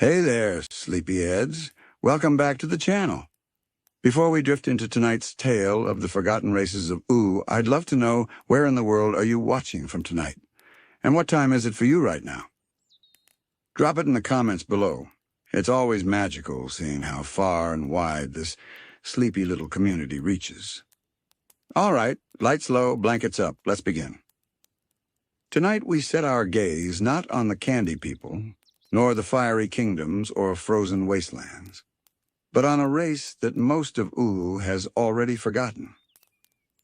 Hey there, sleepyheads. Welcome back to the channel. Before we drift into tonight's tale of the Forgotten Races of Ooo, I'd love to know where in the world are you watching from tonight? And what time is it for you right now? Drop it in the comments below. It's always magical seeing how far and wide this sleepy little community reaches. All right, lights low, blankets up. Let's begin. Tonight we set our gaze not on the candy people, nor the fiery kingdoms or frozen wastelands, but on a race that most of Ooo has already forgotten.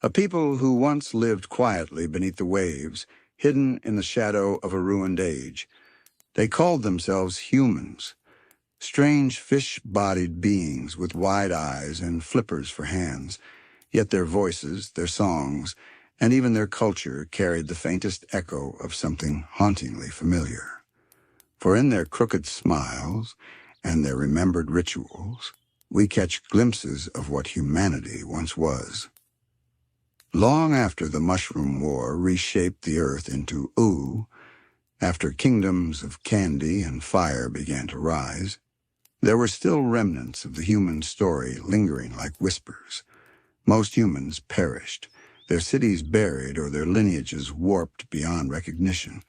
A people who once lived quietly beneath the waves, hidden in the shadow of a ruined age. They called themselves Hyoomans, strange fish-bodied beings with wide eyes and flippers for hands, yet their voices, their songs, and even their culture carried the faintest echo of something hauntingly familiar. For in their crooked smiles and their remembered rituals, we catch glimpses of what humanity once was. Long after the Mushroom War reshaped the earth into Ooo, after kingdoms of candy and fire began to rise, there were still remnants of the human story lingering like whispers. Most humans perished, their cities buried or their lineages warped beyond recognition.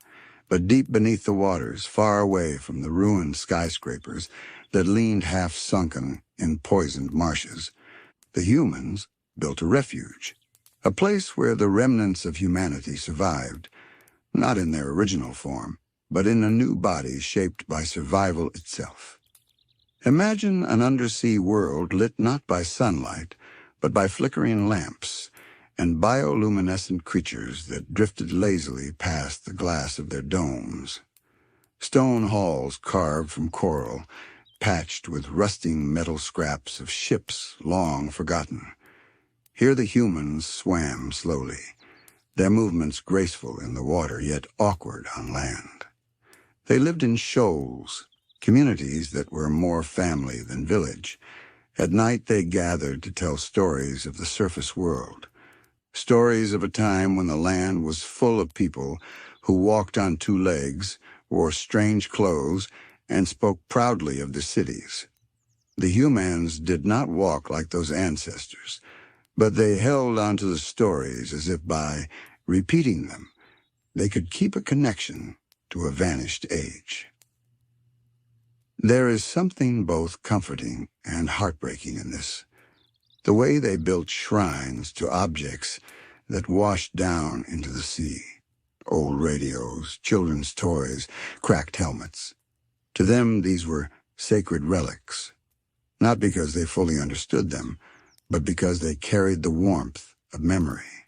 But deep beneath the waters, far away from the ruined skyscrapers that leaned half-sunken in poisoned marshes, the Hyoomans built a refuge, a place where the remnants of humanity survived, not in their original form, but in a new body shaped by survival itself. Imagine an undersea world lit not by sunlight, but by flickering lamps and bioluminescent creatures that drifted lazily past the glass of their domes. Stone halls carved from coral, patched with rusting metal scraps of ships long forgotten. Here the Hyoomans swam slowly, their movements graceful in the water, yet awkward on land. They lived in shoals, communities that were more family than village. At night they gathered to tell stories of the surface world, stories of a time when the land was full of people who walked on two legs, wore strange clothes, and spoke proudly of the cities. The Hyoomans did not walk like those ancestors, but they held onto the stories as if by repeating them, they could keep a connection to a vanished age. There is something both comforting and heartbreaking in this. The way they built shrines to objects that washed down into the sea. Old radios, children's toys, cracked helmets. To them, these were sacred relics, not because they fully understood them, but because they carried the warmth of memory.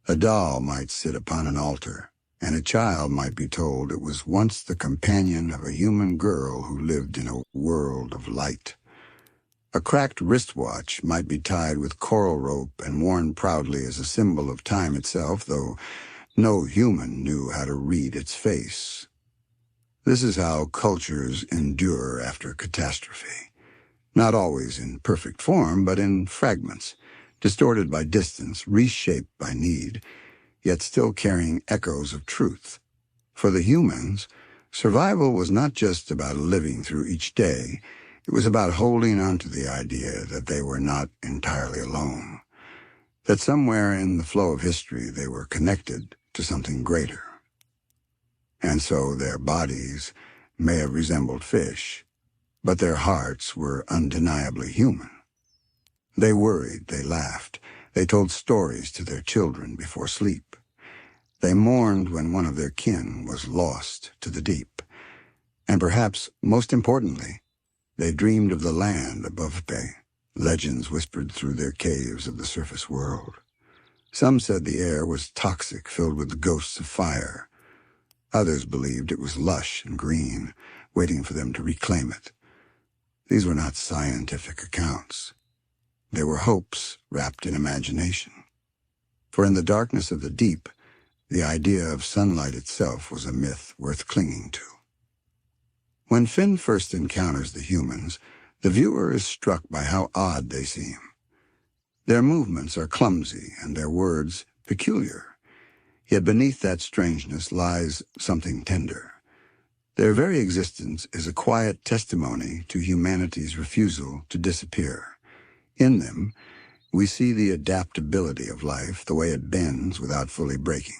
A doll might sit upon an altar, and a child might be told it was once the companion of a human girl who lived in a world of light. A cracked wristwatch might be tied with coral rope and worn proudly as a symbol of time itself, though no human knew how to read its face. This is how cultures endure after catastrophe. Not always in perfect form, but in fragments, distorted by distance, reshaped by need, yet still carrying echoes of truth. For the Hyoomans, survival was not just about living through each day. It was about holding on to the idea that they were not entirely alone, that somewhere in the flow of history they were connected to something greater. And so their bodies may have resembled fish, but their hearts were undeniably human. They worried, they laughed, they told stories to their children before sleep. They mourned when one of their kin was lost to the deep. And perhaps most importantly, they dreamed of the land above bay. Legends whispered through their caves of the surface world. Some said the air was toxic, filled with the ghosts of fire. Others believed it was lush and green, waiting for them to reclaim it. These were not scientific accounts. They were hopes wrapped in imagination. For in the darkness of the deep, the idea of sunlight itself was a myth worth clinging to. When Finn first encounters the Hyoomans, the viewer is struck by how odd they seem. Their movements are clumsy and their words peculiar. Yet beneath that strangeness lies something tender. Their very existence is a quiet testimony to humanity's refusal to disappear. In them, we see the adaptability of life, the way it bends without fully breaking.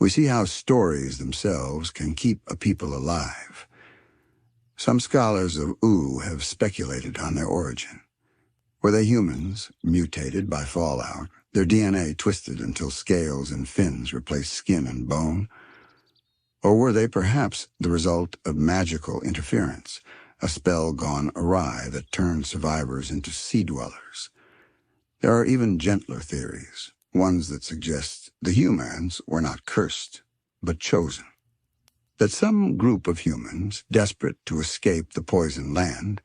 We see how stories themselves can keep a people alive. Some scholars of Ooo have speculated on their origin. Were they humans, mutated by fallout, their DNA twisted until scales and fins replaced skin and bone? Or were they perhaps the result of magical interference, a spell gone awry that turned survivors into sea-dwellers? There are even gentler theories, ones that suggest the Hyoomans were not cursed, but chosen. That some group of humans, desperate to escape the poisoned land,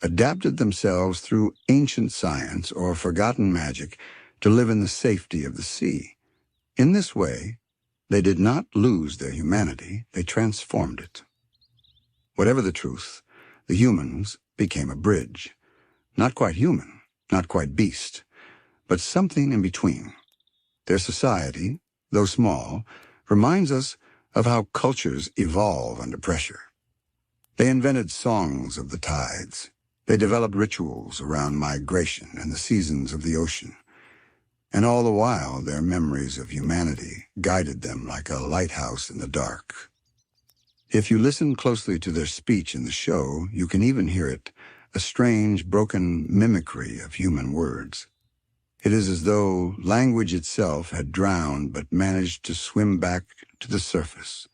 adapted themselves through ancient science or forgotten magic to live in the safety of the sea. In this way, they did not lose their humanity, they transformed it. Whatever the truth, the Hyoomans became a bridge. Not quite human, not quite beast, but something in between. Their society, though small, reminds us of how cultures evolve under pressure. They invented songs of the tides. They developed rituals around migration and the seasons of the ocean. And all the while, their memories of humanity guided them like a lighthouse in the dark. If you listen closely to their speech in the show, you can even hear it, a strange, broken mimicry of human words. It is as though language itself had drowned but managed to swim back to the surface,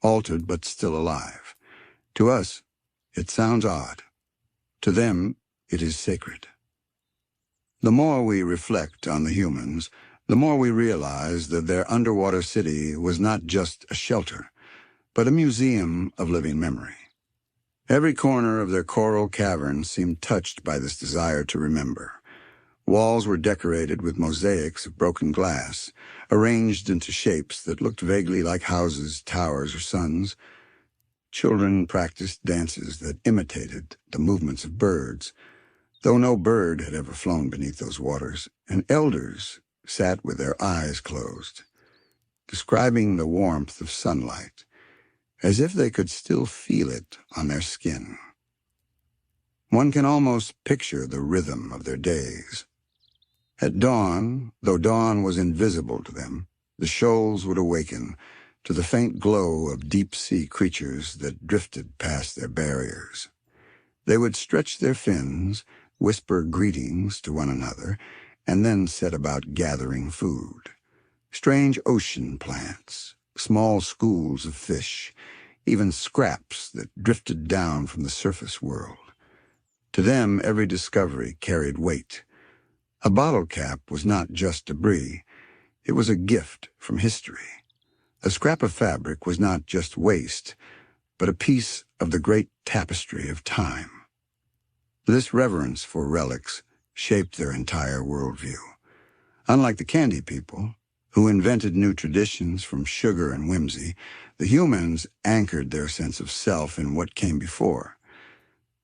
altered but still alive. To us, it sounds odd. To them, it is sacred. The more we reflect on the Hyoomans, the more we realize that their underwater city was not just a shelter, but a museum of living memory. Every corner of their coral cavern seemed touched by this desire to remember. Walls were decorated with mosaics of broken glass, arranged into shapes that looked vaguely like houses, towers, or suns. Children practiced dances that imitated the movements of birds, though no bird had ever flown beneath those waters, and elders sat with their eyes closed, describing the warmth of sunlight, as if they could still feel it on their skin. One can almost picture the rhythm of their days. At dawn, though dawn was invisible to them, the shoals would awaken to the faint glow of deep-sea creatures that drifted past their barriers. They would stretch their fins, whisper greetings to one another, and then set about gathering food. Strange ocean plants, small schools of fish, even scraps that drifted down from the surface world. To them, every discovery carried weight. A bottle cap was not just debris, it was a gift from history. A scrap of fabric was not just waste, but a piece of the great tapestry of time. This reverence for relics shaped their entire worldview. Unlike the candy people, who invented new traditions from sugar and whimsy, the Hyoomans anchored their sense of self in what came before.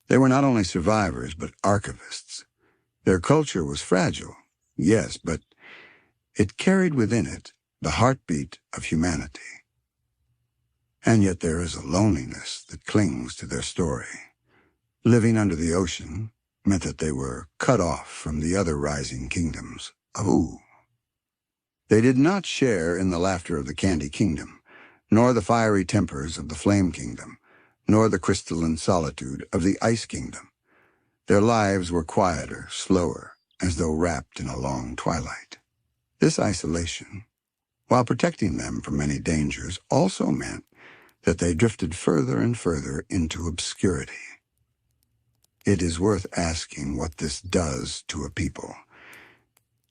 They were not only survivors, but archivists. Their culture was fragile, yes, but it carried within it the heartbeat of humanity. And yet there is a loneliness that clings to their story. Living under the ocean meant that they were cut off from the other rising kingdoms of Ooo. They did not share in the laughter of the Candy Kingdom, nor the fiery tempers of the Flame Kingdom, nor the crystalline solitude of the Ice Kingdom. Their lives were quieter, slower, as though wrapped in a long twilight. This isolation, while protecting them from many dangers, also meant that they drifted further and further into obscurity. It is worth asking what this does to a people,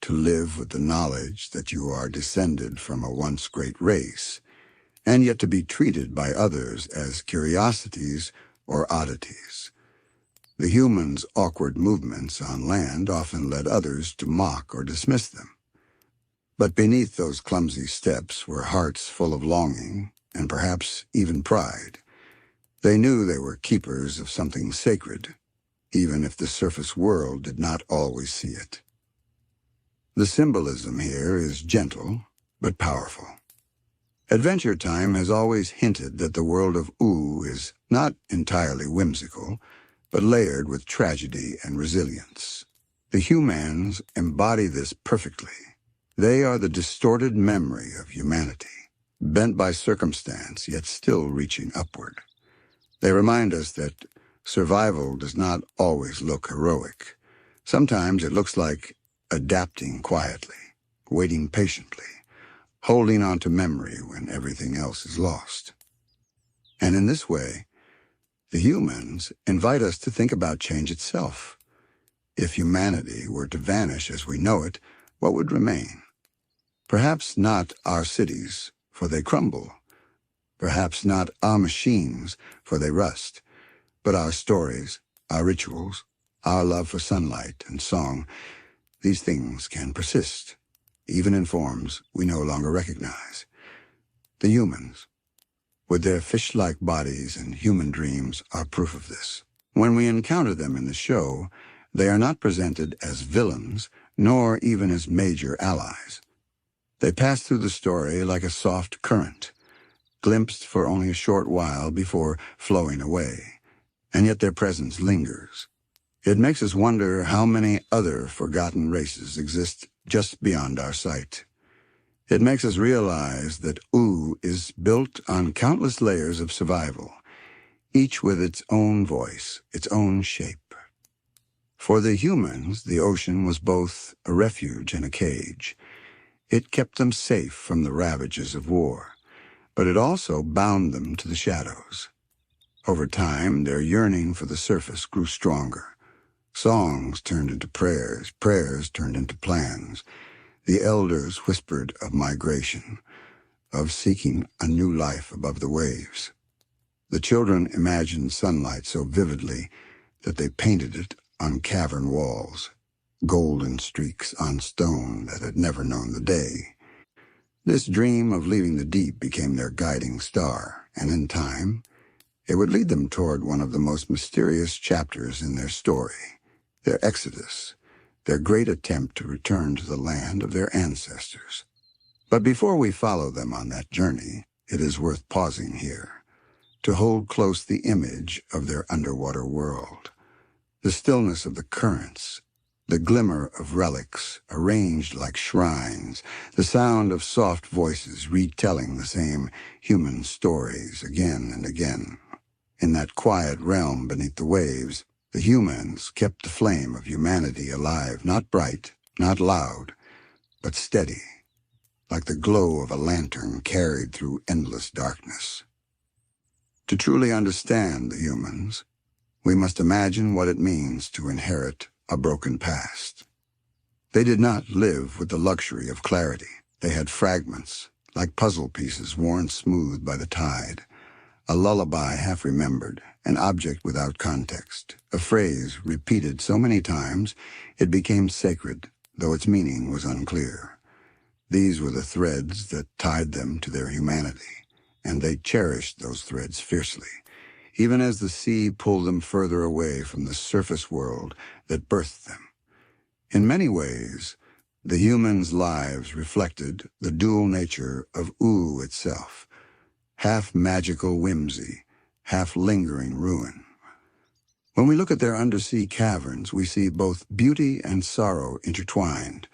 to live with the knowledge that you are descended from a once great race, and yet to be treated by others as curiosities or oddities. The Hyoomans' awkward movements on land often led others to mock or dismiss them. But beneath those clumsy steps were hearts full of longing, and perhaps even pride. They knew they were keepers of something sacred, even if the surface world did not always see it. The symbolism here is gentle, but powerful. Adventure Time has always hinted that the world of Ooo is not entirely whimsical, but layered with tragedy and resilience. The Hyoomans embody this perfectly. They are the distorted memory of humanity, bent by circumstance yet still reaching upward. They remind us that survival does not always look heroic. Sometimes it looks like adapting quietly, waiting patiently, holding on to memory when everything else is lost. And in this way, the Hyoomans invite us to think about change itself. If humanity were to vanish as we know it, what would remain? Perhaps not our cities, for they crumble. Perhaps not our machines, for they rust. But our stories, our rituals, our love for sunlight and song, these things can persist, even in forms we no longer recognize. The Hyoomans, with their fish-like bodies and human dreams, are proof of this. When we encounter them in the show, they are not presented as villains, nor even as major allies. They pass through the story like a soft current, glimpsed for only a short while before flowing away, and yet their presence lingers. It makes us wonder how many other forgotten races exist just beyond our sight. It makes us realize that Ooo is built on countless layers of survival, each with its own voice, its own shape. For the Hyoomans, the ocean was both a refuge and a cage. It kept them safe from the ravages of war, but it also bound them to the shadows. Over time, their yearning for the surface grew stronger. Songs turned into prayers, prayers turned into plans. The elders whispered of migration, of seeking a new life above the waves. The children imagined sunlight so vividly that they painted it on cavern walls, golden streaks on stone that had never known the day. This dream of leaving the deep became their guiding star, and in time, it would lead them toward one of the most mysterious chapters in their story, their exodus, their great attempt to return to the land of their ancestors. But before we follow them on that journey, it is worth pausing here, to hold close the image of their underwater world. The stillness of the currents, the glimmer of relics arranged like shrines, the sound of soft voices retelling the same human stories again and again. In that quiet realm beneath the waves, the Hyoomans kept the flame of humanity alive, not bright, not loud, but steady, like the glow of a lantern carried through endless darkness. To truly understand the Hyoomans, we must imagine what it means to inherit a broken past. They did not live with the luxury of clarity. They had fragments, like puzzle pieces worn smooth by the tide, a lullaby half-remembered, an object without context, a phrase repeated so many times it became sacred, though its meaning was unclear. These were the threads that tied them to their humanity, and they cherished those threads fiercely, even as the sea pulled them further away from the surface world that birthed them. In many ways, the Hyoomans' lives reflected the dual nature of Ooo itself, half magical whimsy, half lingering ruin. When we look at their undersea caverns, we see both beauty and sorrow intertwined.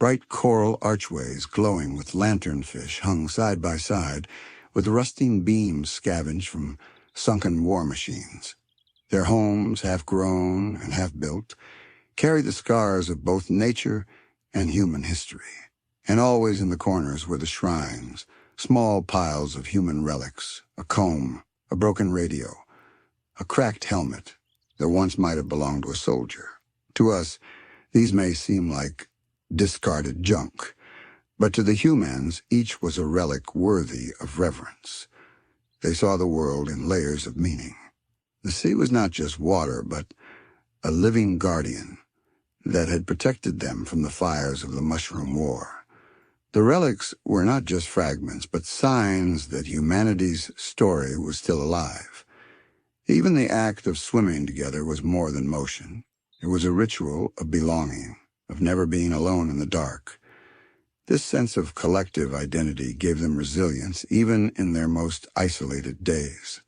Bright coral archways glowing with lanternfish hung side by side, with rusting beams scavenged from sunken war machines. Their homes, half-grown and half-built, carry the scars of both nature and human history. And always in the corners were the shrines, small piles of human relics, a comb, a broken radio, a cracked helmet that once might have belonged to a soldier. To us, these may seem like discarded junk, but to the Hyoomans, each was a relic worthy of reverence. They saw the world in layers of meaning. The sea was not just water, but a living guardian that had protected them from the fires of the Mushroom War. The relics were not just fragments, but signs that humanity's story was still alive. Even the act of swimming together was more than motion. It was a ritual of belonging, of never being alone in the dark. This sense of collective identity gave them resilience even in their most isolated days.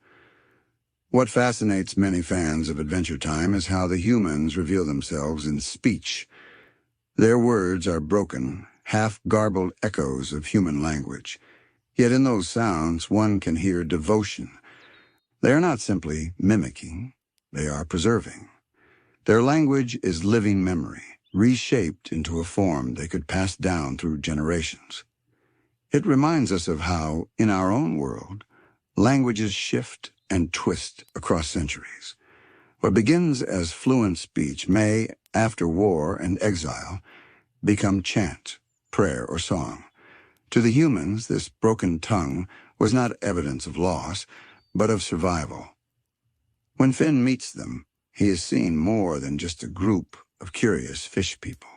What fascinates many fans of Adventure Time is how the Hyoomans reveal themselves in speech. Their words are broken, half-garbled echoes of human language. Yet in those sounds one can hear devotion. They are not simply mimicking, they are preserving. Their language is living memory, reshaped into a form they could pass down through generations. It reminds us of how, in our own world, languages shift and twist across centuries. What begins as fluent speech may, after war and exile, become chant, prayer, or song. To the Hyoomans, this broken tongue was not evidence of loss, but of survival. When Finn meets them, he is seen more than just a group of curious fish people.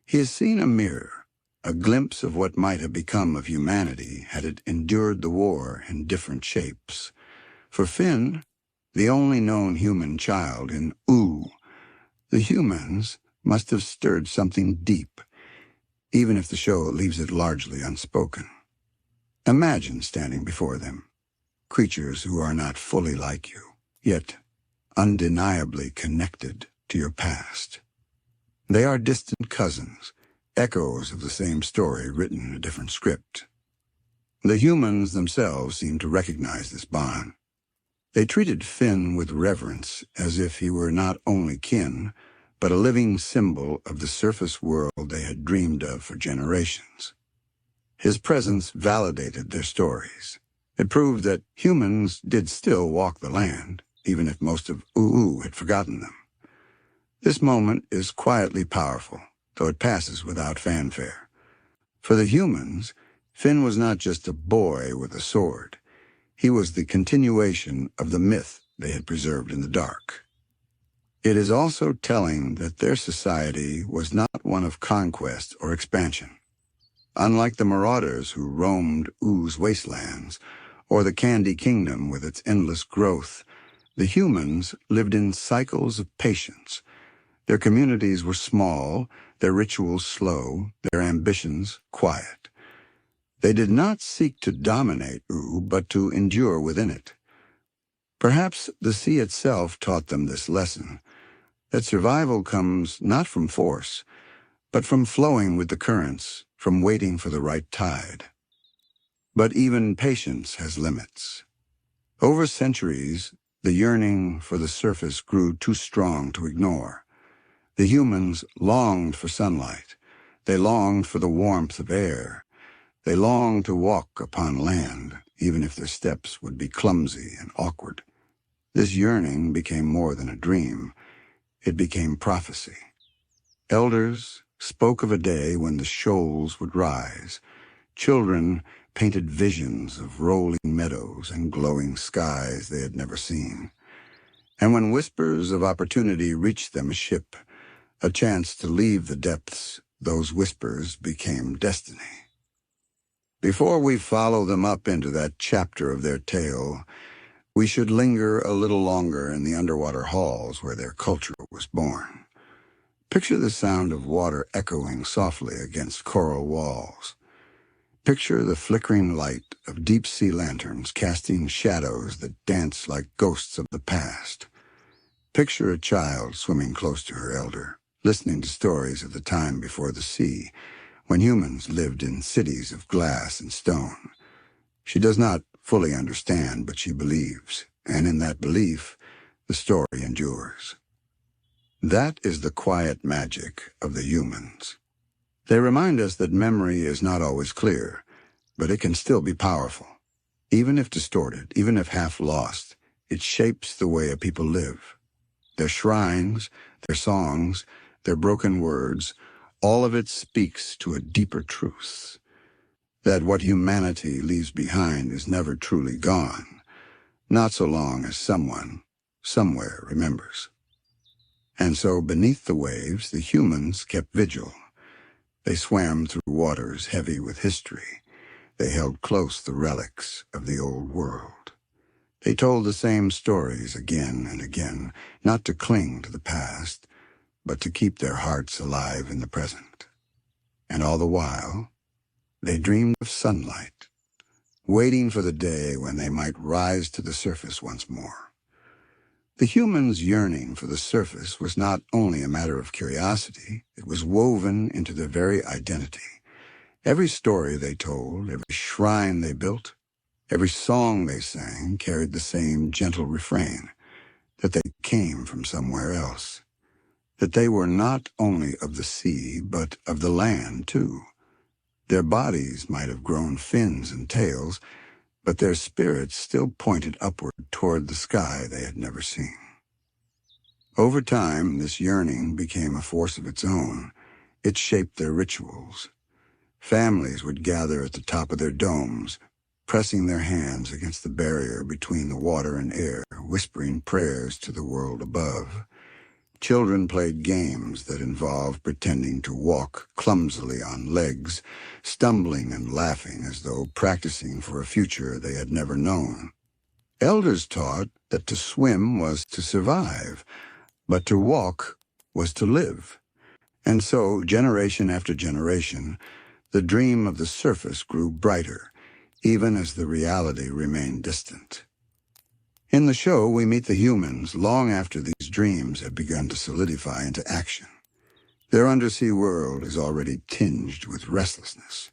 He has seen a mirror, a glimpse of what might have become of humanity had it endured the war in different shapes. For Finn, the only known human child in Ooo, the Hyoomans must have stirred something deep, even if the show leaves it largely unspoken. Imagine standing before them, creatures who are not fully like you, yet undeniably connected to your past. They are distant cousins, echoes of the same story written in a different script. The Hyoomans themselves seem to recognize this bond. They treated Finn with reverence, as if he were not only kin, but a living symbol of the surface world they had dreamed of for generations. His presence validated their stories. It proved that humans did still walk the land, even if most of Ooo had forgotten them. This moment is quietly powerful, though it passes without fanfare. For the Hyoomans, Finn was not just a boy with a sword. He was the continuation of the myth they had preserved in the dark. It is also telling that their society was not one of conquest or expansion. Unlike the Marauders who roamed Oo's wastelands, or the Candy Kingdom with its endless growth, the Hyoomans lived in cycles of patience. Their communities were small, their rituals slow, their ambitions quiet. They did not seek to dominate Ooo, but to endure within it. Perhaps the sea itself taught them this lesson, that survival comes not from force, but from flowing with the currents, from waiting for the right tide. But even patience has limits. Over centuries, the yearning for the surface grew too strong to ignore. The Hyoomans longed for sunlight. They longed for the warmth of air. They longed to walk upon land, even if their steps would be clumsy and awkward. This yearning became more than a dream. It became prophecy. Elders spoke of a day when the shoals would rise. Children painted visions of rolling meadows and glowing skies they had never seen. And when whispers of opportunity reached them a ship, a chance to leave the depths, those whispers became destiny. Before we follow them up into that chapter of their tale, we should linger a little longer in the underwater halls where their culture was born. Picture the sound of water echoing softly against coral walls. Picture the flickering light of deep-sea lanterns casting shadows that dance like ghosts of the past. Picture a child swimming close to her elder, listening to stories of the time before the sea, when humans lived in cities of glass and stone. She does not fully understand, but she believes, and in that belief, the story endures. That is the quiet magic of the Hyoomans. They remind us that memory is not always clear, but it can still be powerful. Even if distorted, even if half lost, it shapes the way a people live. Their shrines, their songs, their broken words, all of it speaks to a deeper truth, that what humanity leaves behind is never truly gone, not so long as someone, somewhere remembers. And so beneath the waves, the Hyoomans kept vigil. They swam through waters heavy with history. They held close the relics of the old world. They told the same stories again and again, not to cling to the past, but to keep their hearts alive in the present. And all the while, they dreamed of sunlight, waiting for the day when they might rise to the surface once more. The humans' yearning for the surface was not only a matter of curiosity, it was woven into their very identity. Every story they told, every shrine they built, every song they sang carried the same gentle refrain, that they came from somewhere else, that they were not only of the sea, but of the land, too. Their bodies might have grown fins and tails, but their spirits still pointed upward toward the sky they had never seen. Over time, this yearning became a force of its own. It shaped their rituals. Families would gather at the top of their domes, pressing their hands against the barrier between the water and air, whispering prayers to the world above. Children played games that involved pretending to walk clumsily on legs, stumbling and laughing as though practicing for a future they had never known. Elders taught that to swim was to survive, but to walk was to live. And so, generation after generation, the dream of the surface grew brighter, even as the reality remained distant. In the show, we meet the Hyoomans long after these dreams have begun to solidify into action. Their undersea world is already tinged with restlessness.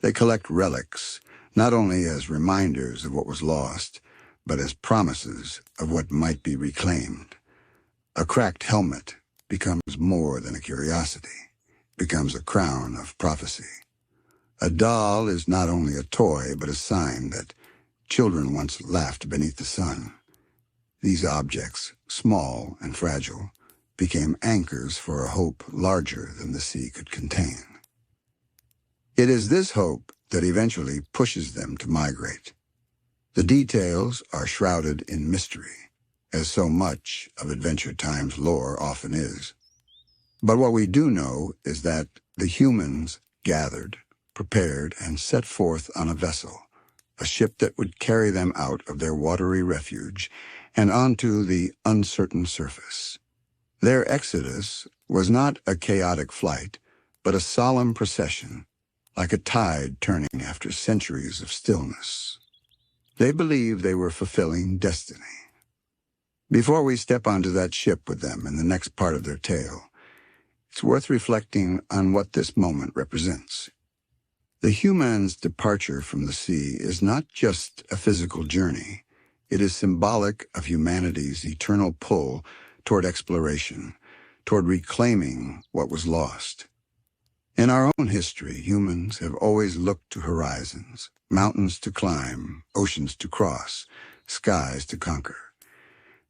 They collect relics, not only as reminders of what was lost, but as promises of what might be reclaimed. A cracked helmet becomes more than a curiosity, becomes a crown of prophecy. A doll is not only a toy, but a sign that children once laughed beneath the sun. These objects, small and fragile, became anchors for a hope larger than the sea could contain. It is this hope that eventually pushes them to migrate. The details are shrouded in mystery, as so much of Adventure Time's lore often is. But what we do know is that the Hyoomans gathered, prepared, and set forth on a vessel, a ship that would carry them out of their watery refuge and onto the uncertain surface. Their exodus was not a chaotic flight, but a solemn procession, like a tide turning after centuries of stillness. They believed they were fulfilling destiny. Before we step onto that ship with them in the next part of their tale, it's worth reflecting on what this moment represents. The Hyoomans' departure from the sea is not just a physical journey. It is symbolic of humanity's eternal pull toward exploration, toward reclaiming what was lost. In our own history, humans have always looked to horizons, mountains to climb, oceans to cross, skies to conquer.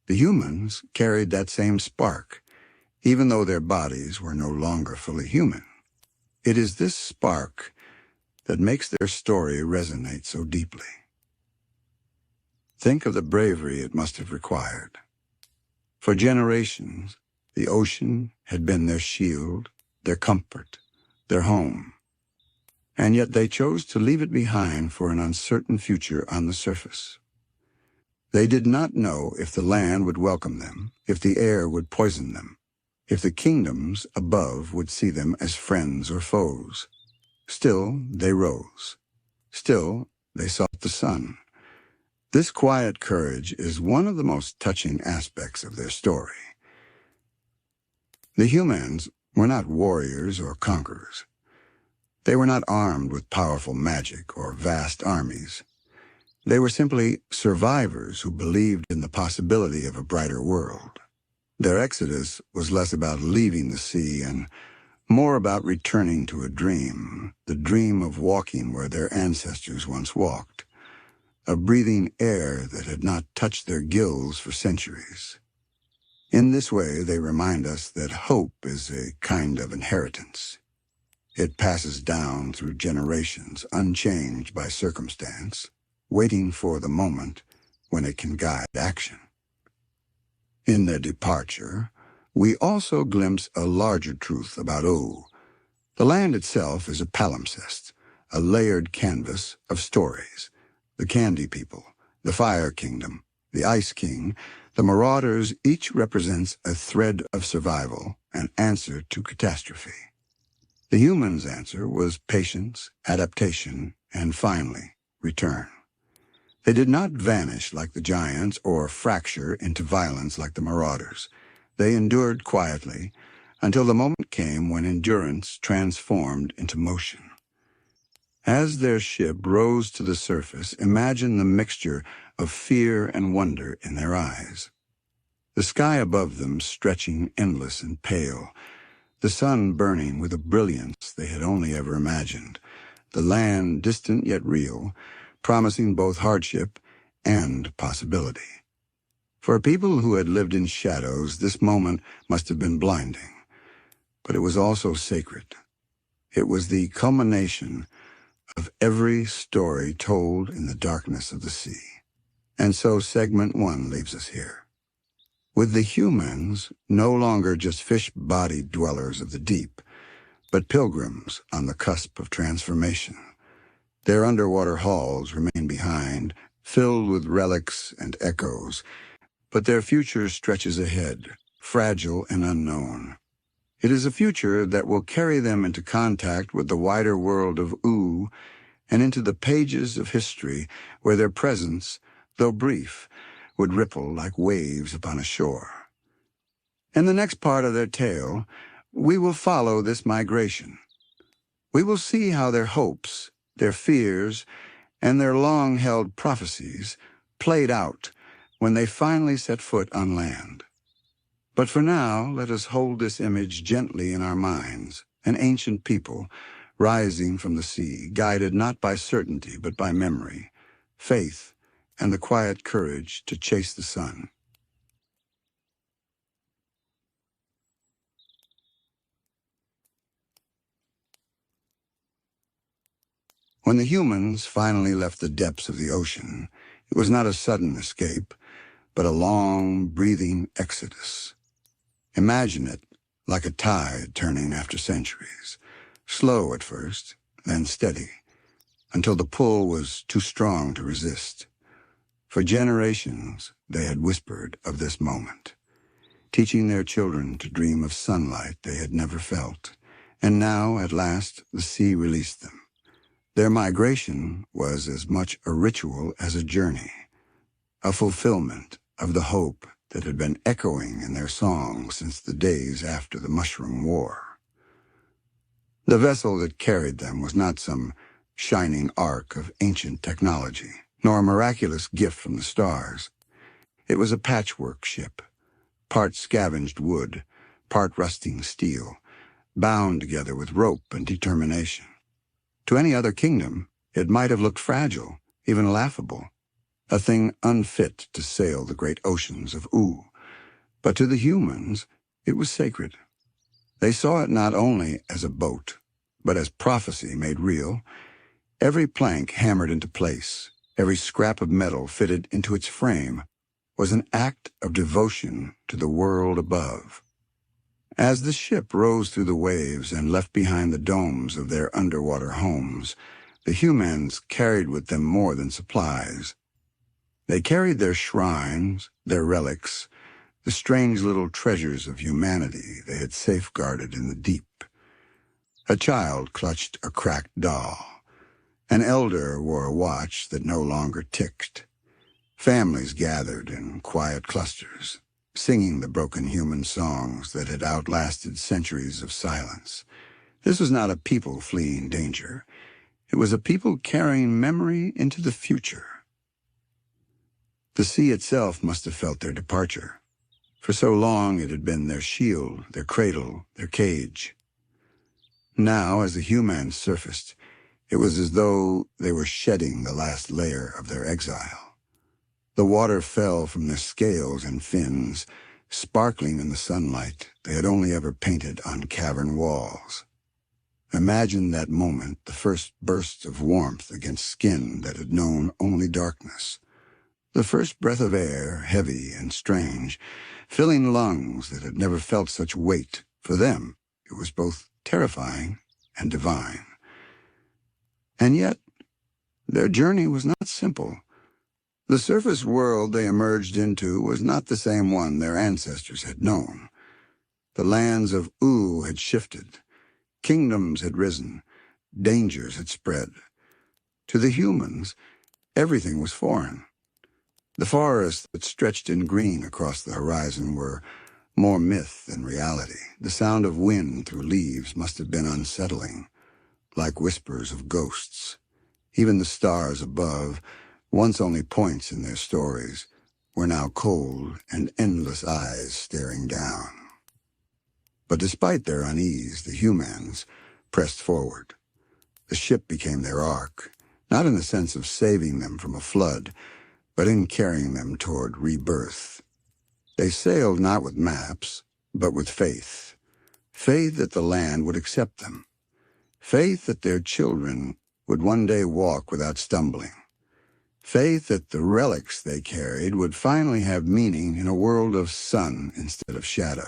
The Hyoomans carried that same spark, even though their bodies were no longer fully human. It is this spark that makes their story resonate so deeply. Think of the bravery it must have required. For generations, the ocean had been their shield, their comfort, their home. And yet they chose to leave it behind for an uncertain future on the surface. They did not know if the land would welcome them, if the air would poison them, if the kingdoms above would see them as friends or foes. Still, they rose. Still, they sought the sun. This quiet courage is one of the most touching aspects of their story. The Hyoomans were not warriors or conquerors. They were not armed with powerful magic or vast armies. They were simply survivors who believed in the possibility of a brighter world. Their exodus was less about leaving the sea and more about returning to a dream, the dream of walking where their ancestors once walked, of breathing air that had not touched their gills for centuries. In this way, they remind us that hope is a kind of inheritance. It passes down through generations, unchanged by circumstance, waiting for the moment when it can guide action. In their departure, we also glimpse a larger truth about Ooo. The land itself is a palimpsest, a layered canvas of stories. The Candy People, the Fire Kingdom, the Ice King, the Marauders each represents a thread of survival, an answer to catastrophe. The humans' answer was patience, adaptation, and finally, return. They did not vanish like the giants or fracture into violence like the Marauders. They endured quietly until the moment came when endurance transformed into motion. As their ship rose to the surface, imagine the mixture of fear and wonder in their eyes. The sky above them stretching endless and pale, the sun burning with a brilliance they had only ever imagined, the land distant yet real, promising both hardship and possibility. For people who had lived in shadows, this moment must have been blinding, but it was also sacred. It was the culmination of every story told in the darkness of the sea. And so segment 1 leaves us here, with the humans no longer just fish-bodied dwellers of the deep, but pilgrims on the cusp of transformation. Their underwater halls remain behind, filled with relics and echoes, but their future stretches ahead, fragile and unknown. It is a future that will carry them into contact with the wider world of Ooo and into the pages of history where their presence, though brief, would ripple like waves upon a shore. In the next part of their tale, we will follow this migration. We will see how their hopes, their fears, and their long-held prophecies played out when they finally set foot on land. But for now, let us hold this image gently in our minds, an ancient people rising from the sea, guided not by certainty but by memory, faith, and the quiet courage to chase the sun. When the humans finally left the depths of the ocean, it was not a sudden escape, but a long, breathing exodus. Imagine it like a tide turning after centuries, slow at first, then steady, until the pull was too strong to resist. For generations, they had whispered of this moment, teaching their children to dream of sunlight they had never felt, and now, at last, the sea released them. Their migration was as much a ritual as a journey, a fulfillment of the hope that had been echoing in their songs since the days after the Mushroom War. The vessel that carried them was not some shining ark of ancient technology, nor a miraculous gift from the stars. It was a patchwork ship, part scavenged wood, part rusting steel, bound together with rope and determination. To any other kingdom, it might have looked fragile, even laughable, a thing unfit to sail the great oceans of Ooo. But to the humans, it was sacred. They saw it not only as a boat, but as prophecy made real. Every plank hammered into place, every scrap of metal fitted into its frame, was an act of devotion to the world above. As the ship rose through the waves and left behind the domes of their underwater homes, the Hyoomans carried with them more than supplies. They carried their shrines, their relics, the strange little treasures of humanity they had safeguarded in the deep. A child clutched a cracked doll. An elder wore a watch that no longer ticked. Families gathered in quiet clusters, singing the broken human songs that had outlasted centuries of silence. This was not a people fleeing danger. It was a people carrying memory into the future. The sea itself must have felt their departure. For so long it had been their shield, their cradle, their cage. Now, as the Hyoomans surfaced, it was as though they were shedding the last layer of their exile. The water fell from their scales and fins, sparkling in the sunlight they had only ever painted on cavern walls. Imagine that moment, the first bursts of warmth against skin that had known only darkness. The first breath of air, heavy and strange, filling lungs that had never felt such weight. For them, it was both terrifying and divine. And yet, their journey was not simple. The surface world they emerged into was not the same one their ancestors had known. The lands of Ooo had shifted, Kingdoms had risen. Dangers had spread. To the humans, everything was foreign. The forests that stretched in green across the horizon were more myth than reality. The sound of wind through leaves must have been unsettling, like whispers of ghosts. Even the stars above, once only points in their stories, were now cold and endless eyes staring down. But despite their unease, the Hyoomans pressed forward. The ship became their ark, not in the sense of saving them from a flood, but in carrying them toward rebirth. They sailed not with maps, but with faith. Faith that the land would accept them. Faith that their children would one day walk without stumbling. Faith that the relics they carried would finally have meaning in a world of sun instead of shadow.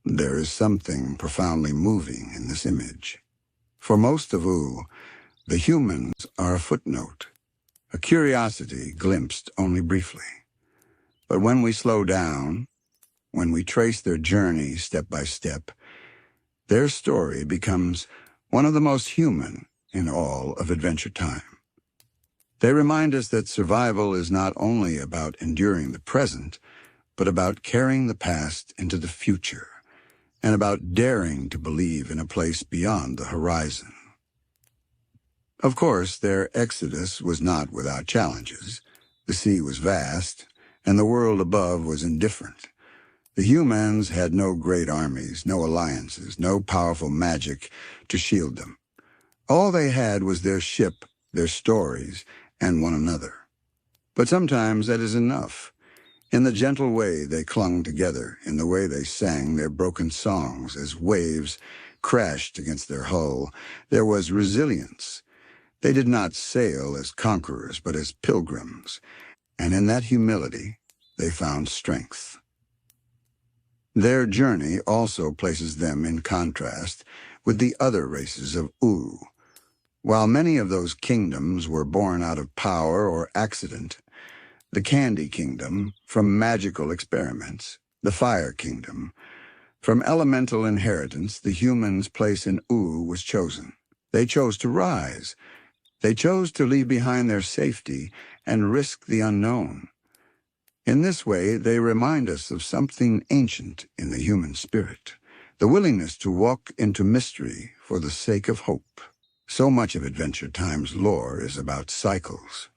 There is something profoundly moving in this image. For most of Ooo, the Hyoomans are a footnote, a curiosity glimpsed only briefly. But when we slow down, when we trace their journey step by step, their story becomes one of the most human in all of Adventure Time. They remind us that survival is not only about enduring the present, but about carrying the past into the future, and about daring to believe in a place beyond the horizon. Of course, their exodus was not without challenges. The sea was vast, and the world above was indifferent. The Hyoomans had no great armies, no alliances, no powerful magic to shield them. All they had was their ship, their stories, and one another. But sometimes that is enough. In the gentle way they clung together, in the way they sang their broken songs as waves crashed against their hull, there was resilience. They did not sail as conquerors, but as pilgrims, and in that humility they found strength. Their journey also places them in contrast with the other races of Ooo. While many of those kingdoms were born out of power or accident, the Candy Kingdom from magical experiments, the Fire Kingdom from elemental inheritance, the Hyoomans' place in Ooo was chosen. They chose to rise. They chose to leave behind their safety and risk the unknown. In this way, they remind us of something ancient in the human spirit, the willingness to walk into mystery for the sake of hope. So much of Adventure Time's lore is about cycles,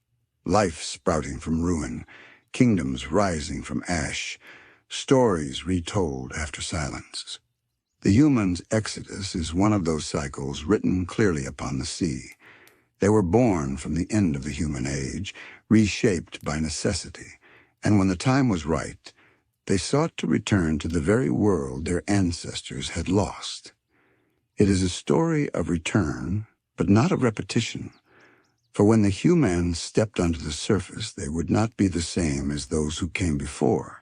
life sprouting from ruin, kingdoms rising from ash, stories retold after silence. The Hyoomans' exodus is one of those cycles written clearly upon the sea. They were born from the end of the human age, reshaped by necessity, and when the time was right, they sought to return to the very world their ancestors had lost. It is a story of return, but not of repetition. For when the Hyoomans stepped onto the surface, they would not be the same as those who came before.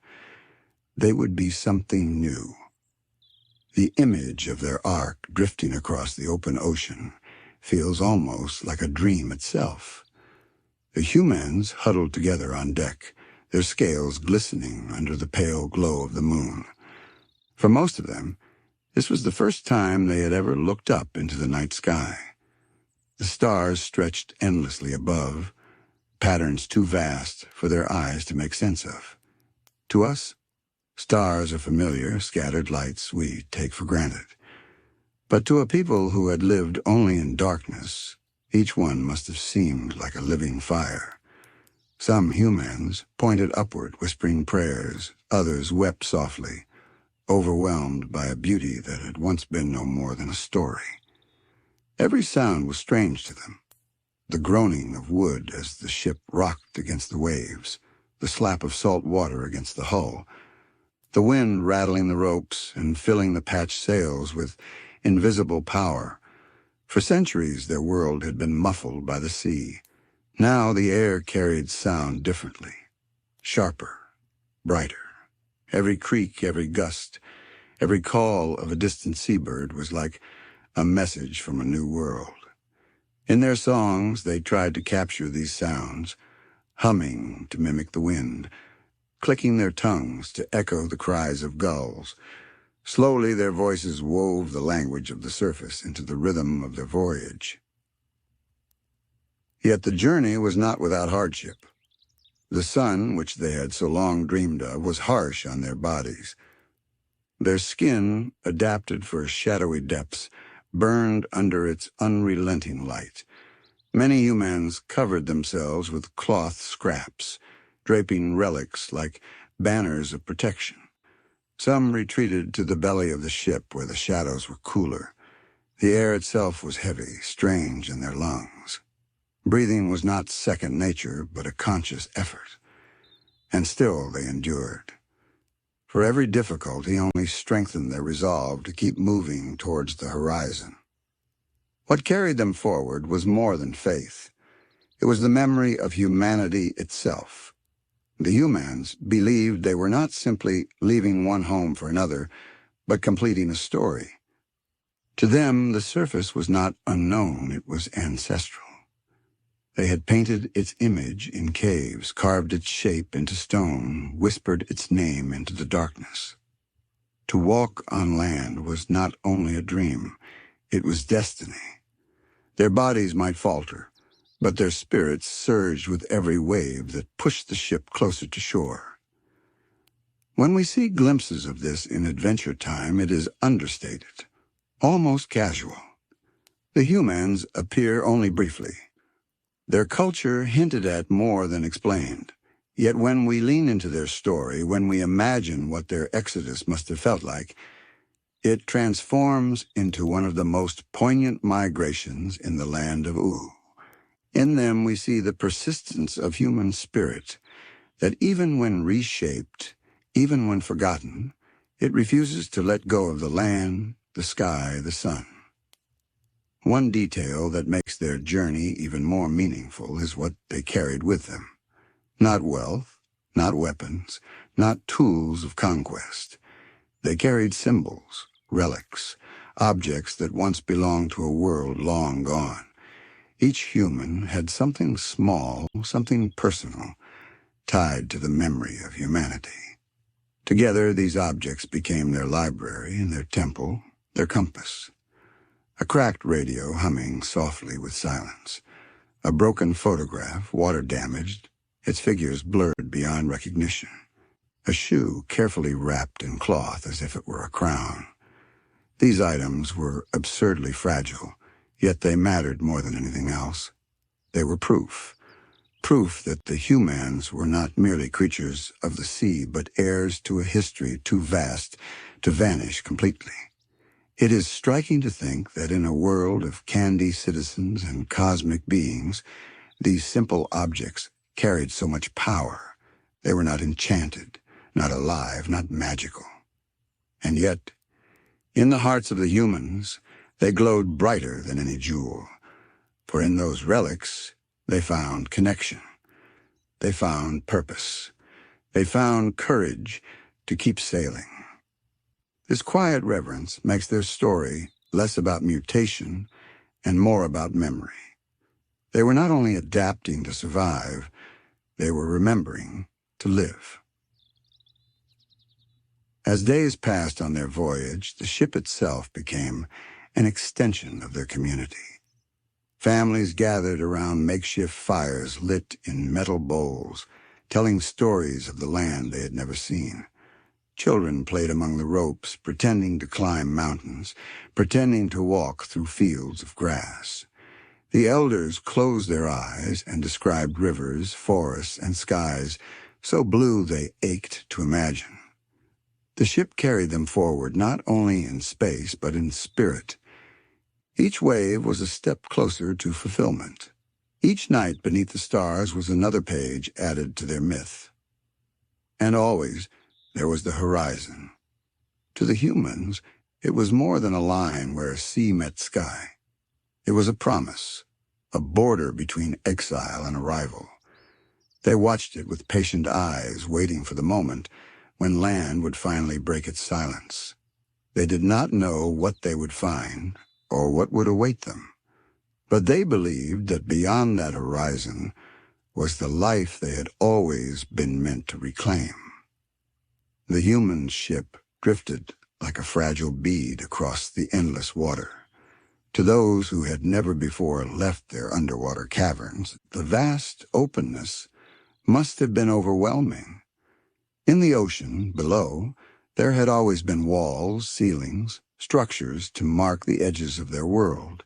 They would be something new. The image of their ark drifting across the open ocean feels almost like a dream itself. The Hyoomans huddled together on deck, their scales glistening under the pale glow of the moon. For most of them, this was the first time they had ever looked up into the night sky. The stars stretched endlessly above, patterns too vast for their eyes to make sense of. To us, stars are familiar, scattered lights we take for granted. But to a people who had lived only in darkness, each one must have seemed like a living fire. Some Hyoomans pointed upward, whispering prayers. Others wept softly, overwhelmed by a beauty that had once been no more than a story. Every sound was strange to them. The groaning of wood as the ship rocked against the waves, the slap of salt water against the hull, the wind rattling the ropes and filling the patched sails with invisible power. For centuries their world had been muffled by the sea. Now the air carried sound differently, sharper, brighter. Every creak, every gust, every call of a distant seabird was like a message from a new world. In their songs, they tried to capture these sounds, humming to mimic the wind, clicking their tongues to echo the cries of gulls. Slowly, their voices wove the language of the surface into the rhythm of their voyage. Yet the journey was not without hardship. The sun, which they had so long dreamed of, was harsh on their bodies. Their skin, adapted for shadowy depths, burned under its unrelenting light. Many Hyoomans covered themselves with cloth scraps, draping relics like banners of protection. Some retreated to the belly of the ship where the shadows were cooler. The air itself was heavy, strange in their lungs. Breathing was not second nature, but a conscious effort. And still they endured. For every difficulty only strengthened their resolve to keep moving towards the horizon. What carried them forward was more than faith. It was the memory of humanity itself. The Hyoomans believed they were not simply leaving one home for another, but completing a story. To them, the surface was not unknown, it was ancestral. They had painted its image in caves, carved its shape into stone, whispered its name into the darkness. To walk on land was not only a dream, it was destiny. Their bodies might falter, but their spirits surged with every wave that pushed the ship closer to shore. When we see glimpses of this in Adventure Time, it is understated, almost casual. The Hyoomans appear only briefly. Their culture hinted at more than explained. Yet when we lean into their story, when we imagine what their exodus must have felt like, it transforms into one of the most poignant migrations in the land of Ooo. In them we see the persistence of human spirit, that even when reshaped, even when forgotten, it refuses to let go of the land, the sky, the sun. One detail that makes their journey even more meaningful is what they carried with them. Not wealth, not weapons, not tools of conquest. They carried symbols, relics, objects that once belonged to a world long gone. Each Hyooman had something small, something personal, tied to the memory of humanity. Together, these objects became their library and their temple, their compass. A cracked radio humming softly with silence. A broken photograph, water-damaged, its figures blurred beyond recognition. A shoe carefully wrapped in cloth as if it were a crown. These items were absurdly fragile, yet they mattered more than anything else. They were proof that the Hyoomans were not merely creatures of the sea, but heirs to a history too vast to vanish completely. It is striking to think that in a world of candy citizens and cosmic beings, these simple objects carried so much power. They were not enchanted, not alive, not magical. And yet, in the hearts of the Hyoomans, they glowed brighter than any jewel. For in those relics, they found connection. They found purpose. They found courage to keep sailing. This quiet reverence makes their story less about mutation and more about memory. They were not only adapting to survive, they were remembering to live. As days passed on their voyage, the ship itself became an extension of their community. Families gathered around makeshift fires lit in metal bowls, telling stories of the land they had never seen. Children played among the ropes, pretending to climb mountains, pretending to walk through fields of grass. The elders closed their eyes and described rivers, forests, and skies so blue they ached to imagine. The ship carried them forward not only in space, but in spirit. Each wave was a step closer to fulfillment. Each night beneath the stars was another page added to their myth. And always, there was the horizon. To the Hyoomans, it was more than a line where sea met sky. It was a promise, a border between exile and arrival. They watched it with patient eyes, waiting for the moment when land would finally break its silence. They did not know what they would find or what would await them, but they believed that beyond that horizon was the life they had always been meant to reclaim. The Hyoomans' ship drifted like a fragile bead across the endless water. To those who had never before left their underwater caverns, the vast openness must have been overwhelming. In the ocean below, there had always been walls, ceilings, structures to mark the edges of their world.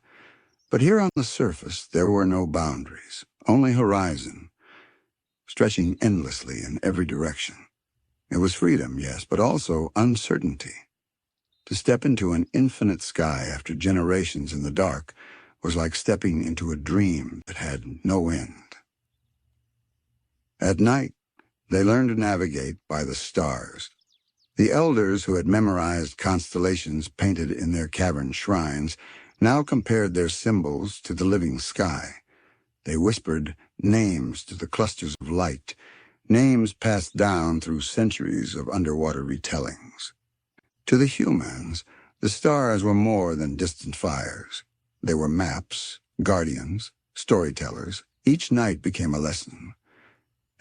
But here on the surface, there were no boundaries, only horizon, stretching endlessly in every direction. It was freedom, yes, but also uncertainty. To step into an infinite sky after generations in the dark was like stepping into a dream that had no end. At night, they learned to navigate by the stars. The elders who had memorized constellations painted in their cavern shrines now compared their symbols to the living sky. They whispered names to the clusters of light, names passed down through centuries of underwater retellings. To the Hyoomans, the stars were more than distant fires. They were maps, guardians, storytellers. Each night became a lesson.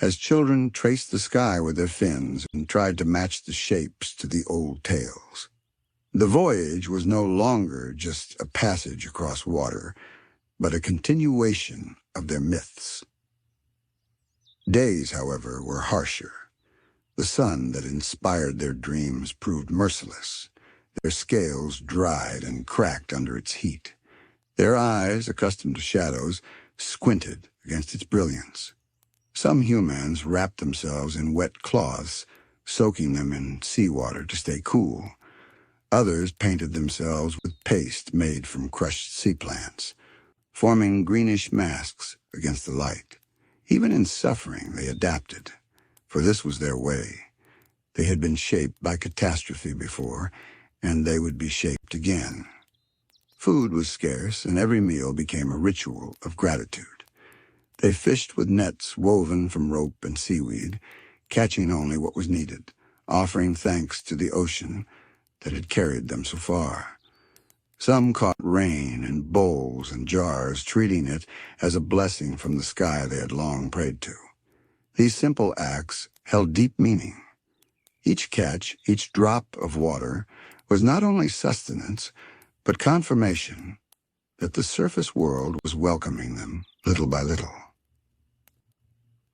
As children traced the sky with their fins and tried to match the shapes to the old tales. The voyage was no longer just a passage across water, but a continuation of their myths. Days, however, were harsher. The sun that inspired their dreams proved merciless. Their scales dried and cracked under its heat. Their eyes, accustomed to shadows, squinted against its brilliance. Some Hyoomans wrapped themselves in wet cloths, soaking them in seawater to stay cool. Others painted themselves with paste made from crushed sea plants, forming greenish masks against the light. Even in suffering, they adapted, for this was their way. They had been shaped by catastrophe before, and they would be shaped again. Food was scarce, and every meal became a ritual of gratitude. They fished with nets woven from rope and seaweed, catching only what was needed, offering thanks to the ocean that had carried them so far. Some caught rain in bowls and jars, treating it as a blessing from the sky they had long prayed to. These simple acts held deep meaning. Each catch, each drop of water, was not only sustenance, but confirmation that the surface world was welcoming them little by little.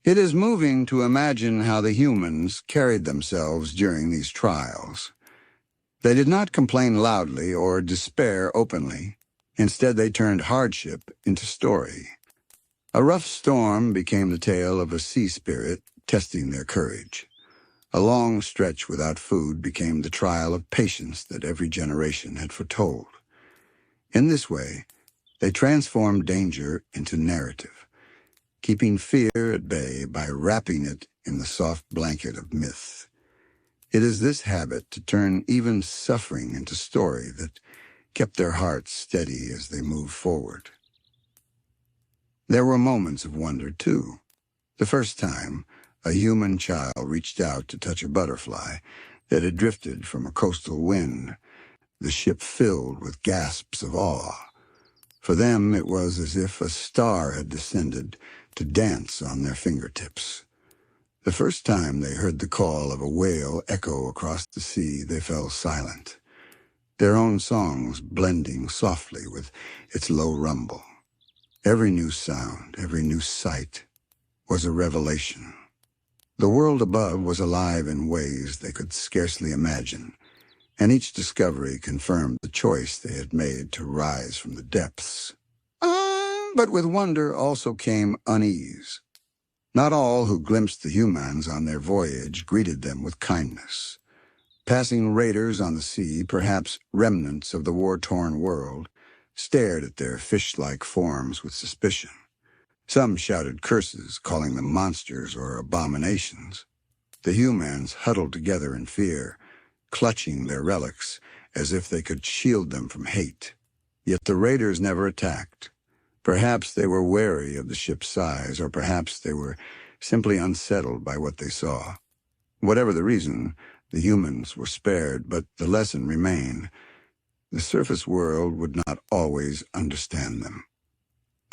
It is moving to imagine how the Hyoomans carried themselves during these trials. They did not complain loudly or despair openly. Instead, they turned hardship into story. A rough storm became the tale of a sea spirit testing their courage. A long stretch without food became the trial of patience that every generation had foretold. In this way, they transformed danger into narrative, keeping fear at bay by wrapping it in the soft blanket of myth. It is this habit to turn even suffering into story that kept their hearts steady as they moved forward. There were moments of wonder, too. The first time, a Hyoooman child reached out to touch a butterfly that had drifted from a coastal wind, the ship filled with gasps of awe. For them, it was as if a star had descended to dance on their fingertips. The first time they heard the call of a whale echo across the sea, they fell silent, their own songs blending softly with its low rumble. Every new sound, every new sight was a revelation. The world above was alive in ways they could scarcely imagine, and each discovery confirmed the choice they had made to rise from the depths. But with wonder also came unease. Not all who glimpsed the Hyoomans on their voyage greeted them with kindness. Passing raiders on the sea, perhaps remnants of the war-torn world, stared at their fish-like forms with suspicion. Some shouted curses, calling them monsters or abominations. The Hyoomans huddled together in fear, clutching their relics as if they could shield them from hate. Yet the raiders never attacked. Perhaps they were wary of the ship's size, or perhaps they were simply unsettled by what they saw. Whatever the reason, the Hyoomans were spared, but the lesson remained. The surface world would not always understand them.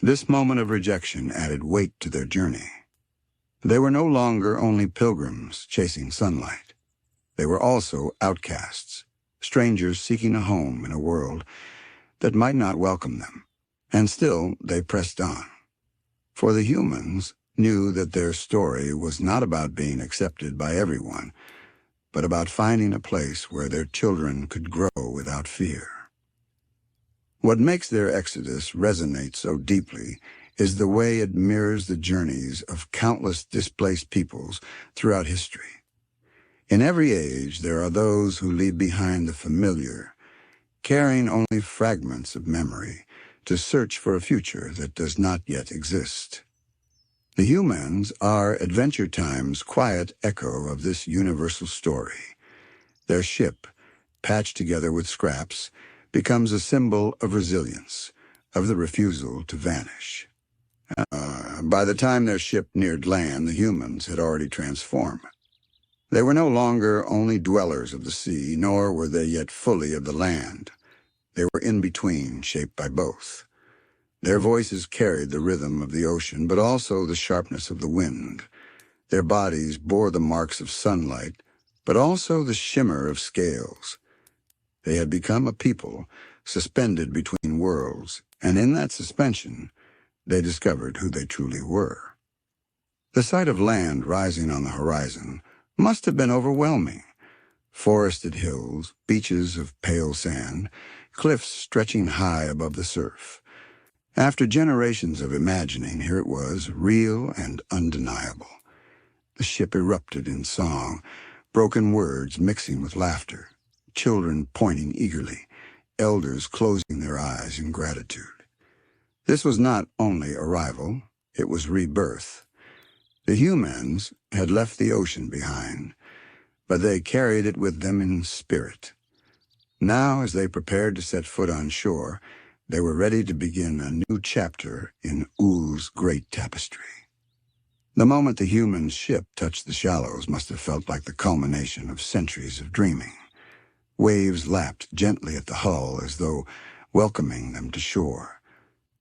This moment of rejection added weight to their journey. They were no longer only pilgrims chasing sunlight. They were also outcasts, strangers seeking a home in a world that might not welcome them. And still they pressed on. For the humans knew that their story was not about being accepted by everyone, but about finding a place where their children could grow without fear. What makes their exodus resonate so deeply is the way it mirrors the journeys of countless displaced peoples throughout history. In every age, there are those who leave behind the familiar, carrying only fragments of memory to search for a future that does not yet exist. The Hyoomans are Adventure Time's quiet echo of this universal story. Their ship, patched together with scraps, becomes a symbol of resilience, of the refusal to vanish. By the time their ship neared land, the Hyoomans had already transformed. They were no longer only dwellers of the sea, nor were they yet fully of the land. They were in between, shaped by both. Their voices carried the rhythm of the ocean, but also the sharpness of the wind. Their bodies bore the marks of sunlight, but also the shimmer of scales. They had become a people suspended between worlds, and in that suspension, they discovered who they truly were. The sight of land rising on the horizon must have been overwhelming. Forested hills, beaches of pale sand, cliffs stretching high above the surf. After generations of imagining, here it was, real and undeniable. The ship erupted in song, broken words mixing with laughter, children pointing eagerly, elders closing their eyes in gratitude. This was not only arrival, it was rebirth. The Hyoomans had left the ocean behind, but they carried it with them in spirit. Now, as they prepared to set foot on shore, they were ready to begin a new chapter in Oo's great tapestry. The moment the Hyoomans' ship touched the shallows must have felt like the culmination of centuries of dreaming. Waves lapped gently at the hull as though welcoming them to shore.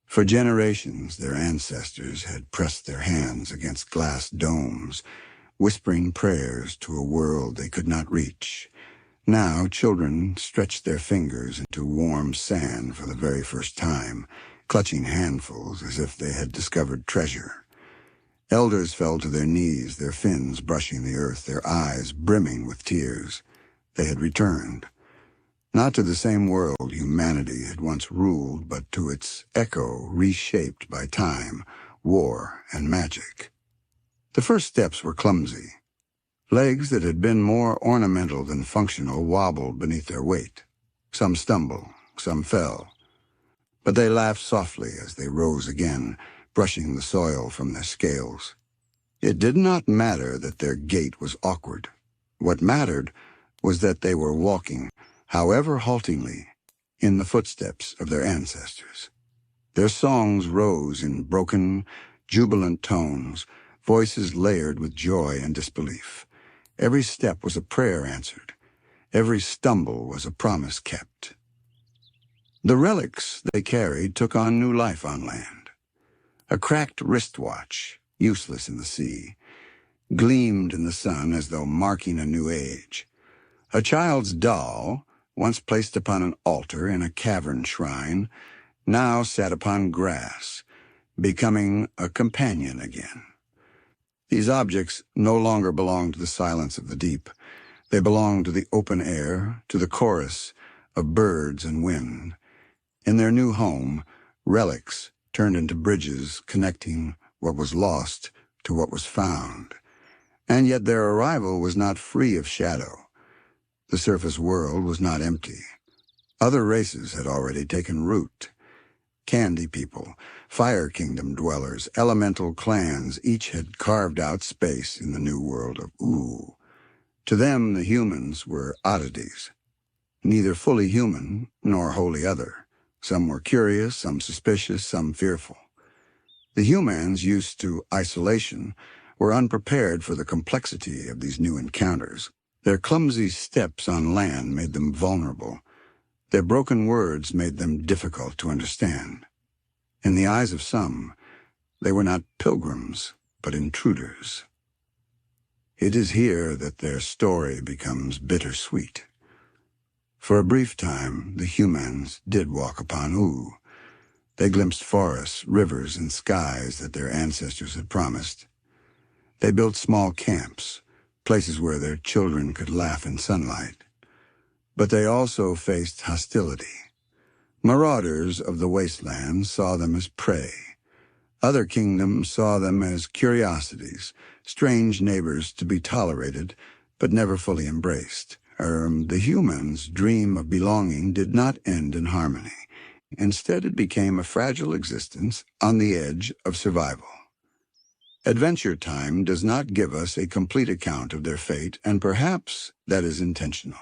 For generations, their ancestors had pressed their hands against glass domes, whispering prayers to a world they could not reach. Now, children stretched their fingers into warm sand for the very first time, clutching handfuls as if they had discovered treasure. Elders fell to their knees, their fins brushing the earth, their eyes brimming with tears. They had returned, not to the same world humanity had once ruled, but to its echo reshaped by time, war, and magic. The first steps were clumsy. Legs that had been more ornamental than functional wobbled beneath their weight. Some stumbled, some fell. But they laughed softly as they rose again, brushing the soil from their scales. It did not matter that their gait was awkward. What mattered was that they were walking, however haltingly, in the footsteps of their ancestors. Their songs rose in broken, jubilant tones, voices layered with joy and disbelief. Every step was a prayer answered. Every stumble was a promise kept. The relics they carried took on new life on land. A cracked wristwatch, useless in the sea, gleamed in the sun as though marking a new age. A child's doll, once placed upon an altar in a cavern shrine, now sat upon grass, becoming a companion again. These objects no longer belonged to the silence of the deep. They belonged to the open air, to the chorus of birds and wind. In their new home, relics turned into bridges connecting what was lost to what was found. And yet their arrival was not free of shadow. The surface world was not empty. Other races had already taken root. Candy people, Fire Kingdom dwellers, elemental clans, each had carved out space in the new world of Ooo. To them, the Hyoomans were oddities, neither fully human nor wholly other. Some were curious, some suspicious, some fearful. The Hyoomans, used to isolation, were unprepared for the complexity of these new encounters. Their clumsy steps on land made them vulnerable. Their broken words made them difficult to understand. In the eyes of some, they were not pilgrims, but intruders. It is here that their story becomes bittersweet. For a brief time, the Hyoomans did walk upon Ooo. They glimpsed forests, rivers, and skies that their ancestors had promised. They built small camps, places where their children could laugh in sunlight. But they also faced hostility. Marauders of the Wastelands saw them as prey. Other kingdoms saw them as curiosities, strange neighbors to be tolerated, but never fully embraced. The Hyoomans' dream of belonging did not end in harmony. Instead, it became a fragile existence on the edge of survival. Adventure Time does not give us a complete account of their fate, and perhaps that is intentional.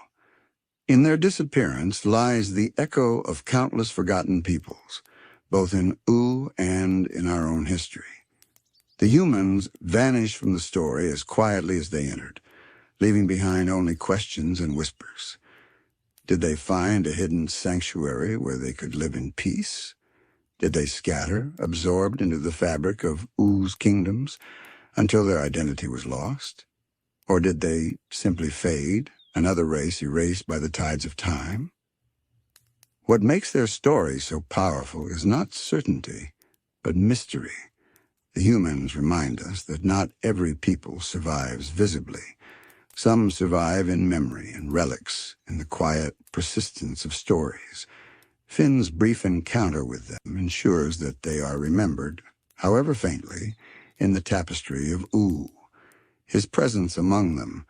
In their disappearance lies the echo of countless forgotten peoples, both in Ooo and in our own history. The Hyoomans vanish from the story as quietly as they entered, leaving behind only questions and whispers. Did they find a hidden sanctuary where they could live in peace? Did they scatter, absorbed into the fabric of Oo's kingdoms, until their identity was lost? Or did they simply fade, another race erased by the tides of time? What makes their story so powerful is not certainty, but mystery. The Hyoomans remind us that not every people survives visibly. Some survive in memory and relics, in the quiet persistence of stories. Finn's brief encounter with them ensures that they are remembered, however faintly, in the Tapestry of Ooo. His presence among them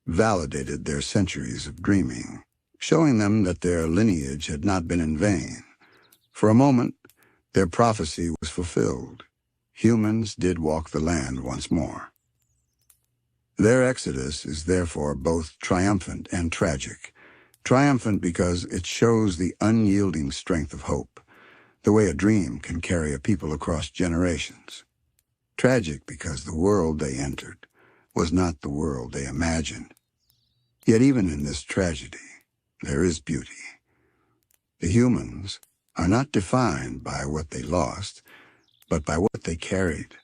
validated their centuries of dreaming, showing them that their lineage had not been in vain. For a moment, their prophecy was fulfilled. Humans did walk the land once more. Their exodus is therefore both triumphant and tragic. Triumphant because it shows the unyielding strength of hope, the way a dream can carry a people across generations. Tragic because the world they entered was not the world they imagined. Yet even in this tragedy, there is beauty. The Hyoomans are not defined by what they lost, but by what they carried.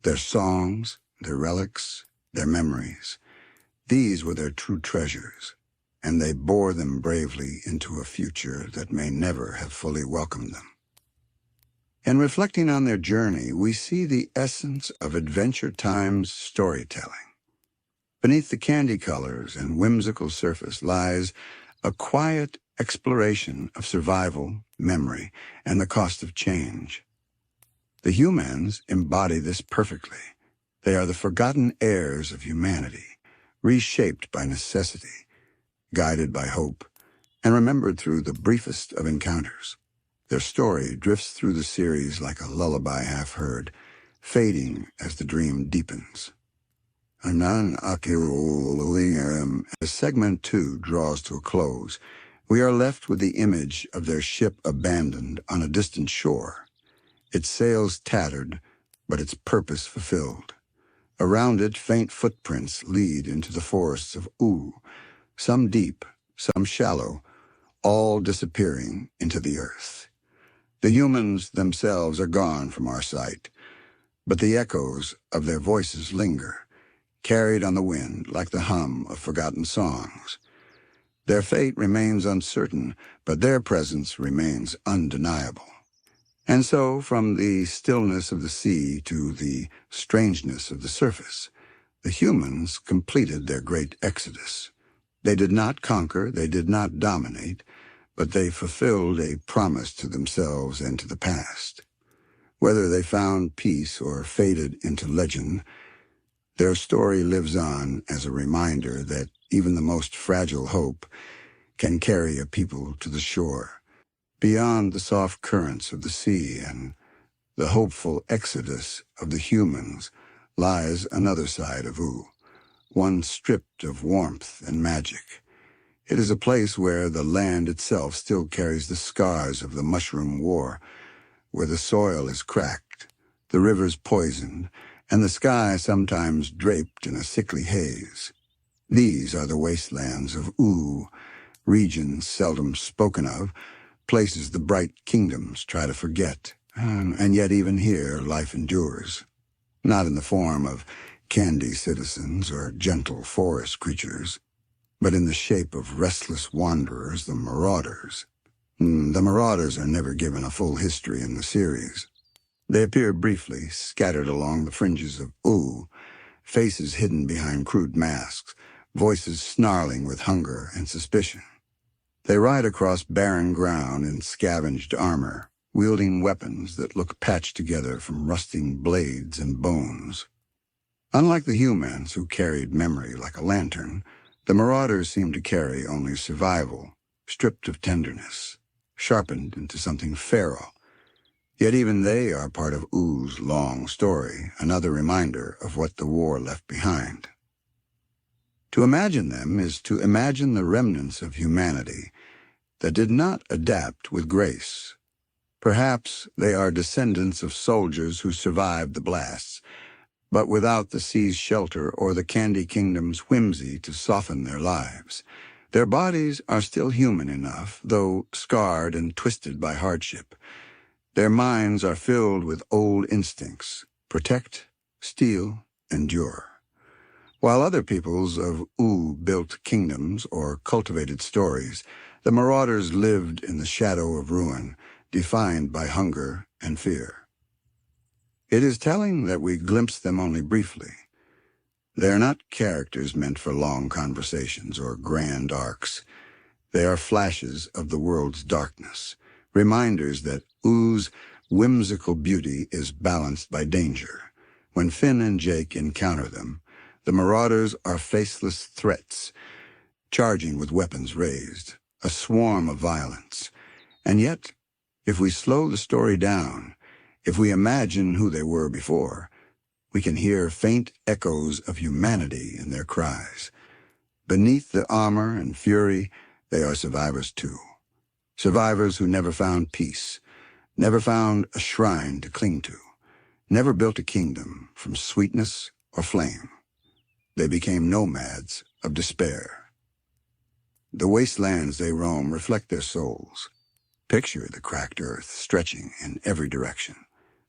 Their songs, their relics, their memories. These were their true treasures, and they bore them bravely into a future that may never have fully welcomed them. In reflecting on their journey, we see the essence of Adventure Time's storytelling. Beneath the candy colors and whimsical surface lies a quiet exploration of survival, memory, and the cost of change. The Hyoomans embody this perfectly. They are the forgotten heirs of humanity, reshaped by necessity, guided by hope, and remembered through the briefest of encounters. Their story drifts through the series like a lullaby half-heard, fading as the dream deepens. As segment 2 draws to a close, we are left with the image of their ship abandoned on a distant shore. Its sails tattered, but its purpose fulfilled. Around it, faint footprints lead into the forests of Ooo, some deep, some shallow, all disappearing into the earth. The Hyoomans themselves are gone from our sight, but the echoes of their voices linger, carried on the wind like the hum of forgotten songs. Their fate remains uncertain, but their presence remains undeniable. And so, from the stillness of the sea to the strangeness of the surface, the Hyoomans completed their great exodus. They did not conquer, they did not dominate, but they fulfilled a promise to themselves and to the past. Whether they found peace or faded into legend, their story lives on as a reminder that even the most fragile hope can carry a people to the shore. Beyond the soft currents of the sea and the hopeful exodus of the Hyoomans lies another side of Ooo, one stripped of warmth and magic. It is a place where the land itself still carries the scars of the Mushroom War, where the soil is cracked, the rivers poisoned, and the sky sometimes draped in a sickly haze. These are the wastelands of Ooo, regions seldom spoken of, places the bright kingdoms try to forget. And yet even here, life endures. Not in the form of candy citizens or gentle forest creatures, but in the shape of restless wanderers, the Marauders. The Marauders are never given a full history in the series. They appear briefly, scattered along the fringes of Ooo, faces hidden behind crude masks, voices snarling with hunger and suspicion. They ride across barren ground in scavenged armor, wielding weapons that look patched together from rusting blades and bones. Unlike the Hyoomans, who carried memory like a lantern, the Marauders seem to carry only survival, stripped of tenderness, sharpened into something feral. Yet even they are part of Oo's long story, another reminder of what the war left behind. To imagine them is to imagine the remnants of humanity that did not adapt with grace. Perhaps they are descendants of soldiers who survived the blasts, but without the sea's shelter or the Candy Kingdom's whimsy to soften their lives. Their bodies are still human enough, though scarred and twisted by hardship. Their minds are filled with old instincts: protect, steal, endure. While other peoples of Ooo built kingdoms or cultivated stories, the Marauders lived in the shadow of ruin, defined by hunger and fear. It is telling that we glimpse them only briefly. They are not characters meant for long conversations or grand arcs. They are flashes of the world's darkness, reminders that Oo's whimsical beauty is balanced by danger. When Finn and Jake encounter them, the Marauders are faceless threats, charging with weapons raised, a swarm of violence. And yet, if we slow the story down, if we imagine who they were before, we can hear faint echoes of humanity in their cries. Beneath the armor and fury, they are survivors too. Survivors who never found peace, never found a shrine to cling to, never built a kingdom from sweetness or flame. They became nomads of despair. The wastelands they roam reflect their souls. Picture the cracked earth stretching in every direction,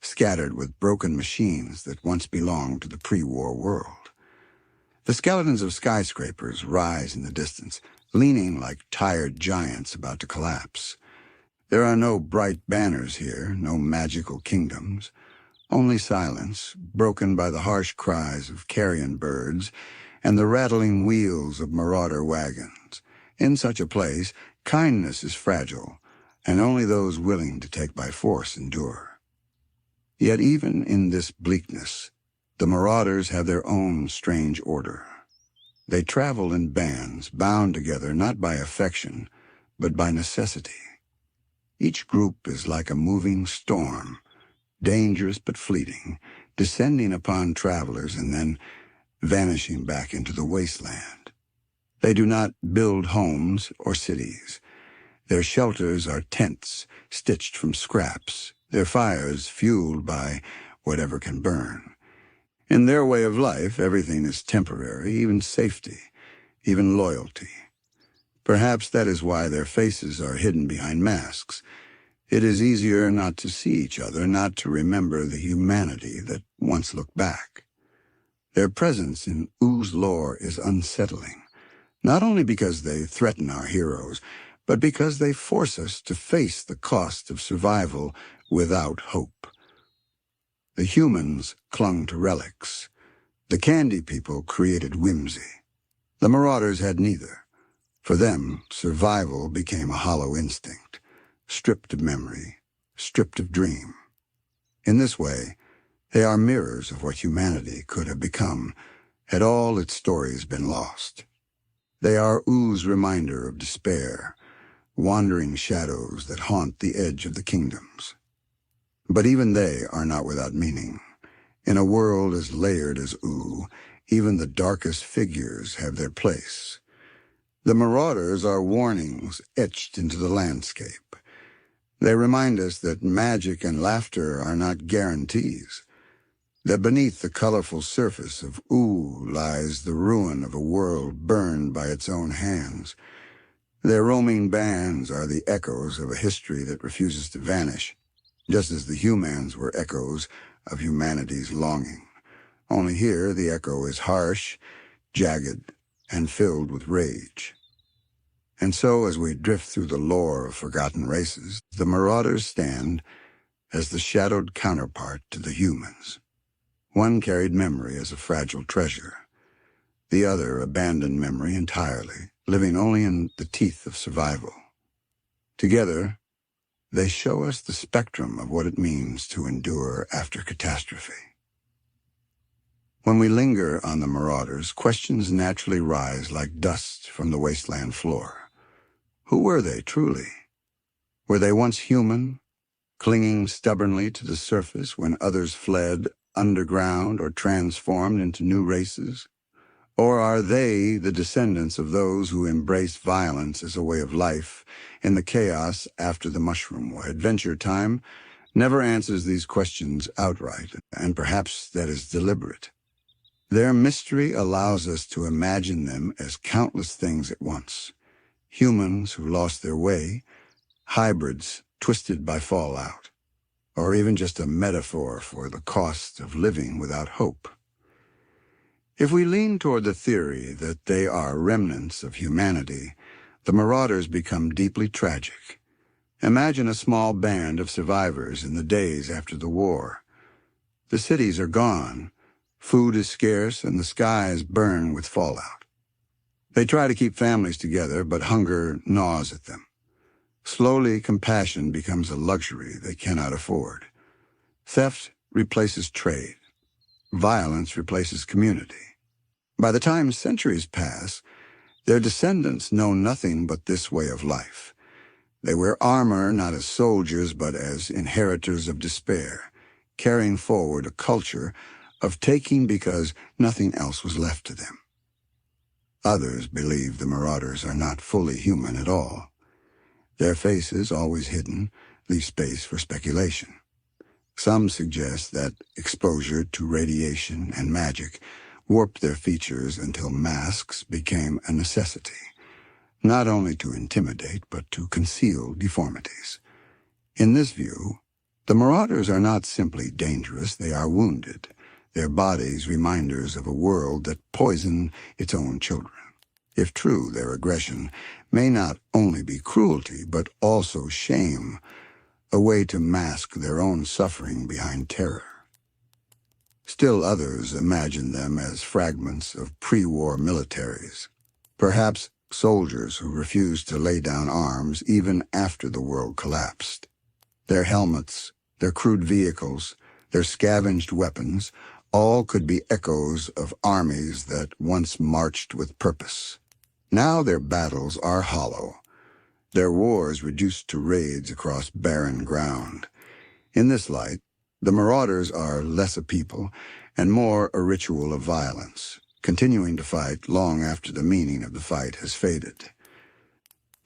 scattered with broken machines that once belonged to the pre-war world. The skeletons of skyscrapers rise in the distance, leaning like tired giants about to collapse. There are no bright banners here, no magical kingdoms, only silence, broken by the harsh cries of carrion birds and the rattling wheels of marauder wagons. In such a place, kindness is fragile, and only those willing to take by force endure. Yet even in this bleakness, the Marauders have their own strange order. They travel in bands, bound together not by affection, but by necessity. Each group is like a moving storm, dangerous but fleeting, descending upon travelers and then vanishing back into the wasteland. They do not build homes or cities. Their shelters are tents stitched from scraps, their fires fueled by whatever can burn. In their way of life, everything is temporary, even safety, even loyalty. Perhaps that is why their faces are hidden behind masks. It is easier not to see each other, not to remember the humanity that once looked back. Their presence in Oo's lore is unsettling, not only because they threaten our heroes, but because they force us to face the cost of survival without hope. The Hyoomans clung to relics. The Candy People created whimsy. The Marauders had neither. For them, survival became a hollow instinct, stripped of memory, stripped of dream. In this way, they are mirrors of what humanity could have become had all its stories been lost. They are Oo's reminder of despair, wandering shadows that haunt the edge of the kingdoms. But even they are not without meaning. In a world as layered as Ooo, even the darkest figures have their place. The Marauders are warnings etched into the landscape. They remind us that magic and laughter are not guarantees, that beneath the colorful surface of Ooo lies the ruin of a world burned by its own hands. Their roaming bands are the echoes of a history that refuses to vanish, just as the Hyoomans were echoes of humanity's longing. Only here the echo is harsh, jagged, and filled with rage. And so, as we drift through the lore of Forgotten Races, the Marauders stand as the shadowed counterpart to the Hyoomans. One carried memory as a fragile treasure. The other abandoned memory entirely, living only in the teeth of survival. Together, they show us the spectrum of what it means to endure after catastrophe. When we linger on the Marauders, questions naturally rise like dust from the wasteland floor. Who were they, truly? Were they once human, clinging stubbornly to the surface when others fled underground or transformed into new races? Or are they the descendants of those who embraced violence as a way of life in the chaos after the Mushroom War? Adventure Time never answers these questions outright, and perhaps that is deliberate. Their mystery allows us to imagine them as countless things at once. Humans who lost their way, hybrids twisted by fallout, or even just a metaphor for the cost of living without hope. If we lean toward the theory that they are remnants of humanity, the Marauders become deeply tragic. Imagine a small band of survivors in the days after the war. The cities are gone, food is scarce, and the skies burn with fallout. They try to keep families together, but hunger gnaws at them. Slowly, compassion becomes a luxury they cannot afford. Theft replaces trade. Violence replaces community. By the time centuries pass, their descendants know nothing but this way of life. They wear armor not as soldiers but as inheritors of despair, carrying forward a culture of taking because nothing else was left to them. Others believe the Marauders are not fully human at all. Their faces, always hidden, leave space for speculation. Some suggest that exposure to radiation and magic warped their features until masks became a necessity, not only to intimidate but to conceal deformities. In this view, the Marauders are not simply dangerous, they are wounded, their bodies reminders of a world that poisoned its own children. If true, their aggression may not only be cruelty but also shame, a way to mask their own suffering behind terror. Still others imagine them as fragments of pre-war militaries, perhaps soldiers who refused to lay down arms even after the world collapsed. Their helmets, their crude vehicles, their scavenged weapons, all could be echoes of armies that once marched with purpose. Now their battles are hollow, their wars reduced to raids across barren ground. In this light, the Marauders are less a people and more a ritual of violence, continuing to fight long after the meaning of the fight has faded.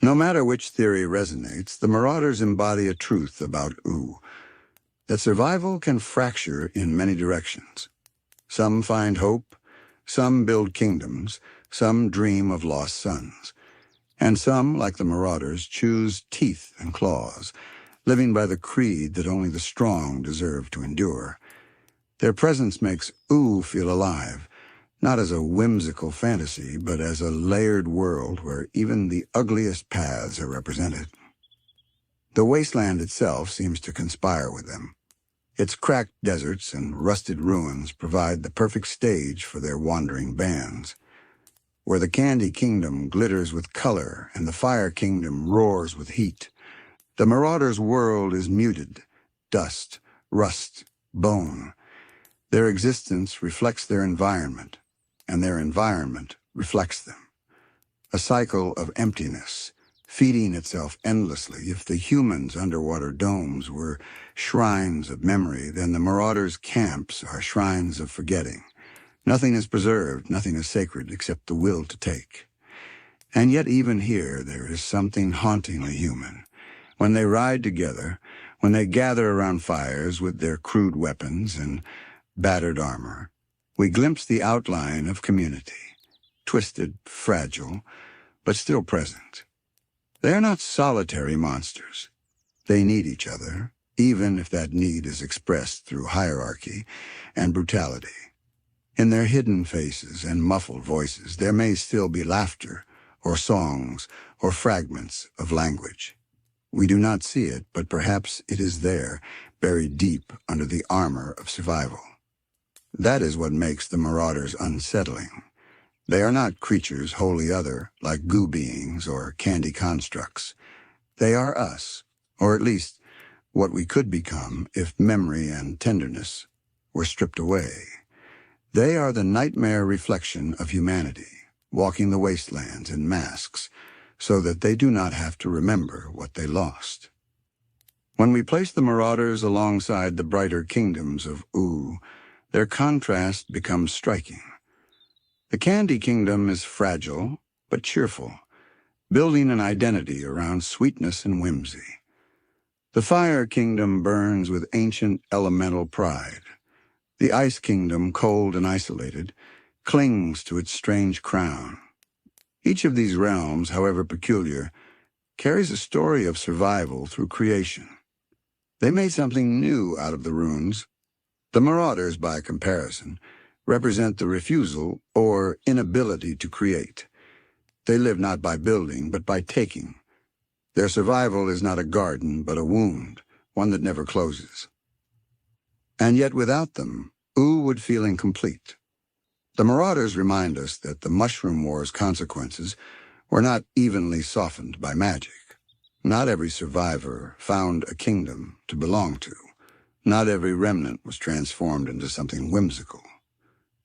No matter which theory resonates, the Marauders embody a truth about Ooo, that survival can fracture in many directions. Some find hope, some build kingdoms, some dream of lost sons, and some, like the Marauders, choose teeth and claws, living by the creed that only the strong deserve to endure. Their presence makes Ooo feel alive, not as a whimsical fantasy, but as a layered world where even the ugliest paths are represented. The wasteland itself seems to conspire with them. Its cracked deserts and rusted ruins provide the perfect stage for their wandering bands. Where the Candy Kingdom glitters with color and the Fire Kingdom roars with heat, the Marauders' world is muted, dust, rust, bone. Their existence reflects their environment, and their environment reflects them. A cycle of emptiness, feeding itself endlessly. If the Hyoomans' underwater domes were shrines of memory, then the Marauders' camps are shrines of forgetting. Nothing is preserved, nothing is sacred except the will to take. And yet even here there is something hauntingly human. When they ride together, when they gather around fires with their crude weapons and battered armor, we glimpse the outline of community, twisted, fragile, but still present. They are not solitary monsters. They need each other, even if that need is expressed through hierarchy and brutality. In their hidden faces and muffled voices, there may still be laughter, or songs, or fragments of language. We do not see it, but perhaps it is there, buried deep under the armor of survival. That is what makes the Marauders unsettling. They are not creatures wholly other, like goo beings or candy constructs. They are us, or at least what we could become if memory and tenderness were stripped away. They are the nightmare reflection of humanity, walking the wastelands in masks, so that they do not have to remember what they lost. When we place the Marauders alongside the brighter kingdoms of Ooo, their contrast becomes striking. The Candy Kingdom is fragile, but cheerful, building an identity around sweetness and whimsy. The Fire Kingdom burns with ancient elemental pride. The Ice Kingdom, cold and isolated, clings to its strange crown. Each of these realms, however peculiar, carries a story of survival through creation. They made something new out of the runes. The Marauders, by comparison, represent the refusal or inability to create. They live not by building, but by taking. Their survival is not a garden, but a wound, one that never closes. And yet without them, Ooo would feel incomplete. The Marauders remind us that the Mushroom War's consequences were not evenly softened by magic. Not every survivor found a kingdom to belong to. Not every remnant was transformed into something whimsical.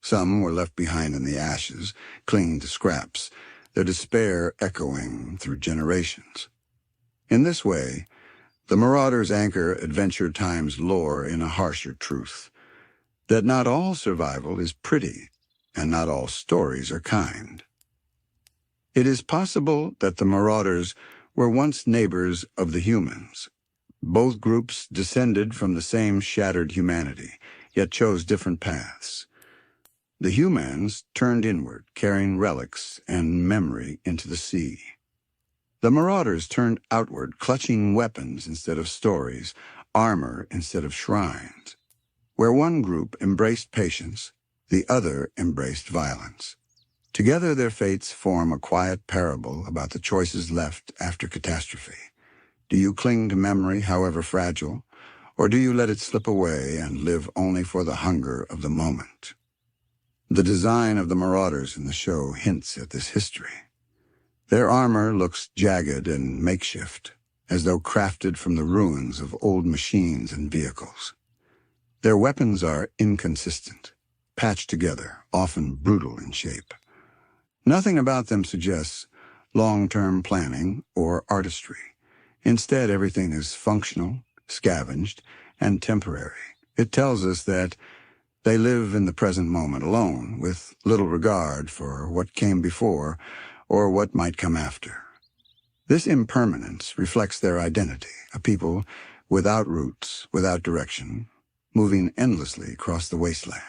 Some were left behind in the ashes, clinging to scraps, their despair echoing through generations. In this way, the Marauders anchor Adventure Time's lore in a harsher truth, that not all survival is pretty, and not all stories are kind. It is possible that the Marauders were once neighbors of the Hyoomans. Both groups descended from the same shattered humanity, yet chose different paths. The Hyoomans turned inward, carrying relics and memory into the sea. The Marauders turned outward, clutching weapons instead of stories, armor instead of shrines. Where one group embraced patience, the other embraced violence. Together their fates form a quiet parable about the choices left after catastrophe. Do you cling to memory, however fragile, or do you let it slip away and live only for the hunger of the moment? The design of the Marauders in the show hints at this history. Their armor looks jagged and makeshift, as though crafted from the ruins of old machines and vehicles. Their weapons are inconsistent, patched together, often brutal in shape. Nothing about them suggests long-term planning or artistry. Instead, everything is functional, scavenged, and temporary. It tells us that they live in the present moment alone, with little regard for what came before or what might come after. This impermanence reflects their identity, a people without roots, without direction, moving endlessly across the wasteland.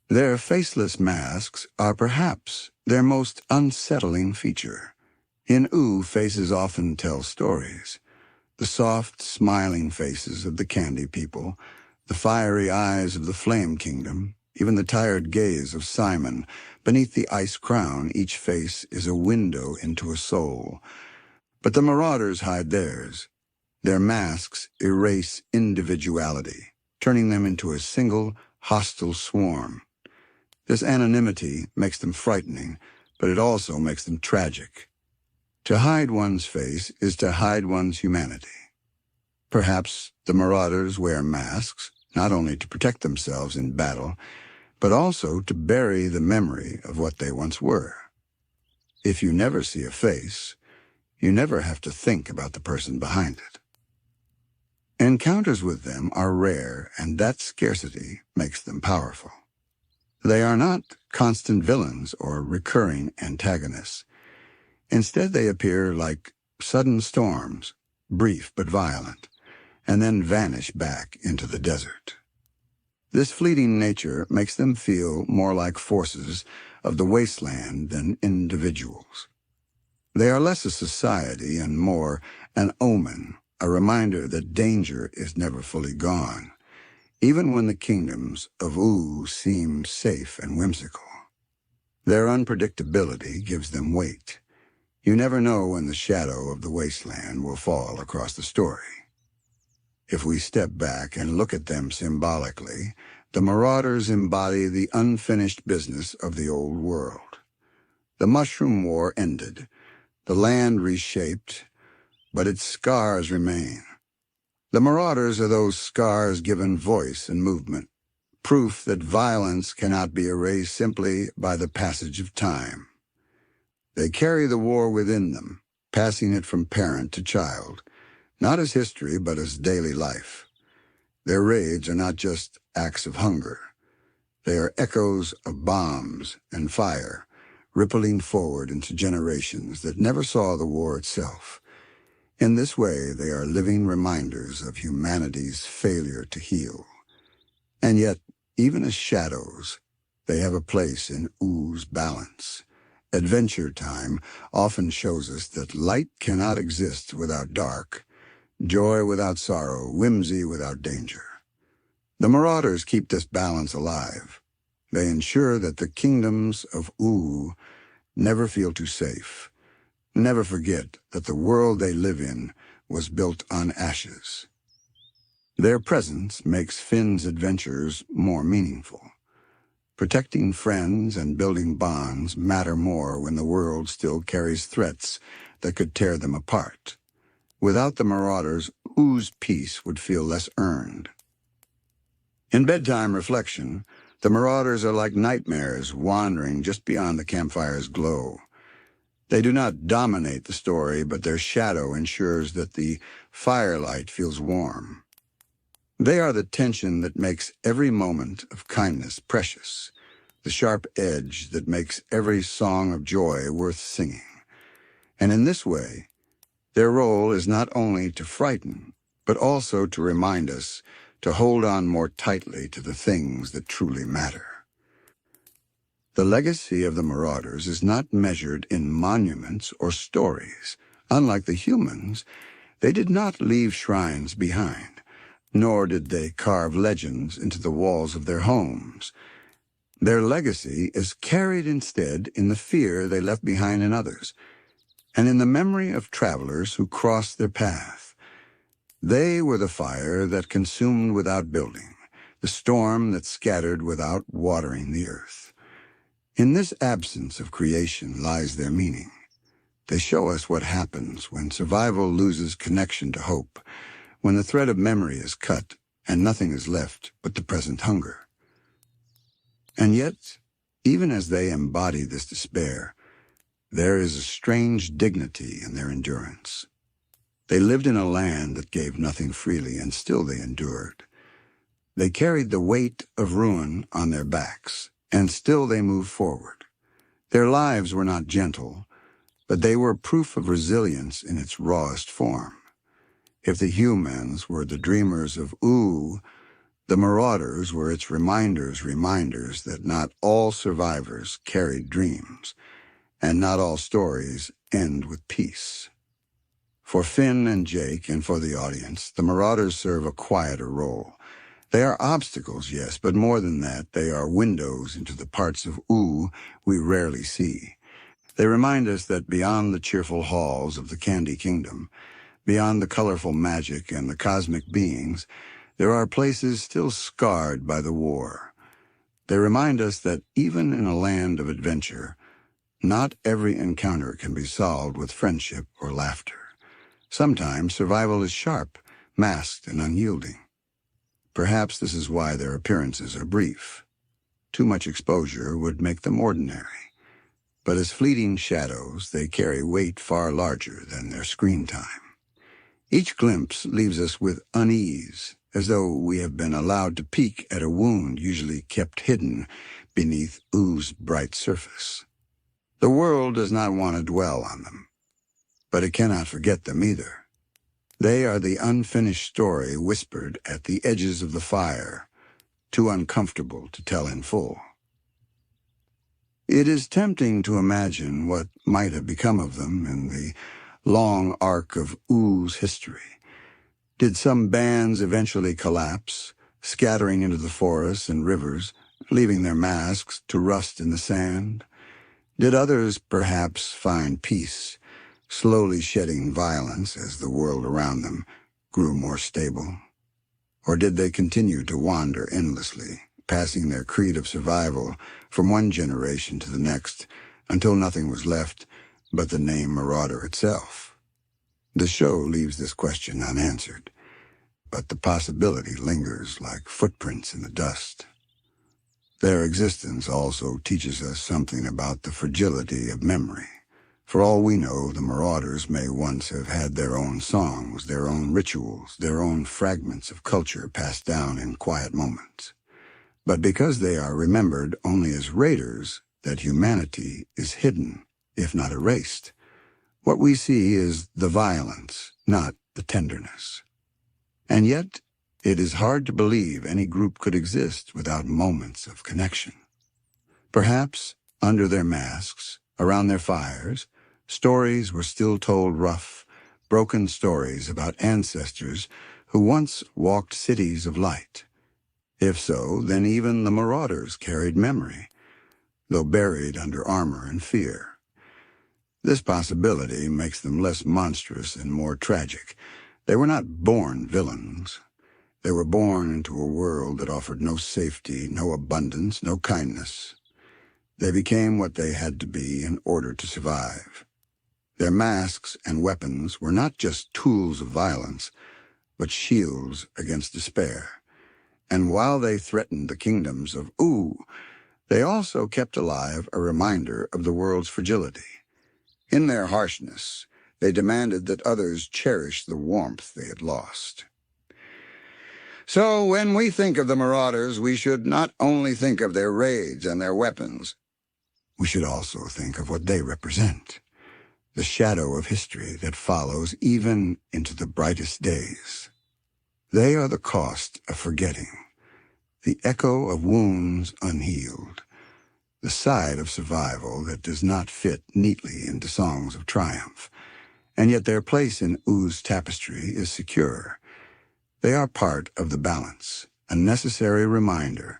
Their faceless masks are perhaps their most unsettling feature. In Ooo, faces often tell stories. The soft, smiling faces of the Candy People, the fiery eyes of the Flame Kingdom, even the tired gaze of Simon. Beneath the ice crown, each face is a window into a soul. But the Marauders hide theirs. Their masks erase individuality, turning them into a single, hostile swarm. This anonymity makes them frightening, but it also makes them tragic. To hide one's face is to hide one's humanity. Perhaps the Marauders wear masks, not only to protect themselves in battle, but also to bury the memory of what they once were. If you never see a face, you never have to think about the person behind it. Encounters with them are rare, and that scarcity makes them powerful. They are not constant villains or recurring antagonists. Instead, they appear like sudden storms, brief but violent, and then vanish back into the desert. This fleeting nature makes them feel more like forces of the wasteland than individuals. They are less a society and more an omen, a reminder that danger is never fully gone. even when the kingdoms of Ooo seem safe and whimsical. Their unpredictability gives them weight. You never know when the shadow of the wasteland will fall across the story. If we step back and look at them symbolically, the Marauders embody the unfinished business of the old world. The Mushroom War ended, the land reshaped, but its scars remain. The Marauders are those scars given voice and movement, proof that violence cannot be erased simply by the passage of time. They carry the war within them, passing it from parent to child, not as history but as daily life. Their raids are not just acts of hunger. They are echoes of bombs and fire, rippling forward into generations that never saw the war itself. In this way, they are living reminders of humanity's failure to heal. And yet, even as shadows, they have a place in Oo's balance. Adventure Time often shows us that light cannot exist without dark, joy without sorrow, whimsy without danger. The Marauders keep this balance alive. They ensure that the kingdoms of Ooo never feel too safe, never forget that the world they live in was built on ashes. Their presence makes Finn's adventures more meaningful. Protecting friends and building bonds matter more when the world still carries threats that could tear them apart. Without the Marauders, Oo's peace would feel less earned. In bedtime reflection, the Marauders are like nightmares wandering just beyond the campfire's glow. They do not dominate the story, but their shadow ensures that the firelight feels warm. They are the tension that makes every moment of kindness precious, the sharp edge that makes every song of joy worth singing. And in this way, their role is not only to frighten, but also to remind us to hold on more tightly to the things that truly matter. The legacy of the Marauders is not measured in monuments or stories. Unlike the Hyoomans, they did not leave shrines behind, nor did they carve legends into the walls of their homes. Their legacy is carried instead in the fear they left behind in others, and in the memory of travelers who crossed their path. They were the fire that consumed without building, the storm that scattered without watering the earth. In this absence of creation lies their meaning. They show us what happens when survival loses connection to hope, when the thread of memory is cut and nothing is left but the present hunger. And yet, even as they embody this despair, there is a strange dignity in their endurance. They lived in a land that gave nothing freely, and still they endured. They carried the weight of ruin on their backs, and still they moved forward. Their lives were not gentle, but they were proof of resilience in its rawest form. If the Hyoomans were the dreamers of Ooo, the Marauders were its reminders that not all survivors carried dreams, and not all stories end with peace. For Finn and Jake, and for the audience, the Marauders serve a quieter role. They are obstacles, yes, but more than that, they are windows into the parts of Ooo we rarely see. They remind us that beyond the cheerful halls of the Candy Kingdom, beyond the colorful magic and the cosmic beings, there are places still scarred by the war. They remind us that even in a land of adventure, not every encounter can be solved with friendship or laughter. Sometimes survival is sharp, masked, and unyielding. Perhaps this is why their appearances are brief. Too much exposure would make them ordinary. But as fleeting shadows, they carry weight far larger than their screen time. Each glimpse leaves us with unease, as though we have been allowed to peek at a wound usually kept hidden beneath Oo's bright surface. The world does not want to dwell on them, but it cannot forget them either. They are the unfinished story whispered at the edges of the fire, too uncomfortable to tell in full. It is tempting to imagine what might have become of them in the long arc of Oo's history. Did some bands eventually collapse, scattering into the forests and rivers, leaving their masks to rust in the sand? Did others perhaps find peace, slowly shedding violence as the world around them grew more stable? Or did they continue to wander endlessly, passing their creed of survival from one generation to the next until nothing was left but the name Marauder itself? The show leaves this question unanswered, but the possibility lingers like footprints in the dust. Their existence also teaches us something about the fragility of memory. For all we know, the Marauders may once have had their own songs, their own rituals, their own fragments of culture passed down in quiet moments. But because they are remembered only as raiders, that humanity is hidden, if not erased. What we see is the violence, not the tenderness. And yet, it is hard to believe any group could exist without moments of connection. Perhaps, under their masks, around their fires, stories were still told, rough, broken stories about ancestors who once walked cities of light. If so, then even the Marauders carried memory, though buried under armor and fear. This possibility makes them less monstrous and more tragic. They were not born villains. They were born into a world that offered no safety, no abundance, no kindness. They became what they had to be in order to survive. Their masks and weapons were not just tools of violence, but shields against despair. And while they threatened the kingdoms of Ooo, they also kept alive a reminder of the world's fragility. In their harshness, they demanded that others cherish the warmth they had lost. So when we think of the Marauders, we should not only think of their raids and their weapons. We should also think of what they represent, the shadow of history that follows even into the brightest days. They are the cost of forgetting, the echo of wounds unhealed, the side of survival that does not fit neatly into songs of triumph, and yet their place in Oo's tapestry is secure. They are part of the balance, a necessary reminder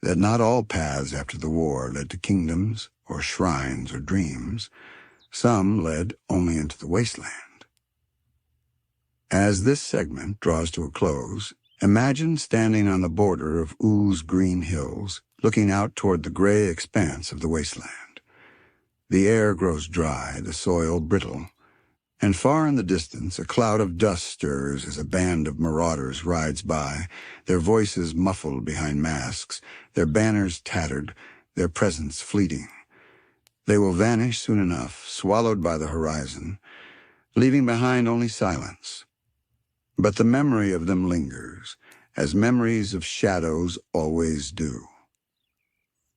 that not all paths after the war led to kingdoms or shrines or dreams. Some led only into the wasteland. As this segment draws to a close, imagine standing on the border of Oo's green hills, looking out toward the gray expanse of the wasteland. The air grows dry, the soil brittle, and far in the distance a cloud of dust stirs as a band of marauders rides by, their voices muffled behind masks, their banners tattered, their presence fleeting. They will vanish soon enough, swallowed by the horizon, leaving behind only silence. But the memory of them lingers, as memories of shadows always do.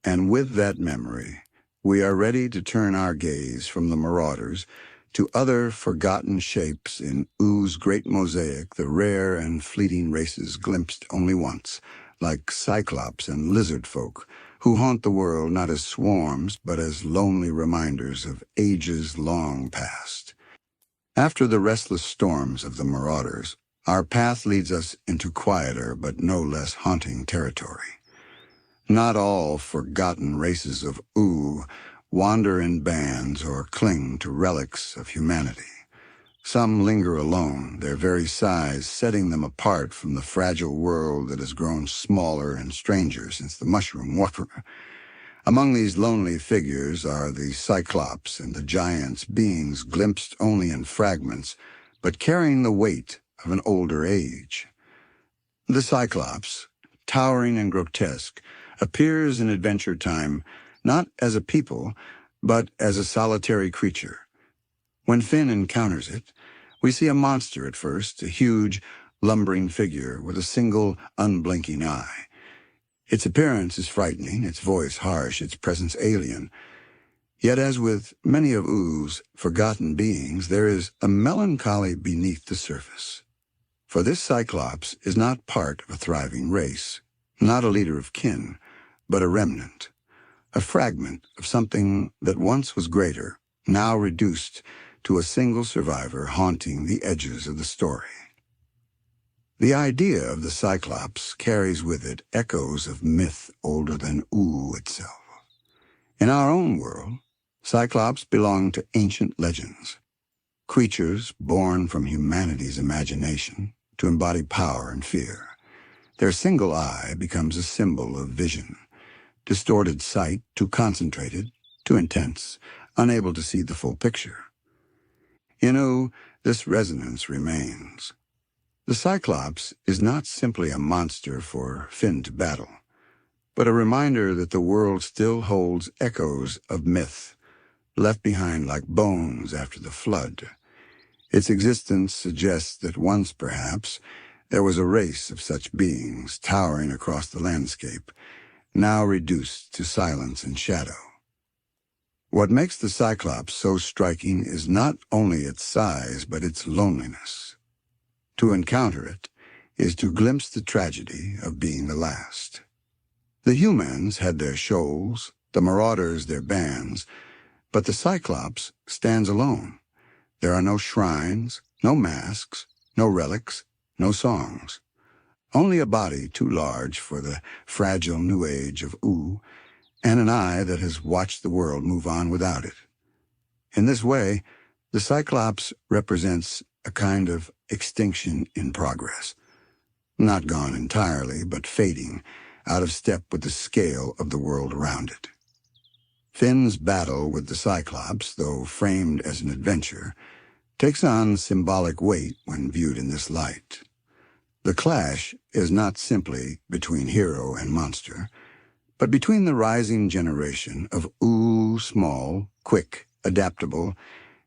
And with that memory, we are ready to turn our gaze from the Marauders to other forgotten shapes in Oo's great mosaic, the rare and fleeting races glimpsed only once, like Cyclops and Lizardfolk, who haunt the world not as swarms but as lonely reminders of ages long past. After the restless storms of the Marauders, our path leads us into quieter but no less haunting territory. Not all forgotten races of Ooo wander in bands or cling to relics of humanity. Some linger alone, their very size setting them apart from the fragile world that has grown smaller and stranger since the Mushroom War. Among these lonely figures are the Cyclops and the giants, beings glimpsed only in fragments, but carrying the weight of an older age. The Cyclops, towering and grotesque, appears in Adventure Time not as a people, but as a solitary creature. When Finn encounters it, we see a monster at first, a huge, lumbering figure with a single, unblinking eye. Its appearance is frightening, its voice harsh, its presence alien. Yet as with many of Oo's forgotten beings, there is a melancholy beneath the surface. For this Cyclops is not part of a thriving race, not a leader of kin, but a remnant, a fragment of something that once was greater, now reduced to a single survivor haunting the edges of the story. The idea of the Cyclops carries with it echoes of myth older than Ooo itself. In our own world, Cyclops belong to ancient legends, creatures born from humanity's imagination to embody power and fear. Their single eye becomes a symbol of vision, distorted sight too concentrated, too intense, unable to see the full picture. In Ooo, this resonance remains. The Cyclops is not simply a monster for Finn to battle, but a reminder that the world still holds echoes of myth, left behind like bones after the flood. Its existence suggests that once, perhaps, there was a race of such beings towering across the landscape, now reduced to silence and shadow. What makes the Cyclops so striking is not only its size, but its loneliness. To encounter it is to glimpse the tragedy of being the last. The Hyoomans had their shoals, the Marauders their bands, but the Cyclops stands alone. There are no shrines, no masks, no relics, no songs. Only a body too large for the fragile new age of Ooo, and an eye that has watched the world move on without it. In this way, the Cyclops represents a kind of extinction in progress. Not gone entirely, but fading, out of step with the scale of the world around it. Finn's battle with the Cyclops, though framed as an adventure, takes on symbolic weight when viewed in this light. The clash is not simply between hero and monster, but between the rising generation of Ooo, small, quick, adaptable,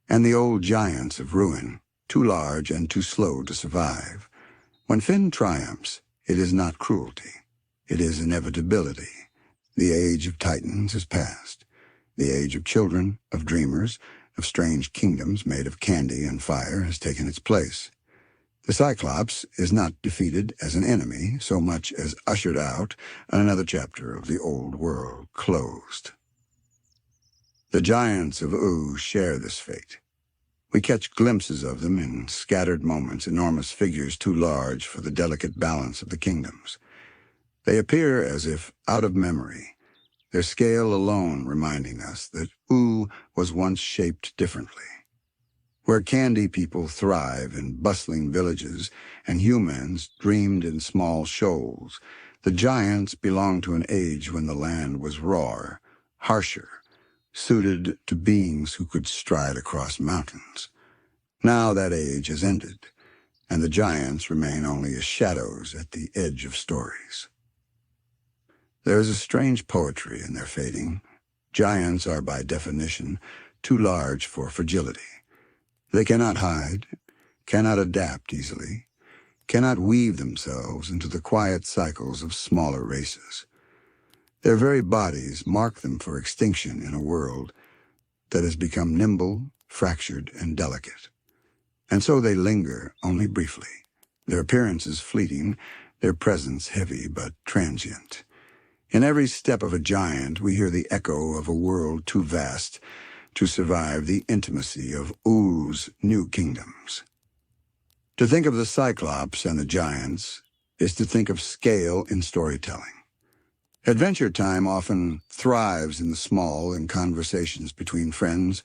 and the old giants of ruin, too large and too slow to survive. When Finn triumphs, it is not cruelty. It is inevitability. The age of titans is past. The age of children, of dreamers, of strange kingdoms made of candy and fire has taken its place. The Cyclops is not defeated as an enemy so much as ushered out another chapter of the old world closed. The giants of Ooo share this fate. We catch glimpses of them in scattered moments, enormous figures too large for the delicate balance of the kingdoms. They appear as if out of memory, their scale alone reminding us that Ooo was once shaped differently. Where candy people thrive in bustling villages and Hyoomans dreamed in small shoals, the giants belong to an age when the land was rawer, harsher, suited to beings who could stride across mountains. Now that age has ended, and the giants remain only as shadows at the edge of stories. There is a strange poetry in their fading. Giants are by definition too large for fragility. They cannot hide, cannot adapt easily, cannot weave themselves into the quiet cycles of smaller races. Their very bodies mark them for extinction in a world that has become nimble, fractured, and delicate. And so they linger only briefly, their appearances fleeting, their presence heavy but transient. In every step of a giant, we hear the echo of a world too vast to survive the intimacy of Oo's new kingdoms. To think of the Cyclops and the giants is to think of scale in storytelling. Adventure time often thrives in the small, in conversations between friends,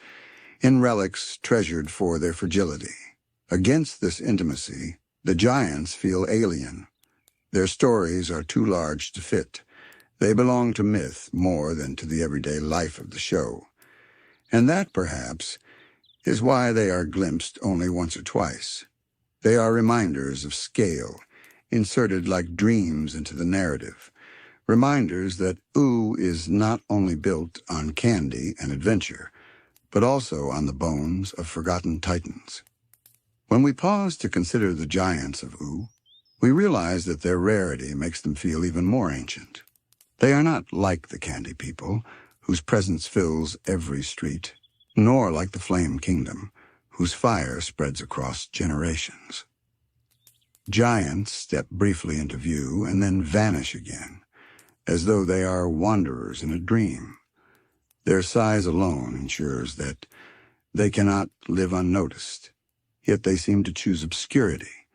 in relics treasured for their fragility. Against this intimacy, the giants feel alien. Their stories are too large to fit. They belong to myth more than to the everyday life of the show. And that, perhaps, is why they are glimpsed only once or twice. They are reminders of scale, inserted like dreams into the narrative, reminders that Ooo is not only built on candy and adventure, but also on the bones of forgotten titans. When we pause to consider the giants of Ooo, we realize that their rarity makes them feel even more ancient. They are not like the candy people, whose presence fills every street, nor like the Flame Kingdom, whose fire spreads across generations. Giants step briefly into view and then vanish again, as though they are wanderers in a dream. Their size alone ensures that they cannot live unnoticed, yet they seem to choose obscurity,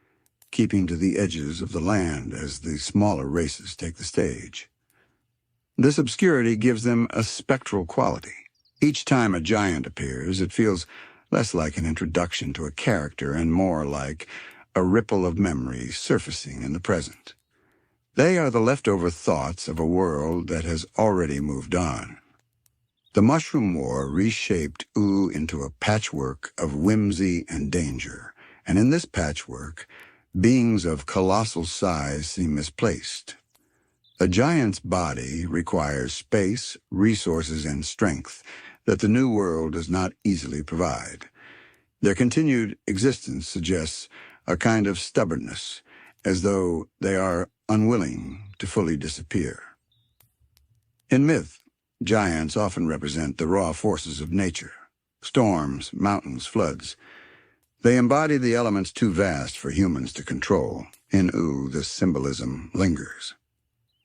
keeping to the edges of the land as the smaller races take the stage. This obscurity gives them a spectral quality. Each time a giant appears, it feels less like an introduction to a character and more like a ripple of memory surfacing in the present. They are the leftover thoughts of a world that has already moved on. The Mushroom War reshaped Ooo into a patchwork of whimsy and danger, and in this patchwork, beings of colossal size seem misplaced. A giant's body requires space, resources, and strength that the New World does not easily provide. Their continued existence suggests a kind of stubbornness, as though they are unwilling to fully disappear. In myth, giants often represent the raw forces of nature: storms, mountains, floods. They embody the elements too vast for humans to control. In Ooo, this symbolism lingers.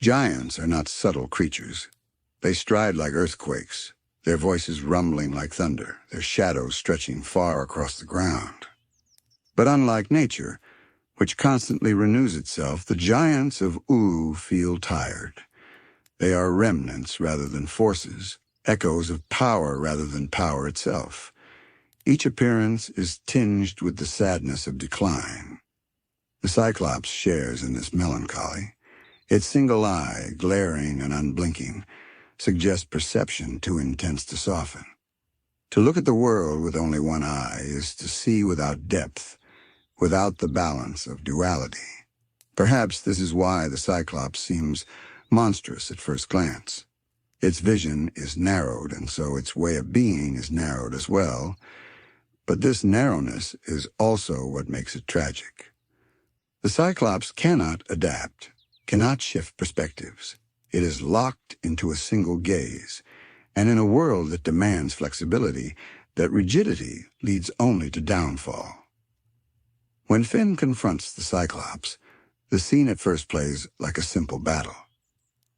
Giants are not subtle creatures. They stride like earthquakes, their voices rumbling like thunder, their shadows stretching far across the ground. But unlike nature, which constantly renews itself, the giants of Ooo feel tired. They are remnants rather than forces, echoes of power rather than power itself. Each appearance is tinged with the sadness of decline. The Cyclops shares in this melancholy. Its single eye, glaring and unblinking, suggests perception too intense to soften. To look at the world with only one eye is to see without depth, without the balance of duality. Perhaps this is why the Cyclops seems monstrous at first glance. Its vision is narrowed, and so its way of being is narrowed as well. But this narrowness is also what makes it tragic. The Cyclops cannot adapt, cannot shift perspectives. It is locked into a single gaze, and in a world that demands flexibility, that rigidity leads only to downfall. When Finn confronts the Cyclops, the scene at first plays like a simple battle.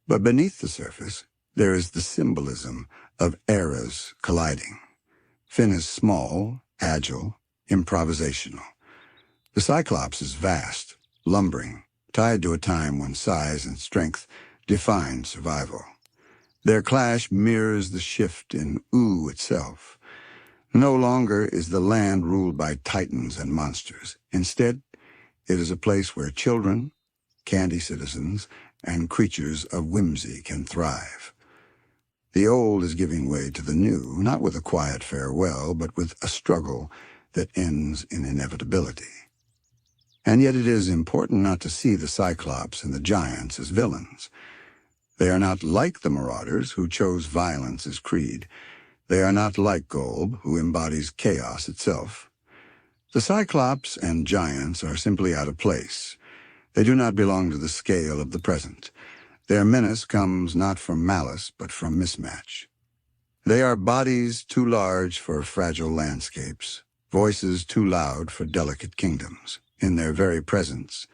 But beneath the surface, there is the symbolism of eras colliding. Finn is small, agile, improvisational. The Cyclops is vast, lumbering, tied to a time when size and strength defined survival. Their clash mirrors the shift in Ooo itself. No longer is the land ruled by titans and monsters. Instead, it is a place where children, candy citizens, and creatures of whimsy can thrive. The old is giving way to the new, not with a quiet farewell, but with a struggle that ends in inevitability. And yet it is important not to see the Cyclops and the giants as villains. They are not like the Marauders, who chose violence as creed. They are not like Golb, who embodies chaos itself. The Cyclops and giants are simply out of place. They do not belong to the scale of the present. Their menace comes not from malice, but from mismatch. They are bodies too large for fragile landscapes, voices too loud for delicate kingdoms. In their very presence,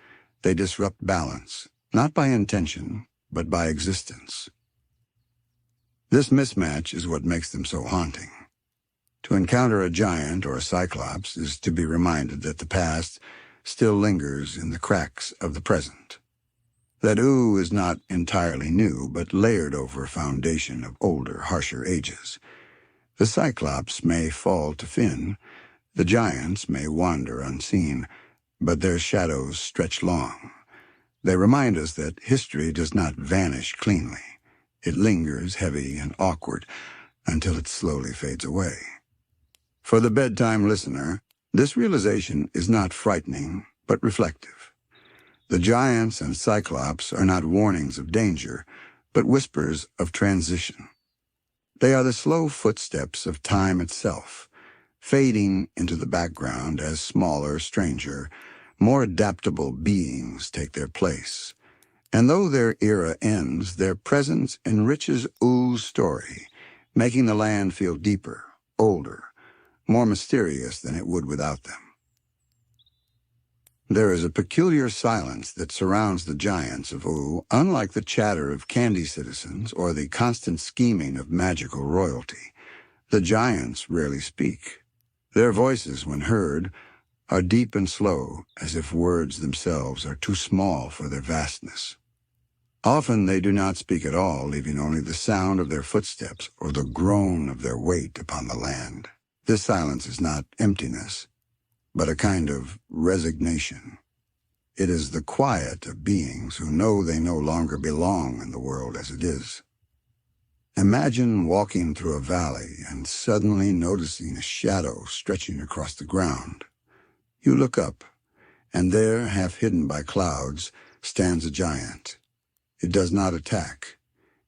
they disrupt balance, not by intention, but by existence. This mismatch is what makes them so haunting. To encounter a giant or a Cyclops is to be reminded that the past still lingers in the cracks of the present. That Ooo is not entirely new, but layered over a foundation of older, harsher ages. The Cyclops may fall to Finn, the giants may wander unseen, but their shadows stretch long. They remind us that history does not vanish cleanly. It lingers heavy and awkward until it slowly fades away. For the bedtime listener, this realization is not frightening, but reflective. The giants and Cyclops are not warnings of danger, but whispers of transition. They are the slow footsteps of time itself, fading into the background as smaller, stranger, more adaptable beings take their place. And though their era ends, their presence enriches Oo's story, making the land feel deeper, older, more mysterious than it would without them. There is a peculiar silence that surrounds the giants of Ooo, unlike the chatter of candy citizens or the constant scheming of magical royalty. The giants rarely speak. Their voices, when heard, are deep and slow, as if words themselves are too small for their vastness. Often they do not speak at all, leaving only the sound of their footsteps or the groan of their weight upon the land. This silence is not emptiness, but a kind of resignation. It is the quiet of beings who know they no longer belong in the world as it is. Imagine walking through a valley and suddenly noticing a shadow stretching across the ground. You look up, and there, half hidden by clouds, stands a giant. It does not attack.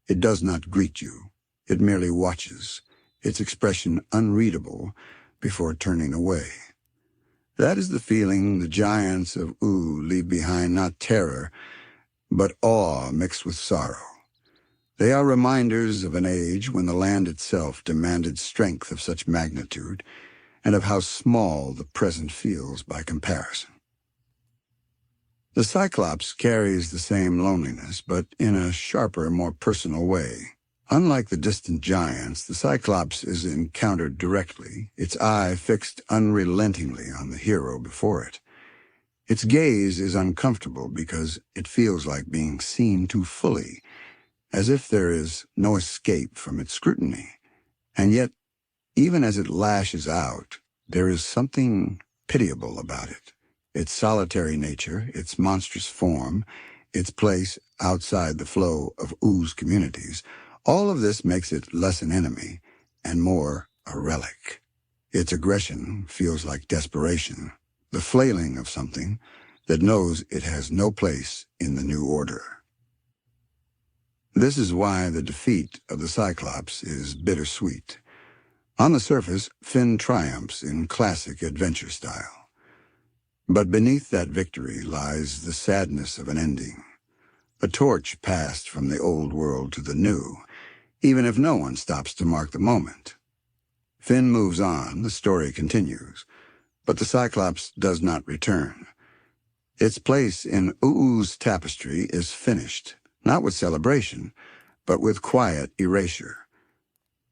It does not greet you. It merely watches, its expression unreadable, before turning away. That is the feeling the giants of Ooo leave behind, not terror, but awe mixed with sorrow. They are reminders of an age when the land itself demanded strength of such magnitude, and of how small the present feels by comparison. The Cyclops carries the same loneliness, but in a sharper, more personal way. Unlike the distant giants, the Cyclops is encountered directly, its eye fixed unrelentingly on the hero before it. Its gaze is uncomfortable because it feels like being seen too fully, as if there is no escape from its scrutiny. And yet, even as it lashes out, there is something pitiable about it. Its solitary nature, its monstrous form, its place outside the flow of Oo's communities, all of this makes it less an enemy and more a relic. Its aggression feels like desperation, the flailing of something that knows it has no place in the new order. This is why the defeat of the Cyclops is bittersweet. On the surface, Finn triumphs in classic adventure style. But beneath that victory lies the sadness of an ending. A torch passed from the old world to the new, even if no one stops to mark the moment. Finn moves on, the story continues, but the Cyclops does not return. Its place in Oo's tapestry is finished, not with celebration, but with quiet erasure.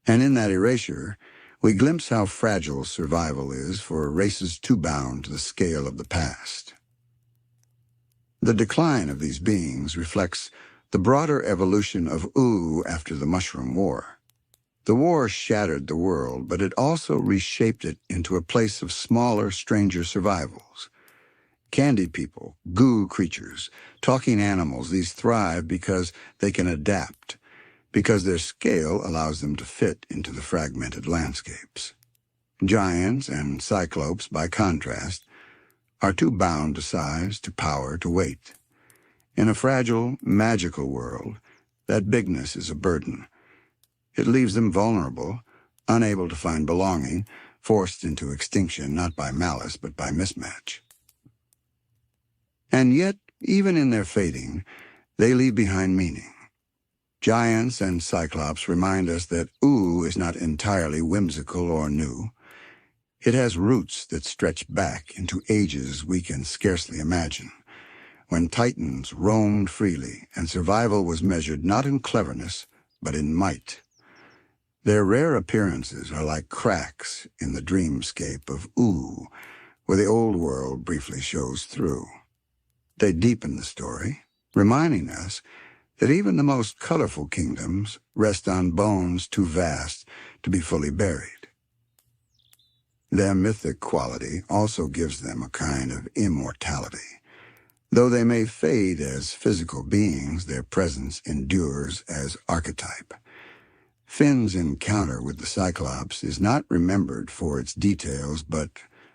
And in that erasure, we glimpse how fragile survival is for races too bound to the scale of the past. The decline of these beings reflects the broader evolution of Ooo after the Mushroom War. The war shattered the world, but it also reshaped it into a place of smaller, stranger survivals. Candy people, goo creatures, talking animals, these thrive because they can adapt, because their scale allows them to fit into the fragmented landscapes. Giants and cyclopes, by contrast, are too bound to size, to power, to weight. In a fragile, magical world, that bigness is a burden. It leaves them vulnerable, unable to find belonging, forced into extinction not by malice but by mismatch. And yet, even in their fading, they leave behind meaning. Giants and Cyclops remind us that Ooo is not entirely whimsical or new. It has roots that stretch back into ages we can scarcely imagine, when Titans roamed freely and survival was measured not in cleverness, but in might. Their rare appearances are like cracks in the dreamscape of Ooo, where the old world briefly shows through. They deepen the story, reminding us that even the most colorful kingdoms rest on bones too vast to be fully buried. Their mythic quality also gives them a kind of immortality. Though they may fade as physical beings, their presence endures as archetype. Finn's encounter with the Cyclops is not remembered for its details, but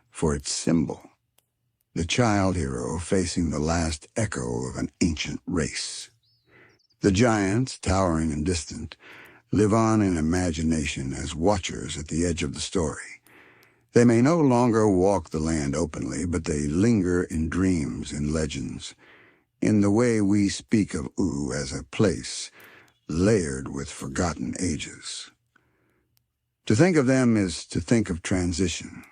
for its symbol. The child hero facing the last echo of an ancient race. The giants, towering and distant, live on in imagination as watchers at the edge of the story. They may no longer walk the land openly, but they linger in dreams and legends, in the way we speak of Ooo as a place layered with forgotten ages. To think of them is to think of transition.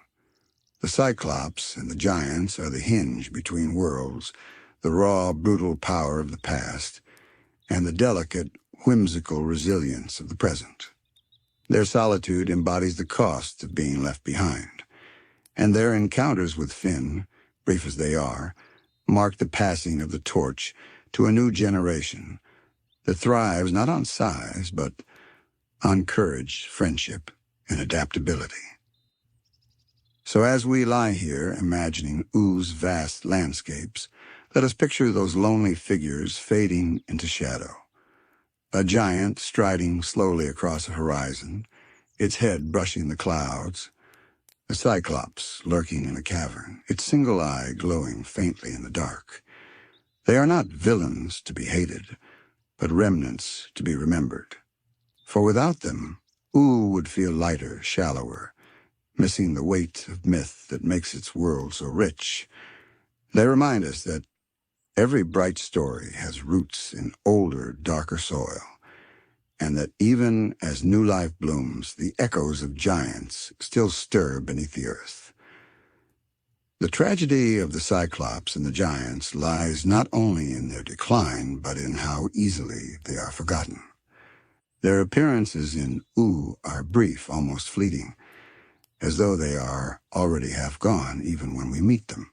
The Cyclops and the giants are the hinge between worlds, the raw, brutal power of the past, and the delicate, whimsical resilience of the present. Their solitude embodies the cost of being left behind, and their encounters with Finn, brief as they are, mark the passing of the torch to a new generation that thrives not on size, but on courage, friendship, and adaptability. So as we lie here imagining Oo's vast landscapes, let us picture those lonely figures fading into shadow. A giant striding slowly across a horizon, its head brushing the clouds. A cyclops lurking in a cavern, its single eye glowing faintly in the dark. They are not villains to be hated, but remnants to be remembered. For without them, Ooo would feel lighter, shallower, missing the weight of myth that makes its world so rich. They remind us that every bright story has roots in older, darker soil, and that even as new life blooms, the echoes of giants still stir beneath the earth. The tragedy of the Cyclops and the giants lies not only in their decline, but in how easily they are forgotten. Their appearances in Ooo are brief, almost fleeting, as though they are already half gone even when we meet them.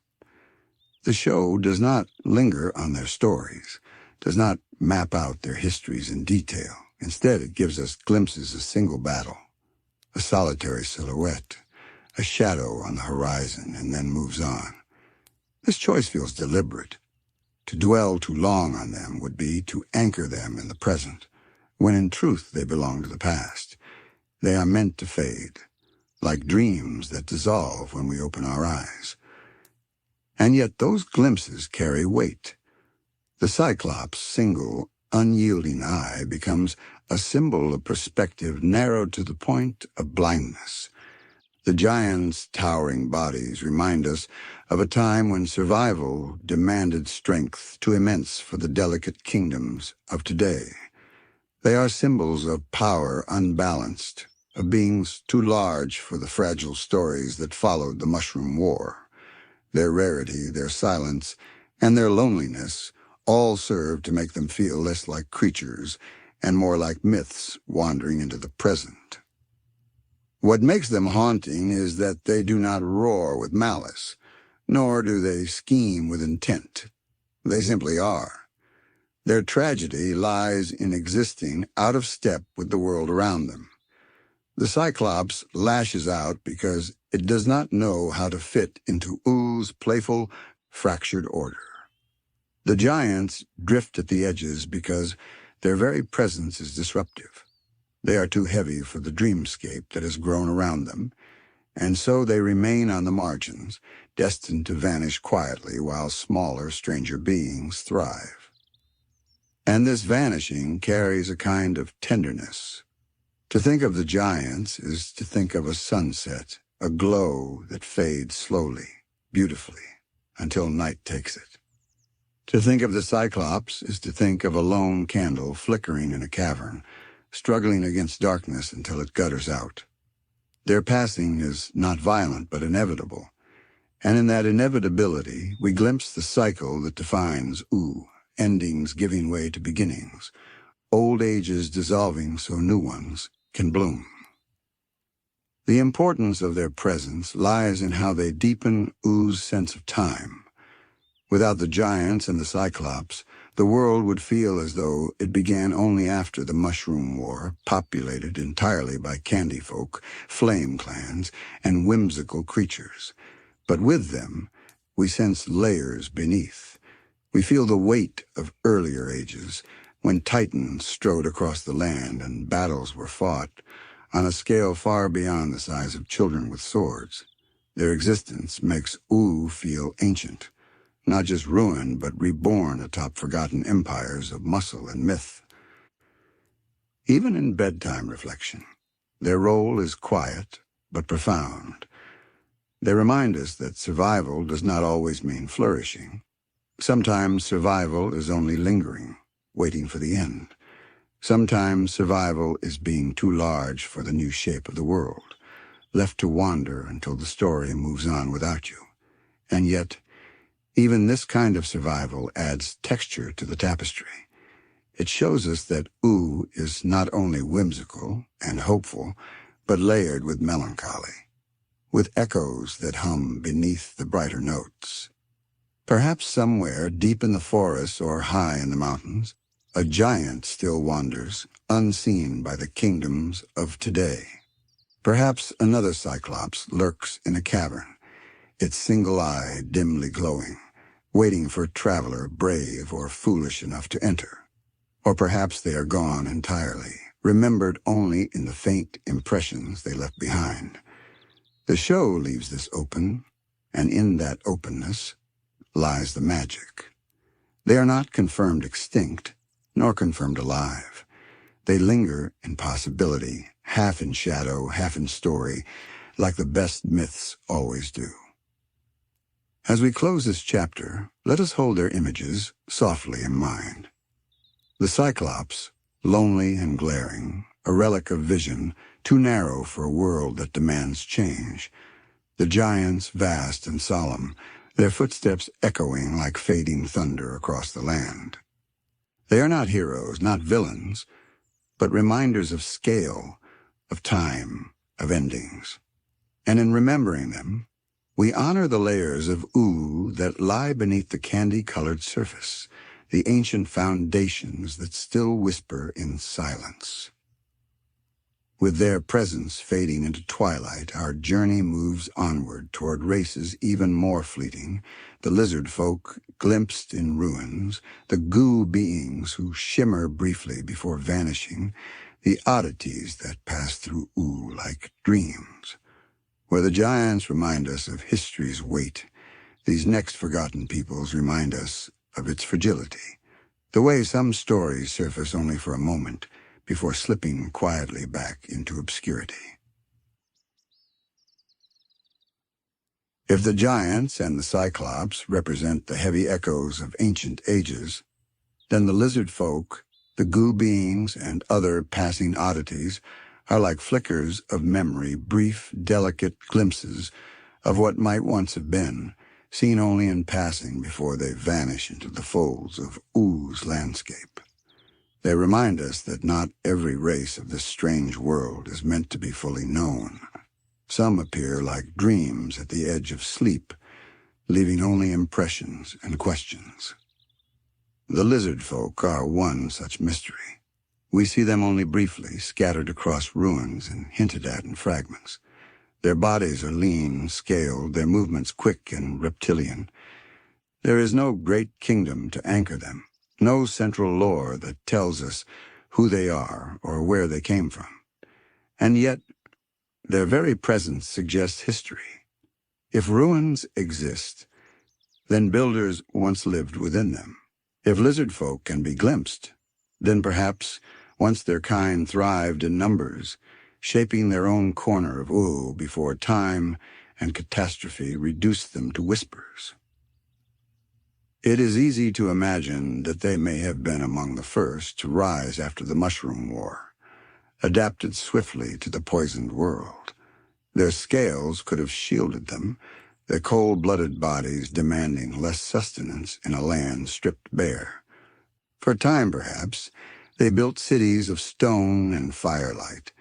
The show does not linger on their stories, does not map out their histories in detail. Instead, it gives us glimpses of single battle, a solitary silhouette, a shadow on the horizon, and then moves on. This choice feels deliberate. To dwell too long on them would be to anchor them in the present, when in truth they belong to the past. They are meant to fade, like dreams that dissolve when we open our eyes. And yet those glimpses carry weight. The Cyclops' single, unyielding eye becomes a symbol of perspective narrowed to the point of blindness. The giants' towering bodies remind us of a time when survival demanded strength too immense for the delicate kingdoms of today. They are symbols of power unbalanced, of beings too large for the fragile stories that followed the Mushroom War. Their rarity, their silence, and their loneliness all serve to make them feel less like creatures and more like myths wandering into the present. What makes them haunting is that they do not roar with malice, nor do they scheme with intent. They simply are. Their tragedy lies in existing out of step with the world around them. The Cyclops lashes out because it does not know how to fit into Oo's playful, fractured order. The giants drift at the edges because their very presence is disruptive. They are too heavy for the dreamscape that has grown around them, and so they remain on the margins, destined to vanish quietly while smaller, stranger beings thrive. And this vanishing carries a kind of tenderness. To think of the giants is to think of a sunset, a glow that fades slowly, beautifully, until night takes it. To think of the Cyclops is to think of a lone candle flickering in a cavern, struggling against darkness until it gutters out. Their passing is not violent but inevitable, and in that inevitability we glimpse the cycle that defines Ooo, endings giving way to beginnings, old ages dissolving so new ones can bloom. The importance of their presence lies in how they deepen Oo's sense of time. Without the giants and the Cyclops, the world would feel as though it began only after the Mushroom War, populated entirely by candy folk, flame clans, and whimsical creatures. But with them, we sense layers beneath. We feel the weight of earlier ages, when titans strode across the land and battles were fought on a scale far beyond the size of children with swords. Their existence makes Ooo feel ancient, not just ruined, but reborn atop forgotten empires of muscle and myth. Even in bedtime reflection, their role is quiet but profound. They remind us that survival does not always mean flourishing. Sometimes survival is only lingering, waiting for the end. Sometimes survival is being too large for the new shape of the world, left to wander until the story moves on without you. And yet, even this kind of survival adds texture to the tapestry. It shows us that Ooo is not only whimsical and hopeful, but layered with melancholy. with echoes that hum beneath the brighter notes. Perhaps somewhere deep in the forests or high in the mountains, a giant still wanders, unseen by the kingdoms of today. Perhaps another Cyclops lurks in a cavern, its single eye dimly glowing, waiting for a traveler brave or foolish enough to enter. Or perhaps they are gone entirely, remembered only in the faint impressions they left behind. The show leaves this open, and in that openness lies the magic. They are not confirmed extinct, nor confirmed alive. They linger in possibility, half in shadow, half in story, like the best myths always do. As we close this chapter, let us hold their images softly in mind. The Cyclops, lonely and glaring, a relic of vision, too narrow for a world that demands change. The giants, vast and solemn, their footsteps echoing like fading thunder across the land. They are not heroes, not villains, but reminders of scale, of time, of endings. And in remembering them, we honor the layers of Ooo that lie beneath the candy-colored surface, the ancient foundations that still whisper in silence. With their presence fading into twilight, our journey moves onward toward races even more fleeting, the Lizardfolk glimpsed in ruins, the goo beings who shimmer briefly before vanishing, the oddities that pass through Ooo like dreams. Where the giants remind us of history's weight, these next forgotten peoples remind us of its fragility, the way some stories surface only for a moment before slipping quietly back into obscurity. If the giants and the Cyclops represent the heavy echoes of ancient ages, then the Lizardfolk, the goo beings, and other passing oddities are like flickers of memory, brief, delicate glimpses of what might once have been, seen only in passing before they vanish into the folds of Oo's landscape. They remind us that not every race of this strange world is meant to be fully known. Some appear like dreams at the edge of sleep, leaving only impressions and questions. The Lizardfolk are one such mystery. We see them only briefly, scattered across ruins and hinted at in fragments. Their bodies are lean, scaled, their movements quick and reptilian. There is no great kingdom to anchor them, no central lore that tells us who they are or where they came from. And yet, their very presence suggests history. If ruins exist, then builders once lived within them. If Lizardfolk can be glimpsed, then perhaps once their kind thrived in numbers, shaping their own corner of Ooo before time and catastrophe reduced them to whispers. It is easy to imagine that they may have been among the first to rise after the Mushroom War, adapted swiftly to the poisoned world. Their scales could have shielded them, their cold-blooded bodies demanding less sustenance in a land stripped bare. For a time, perhaps, they built cities of stone and firelight,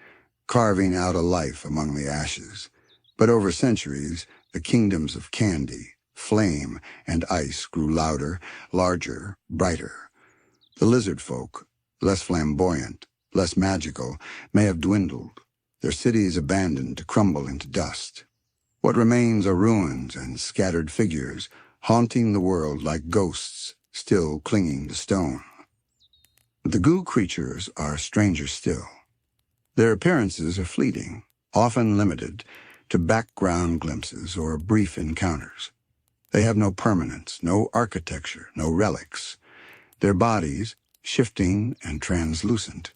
carving out a life among the ashes. But over centuries, the kingdoms of candy, flame, and ice grew louder, larger, brighter. The Lizardfolk, less flamboyant, less magical, may have dwindled, their cities abandoned to crumble into dust. What remains are ruins and scattered figures, haunting the world like ghosts still clinging to stone. The goo creatures are stranger still. Their appearances are fleeting, often limited to background glimpses or brief encounters. They have no permanence, no architecture, no relics. Their bodies, shifting and translucent,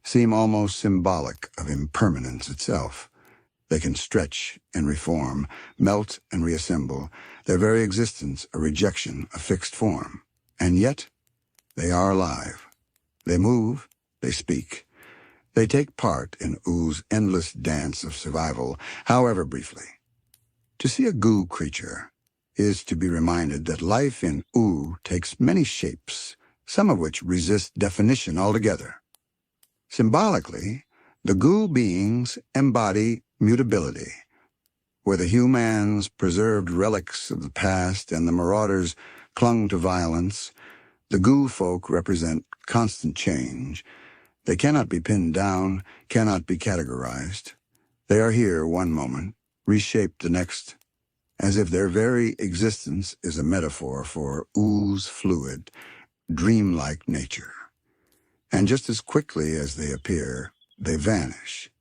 seem almost symbolic of impermanence itself. They can stretch and reform, melt and reassemble, their very existence a rejection of fixed form. And yet, they are alive. They move, they speak. They take part in Oo's endless dance of survival, however briefly. To see a goo creature is to be reminded that life in Ooo takes many shapes, some of which resist definition altogether. Symbolically, the goo beings embody mutability. where the Hyoomans preserved relics of the past and the Marauders clung to violence, the goo folk represent constant change. They cannot be pinned down, cannot be categorized. They are here one moment, reshaped the next, as if their very existence is a metaphor for Oo's fluid, dreamlike nature. And just as quickly as they appear, they vanish,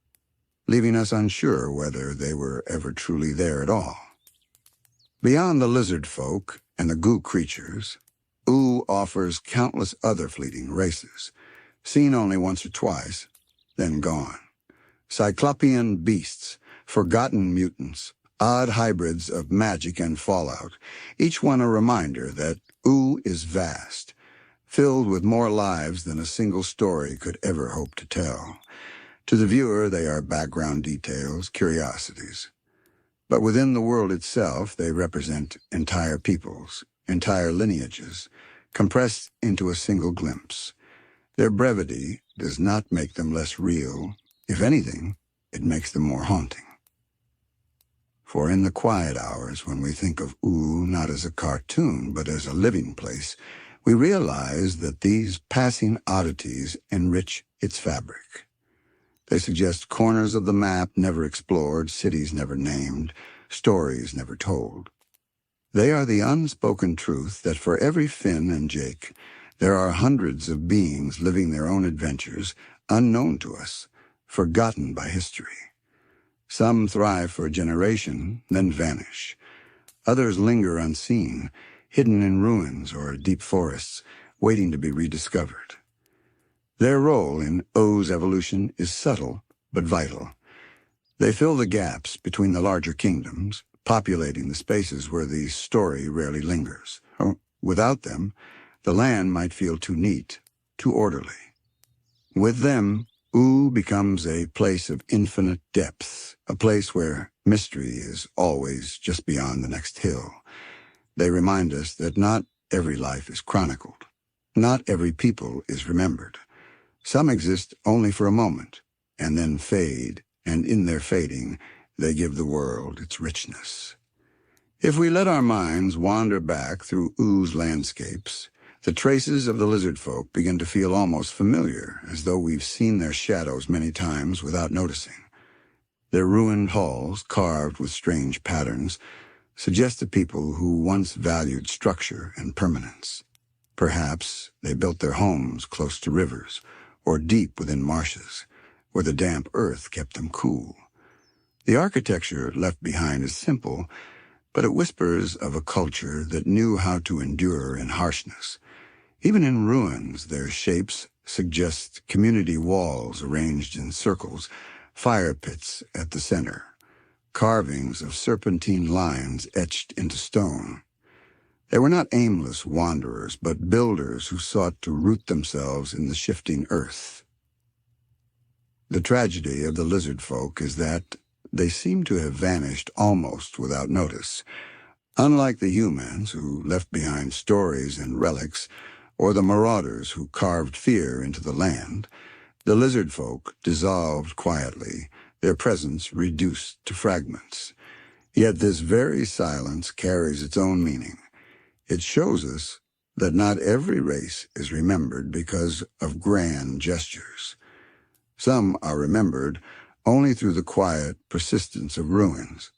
leaving us unsure whether they were ever truly there at all. Beyond the lizardfolk and the goo creatures, Ooo offers countless other fleeting races, seen only once or twice, then gone. Cyclopean beasts, forgotten mutants, odd hybrids of magic and fallout, each one a reminder that Ooo is vast, filled with more lives than a single story could ever hope to tell. To the viewer, they are background details, curiosities. But within the world itself, they represent entire peoples, entire lineages, compressed into a single glimpse. Their brevity does not make them less real. If anything, it makes them more haunting. For in the quiet hours, when we think of Ooo not as a cartoon, but as a living place, we realize that these passing oddities enrich its fabric. They suggest corners of the map never explored, cities never named, stories never told. They are the unspoken truth that for every Finn and Jake, there are hundreds of beings living their own adventures, unknown to us, forgotten by history. Some thrive for a generation, then vanish. Others linger unseen, hidden in ruins or deep forests, waiting to be rediscovered. Their role in Oo's evolution is subtle but vital. They fill the gaps between the larger kingdoms, populating the spaces where the story rarely lingers. Without them, the land might feel too neat, too orderly. With them, Ooo becomes a place of infinite depth, a place where mystery is always just beyond the next hill. They remind us that not every life is chronicled. Not every people is remembered. Some exist only for a moment, and then fade, and in their fading, they give the world its richness. If we let our minds wander back through Oo's landscapes, the traces of the lizardfolk begin to feel almost familiar, as though we've seen their shadows many times without noticing. Their ruined halls, carved with strange patterns, suggest a people who once valued structure and permanence. Perhaps they built their homes close to rivers, or deep within marshes, where the damp earth kept them cool. The architecture left behind is simple, but it whispers of a culture that knew how to endure in harshness. Even in ruins, their shapes suggest community walls arranged in circles, fire pits at the center, carvings of serpentine lines etched into stone. They were not aimless wanderers, but builders who sought to root themselves in the shifting earth. The tragedy of the lizardfolk is that they seem to have vanished almost without notice. Unlike the Hyoomans, who left behind stories and relics, or the Marauders who carved fear into the land, the lizardfolk dissolved quietly, their presence reduced to fragments. Yet this very silence carries its own meaning. It shows us that not every race is remembered because of grand gestures. Some are remembered only through the quiet persistence of ruins,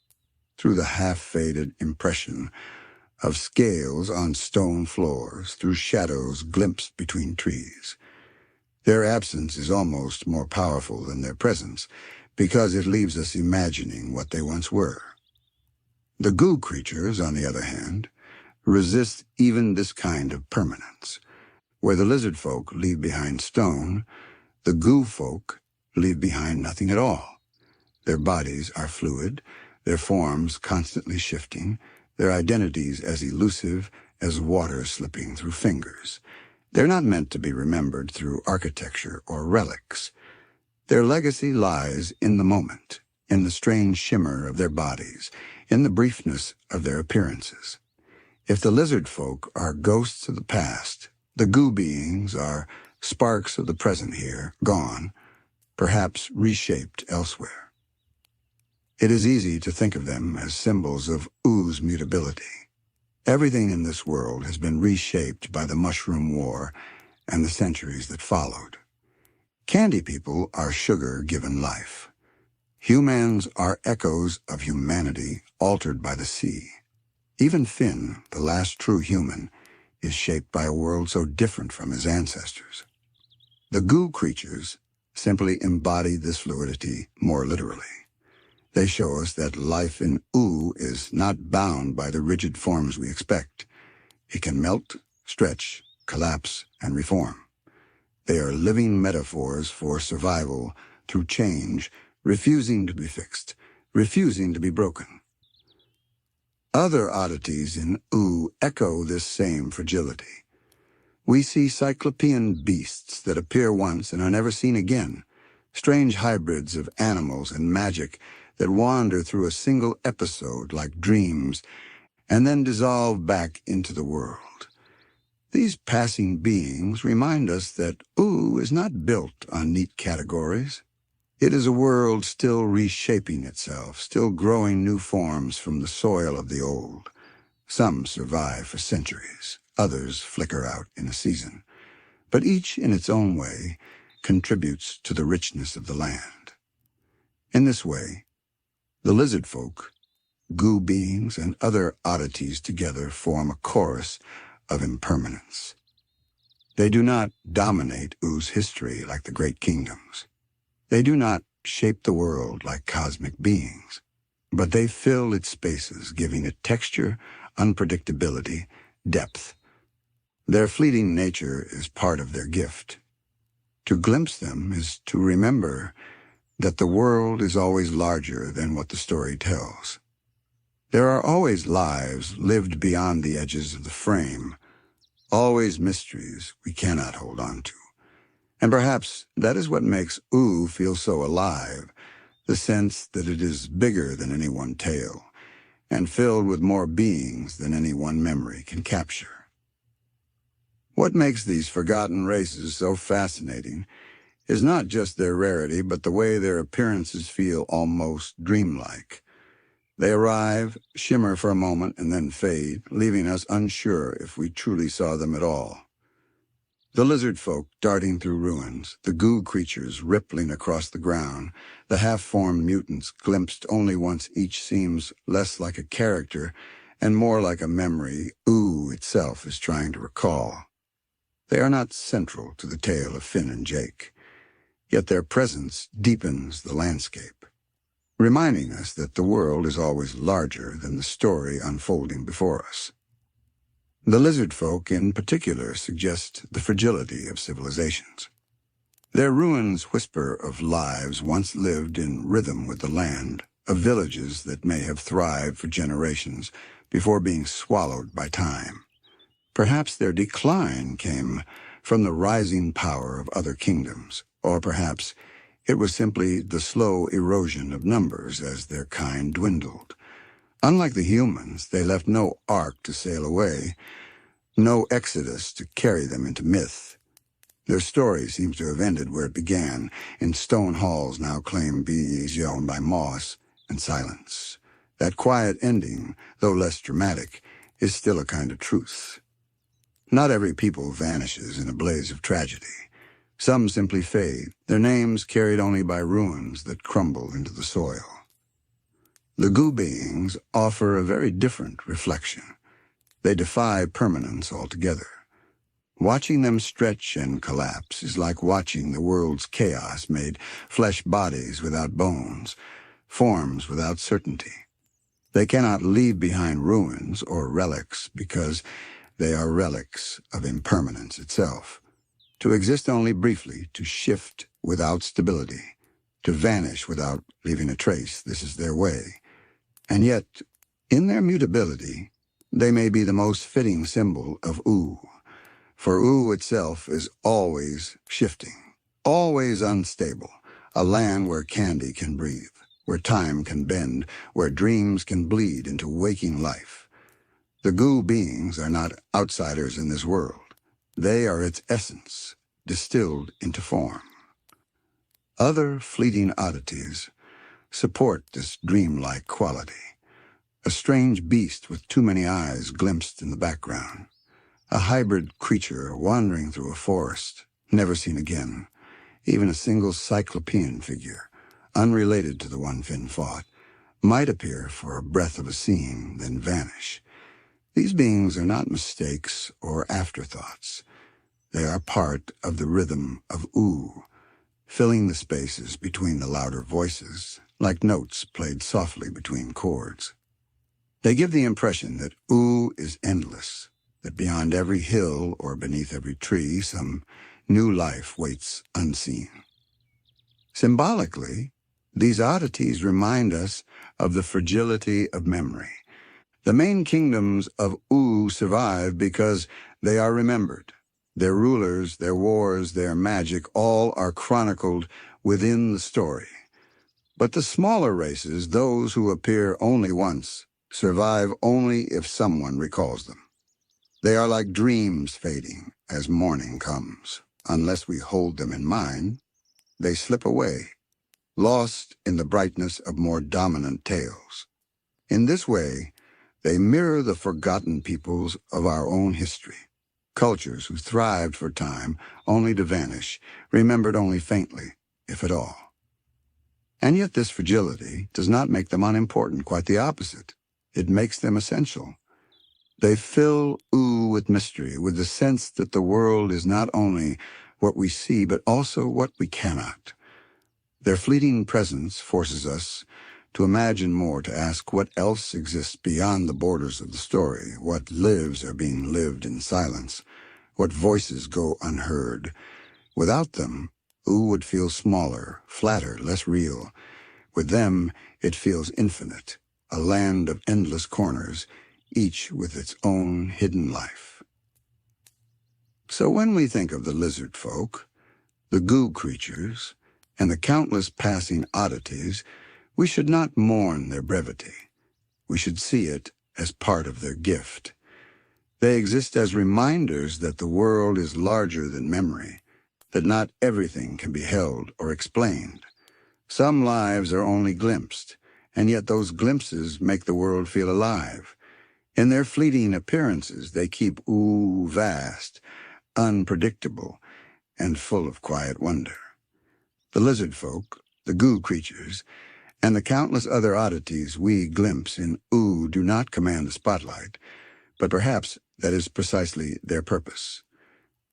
through the half-faded impression of scales on stone floors, through shadows glimpsed between trees. Their absence is almost more powerful than their presence, because it leaves us imagining what they once were. The goo creatures, on the other hand, resist even this kind of permanence. Where the lizardfolk leave behind stone, the goo folk leave behind nothing at all. Their bodies are fluid, their forms constantly shifting, their identities as elusive as water slipping through fingers. They're not meant to be remembered through architecture or relics. Their legacy lies in the moment, in the strange shimmer of their bodies, in the briefness of their appearances. If the lizardfolk are ghosts of the past, the goo beings are sparks of the present here, gone, perhaps reshaped elsewhere. It is easy to think of them as symbols of Oo's mutability. Everything in this world has been reshaped by the Mushroom War and the centuries that followed. Candy people are sugar given life. Hyoomans are echoes of humanity altered by the sea. Even Finn, the last true human, is shaped by a world so different from his ancestors. The goo creatures simply embody this fluidity more literally. They show us that life in Ooo is not bound by the rigid forms we expect. It can melt, stretch, collapse, and reform. They are living metaphors for survival through change, refusing to be fixed, refusing to be broken. Other oddities in Ooo echo this same fragility. We see cyclopean beasts that appear once and are never seen again, strange hybrids of animals and magic that wander through a single episode like dreams and then dissolve back into the world. These passing beings remind us that Ooo is not built on neat categories. It is a world still reshaping itself, still growing new forms from the soil of the old. Some survive for centuries, others flicker out in a season, but each in its own way contributes to the richness of the land. In this way, the Lizardfolk, goo beings, and other oddities together form a chorus of impermanence. They do not dominate Oo's history like the great kingdoms. They do not shape the world like cosmic beings, but they fill its spaces, giving it texture, unpredictability, depth. Their fleeting nature is part of their gift. To glimpse them is to remember that the world is always larger than what the story tells. There are always lives lived beyond the edges of the frame, always mysteries we cannot hold on to. And perhaps that is what makes Ooo feel so alive, the sense that it is bigger than any one tale, and filled with more beings than any one memory can capture. What makes these forgotten races so fascinating is not just their rarity, but the way their appearances feel almost dreamlike. They arrive, shimmer for a moment, and then fade, leaving us unsure if we truly saw them at all. The Lizardfolk darting through ruins, the goo creatures rippling across the ground, the half-formed mutants glimpsed only once each seems less like a character and more like a memory Ooo itself is trying to recall. They are not central to the tale of Finn and Jake, yet their presence deepens the landscape, reminding us that the world is always larger than the story unfolding before us. The Lizardfolk in particular suggest the fragility of civilizations. Their ruins whisper of lives once lived in rhythm with the land, of villages that may have thrived for generations before being swallowed by time. Perhaps their decline came from the rising power of other kingdoms, or perhaps it was simply the slow erosion of numbers as their kind dwindled. Unlike the Hyoomans, they left no ark to sail away, no exodus to carry them into myth. Their story seems to have ended where it began, in stone halls now claimed beyond by moss and silence. That quiet ending, though less dramatic, is still a kind of truth. Not every people vanishes in a blaze of tragedy. Some simply fade, their names carried only by ruins that crumble into the soil. The goo beings offer a very different reflection. They defy permanence altogether. Watching them stretch and collapse is like watching the world's chaos made flesh bodies without bones, forms without certainty. They cannot leave behind ruins or relics because they are relics of impermanence itself. To exist only briefly, to shift without stability, to vanish without leaving a trace, this is their way. And yet, in their mutability, they may be the most fitting symbol of Ooo. For Ooo itself is always shifting, always unstable, a land where candy can breathe, where time can bend, where dreams can bleed into waking life. The goo beings are not outsiders in this world. They are its essence, distilled into form. Other fleeting oddities support this dreamlike quality. A strange beast with too many eyes glimpsed in the background. A hybrid creature wandering through a forest, never seen again. Even a single cyclopean figure, unrelated to the one Finn fought, might appear for a breath of a scene, then vanish. These beings are not mistakes or afterthoughts. They are part of the rhythm of Ooo, filling the spaces between the louder voices, like notes played softly between chords. They give the impression that Ooo is endless, that beyond every hill or beneath every tree, some new life waits unseen. Symbolically, these oddities remind us of the fragility of memory. The main kingdoms of Ooo survive because they are remembered. Their rulers, their wars, their magic, all are chronicled within the story. But the smaller races, those who appear only once, survive only if someone recalls them. They are like dreams fading as morning comes. Unless we hold them in mind, they slip away, lost in the brightness of more dominant tales. In this way, they mirror the forgotten peoples of our own history, cultures who thrived for time only to vanish, remembered only faintly, if at all. And yet this fragility does not make them unimportant, quite the opposite. It makes them essential. They fill Ooo with mystery, with the sense that the world is not only what we see, but also what we cannot. Their fleeting presence forces us to imagine more, to ask what else exists beyond the borders of the story, what lives are being lived in silence, what voices go unheard. Without them, Ooo would feel smaller, flatter, less real. With them, it feels infinite, a land of endless corners, each with its own hidden life. So when we think of the Lizardfolk, the goo creatures, and the countless passing oddities, we should not mourn their brevity. We should see it as part of their gift. They exist as reminders that the world is larger than memory, that not everything can be held or explained. Some lives are only glimpsed, and yet those glimpses make the world feel alive. In their fleeting appearances, they keep Ooo vast, unpredictable, and full of quiet wonder. The Lizardfolk, the goo creatures, and the countless other oddities we glimpse in Ooo do not command the spotlight, but perhaps that is precisely their purpose.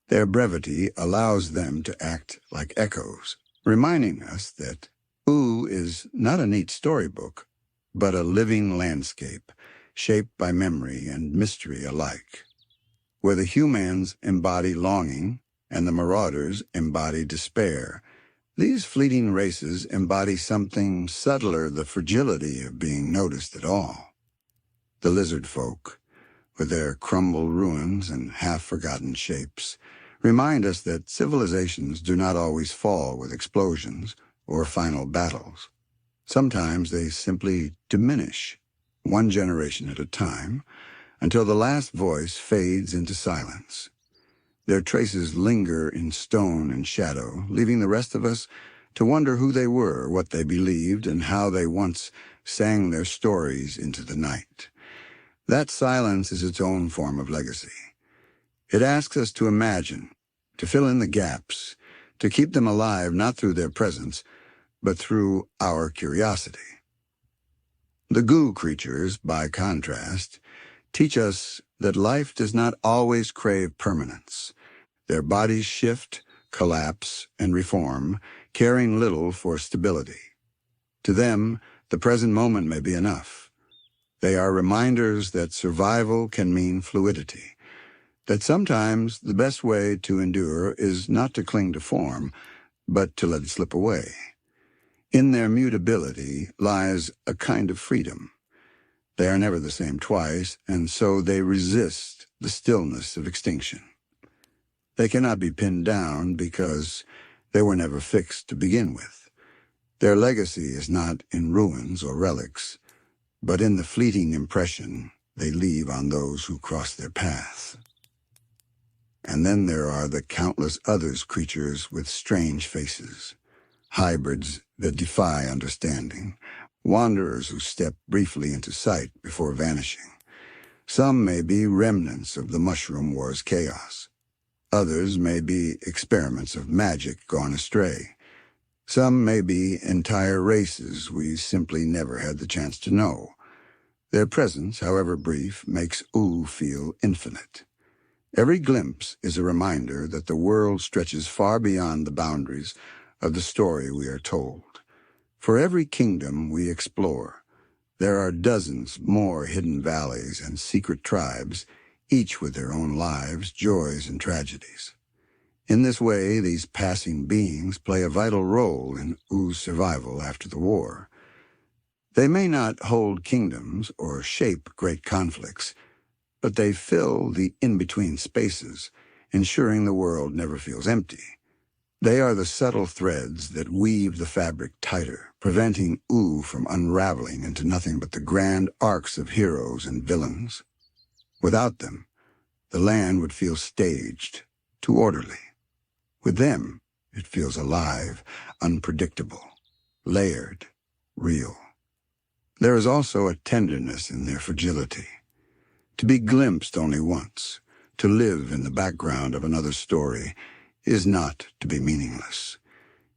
Their brevity allows them to act like echoes, reminding us that Ooo is not a neat storybook, but a living landscape, shaped by memory and mystery alike, where the Hyoomans embody longing and the Marauders embody despair. These fleeting races embody something subtler, the fragility of being noticed at all. The Lizardfolk, with their crumbled ruins and half-forgotten shapes, remind us that civilizations do not always fall with explosions or final battles. Sometimes they simply diminish, one generation at a time, until the last voice fades into silence. Their traces linger in stone and shadow, leaving the rest of us to wonder who they were, what they believed, and how they once sang their stories into the night. That silence is its own form of legacy. It asks us to imagine, to fill in the gaps, to keep them alive not through their presence, but through our curiosity. The goo creatures, by contrast, teach us that life does not always crave permanence. Their bodies shift, collapse, and reform, caring little for stability. To them, the present moment may be enough. They are reminders that survival can mean fluidity, that sometimes the best way to endure is not to cling to form, but to let it slip away. In their mutability lies a kind of freedom. They are never the same twice, and so they resist the stillness of extinction. They cannot be pinned down because they were never fixed to begin with. Their legacy is not in ruins or relics, but in the fleeting impression they leave on those who cross their path. And then there are the countless other creatures with strange faces. hybrids that defy understanding, wanderers who step briefly into sight before vanishing. Some may be remnants of the Mushroom War's chaos. Others may be experiments of magic gone astray. Some may be entire races we simply never had the chance to know. Their presence, however brief, makes Ooo feel infinite. Every glimpse is a reminder that the world stretches far beyond the boundaries of the story we are told. For every kingdom we explore, there are dozens more hidden valleys and secret tribes, each with their own lives, joys, and tragedies. In this way, these passing beings play a vital role in Oo's survival after the war. They may not hold kingdoms or shape great conflicts, but they fill the in-between spaces, ensuring the world never feels empty. They are the subtle threads that weave the fabric tighter, preventing Ooo from unraveling into nothing but the grand arcs of heroes and villains. Without them, the land would feel staged, too orderly. With them, it feels alive, unpredictable, layered, real. There is also a tenderness in their fragility. To be glimpsed only once, to live in the background of another story, is not to be meaningless.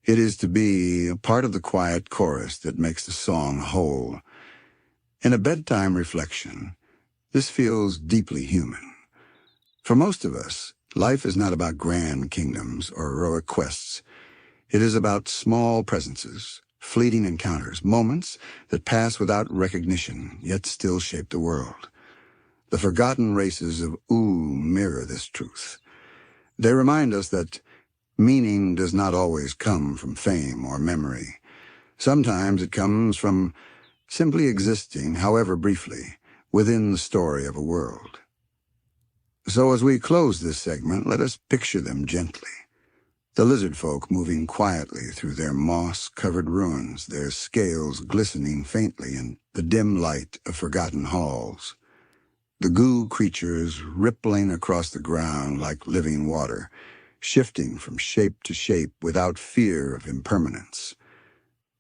It is to be a part of the quiet chorus that makes the song whole. In a bedtime reflection, this feels deeply human. For most of us, life is not about grand kingdoms or heroic quests. It is about small presences, fleeting encounters, moments that pass without recognition, yet still shape the world. The Forgotten Races of Ooo mirror this truth. They remind us that meaning does not always come from fame or memory. Sometimes it comes from simply existing, however briefly, within the story of a world. So as we close this segment, let us picture them gently. The Lizardfolk moving quietly through their moss-covered ruins, their scales glistening faintly in the dim light of forgotten halls. The goo creatures rippling across the ground like living water, shifting from shape to shape without fear of impermanence.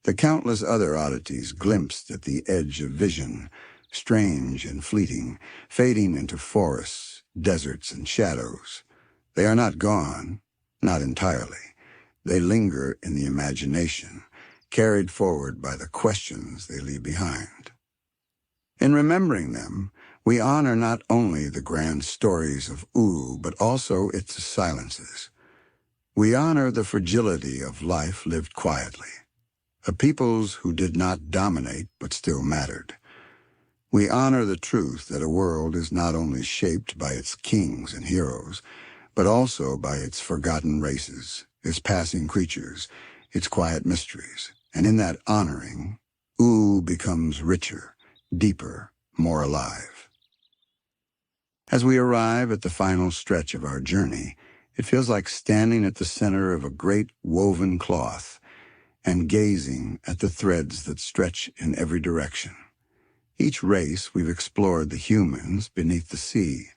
The countless other oddities glimpsed at the edge of vision, strange and fleeting, fading into forests, deserts, and shadows. They are not gone, not entirely. They linger in the imagination, carried forward by the questions they leave behind. In remembering them, we honor not only the grand stories of Ooo, but also its silences. We honor the fragility of life lived quietly, a peoples who did not dominate but still mattered. We honor the truth that a world is not only shaped by its kings and heroes, but also by its forgotten races, its passing creatures, its quiet mysteries. And in that honoring, Ooo becomes richer, deeper, more alive. As we arrive at the final stretch of our journey, it feels like standing at the center of a great woven cloth and gazing at the threads that stretch in every direction. Each race we've explored: the Hyoomans beneath the sea,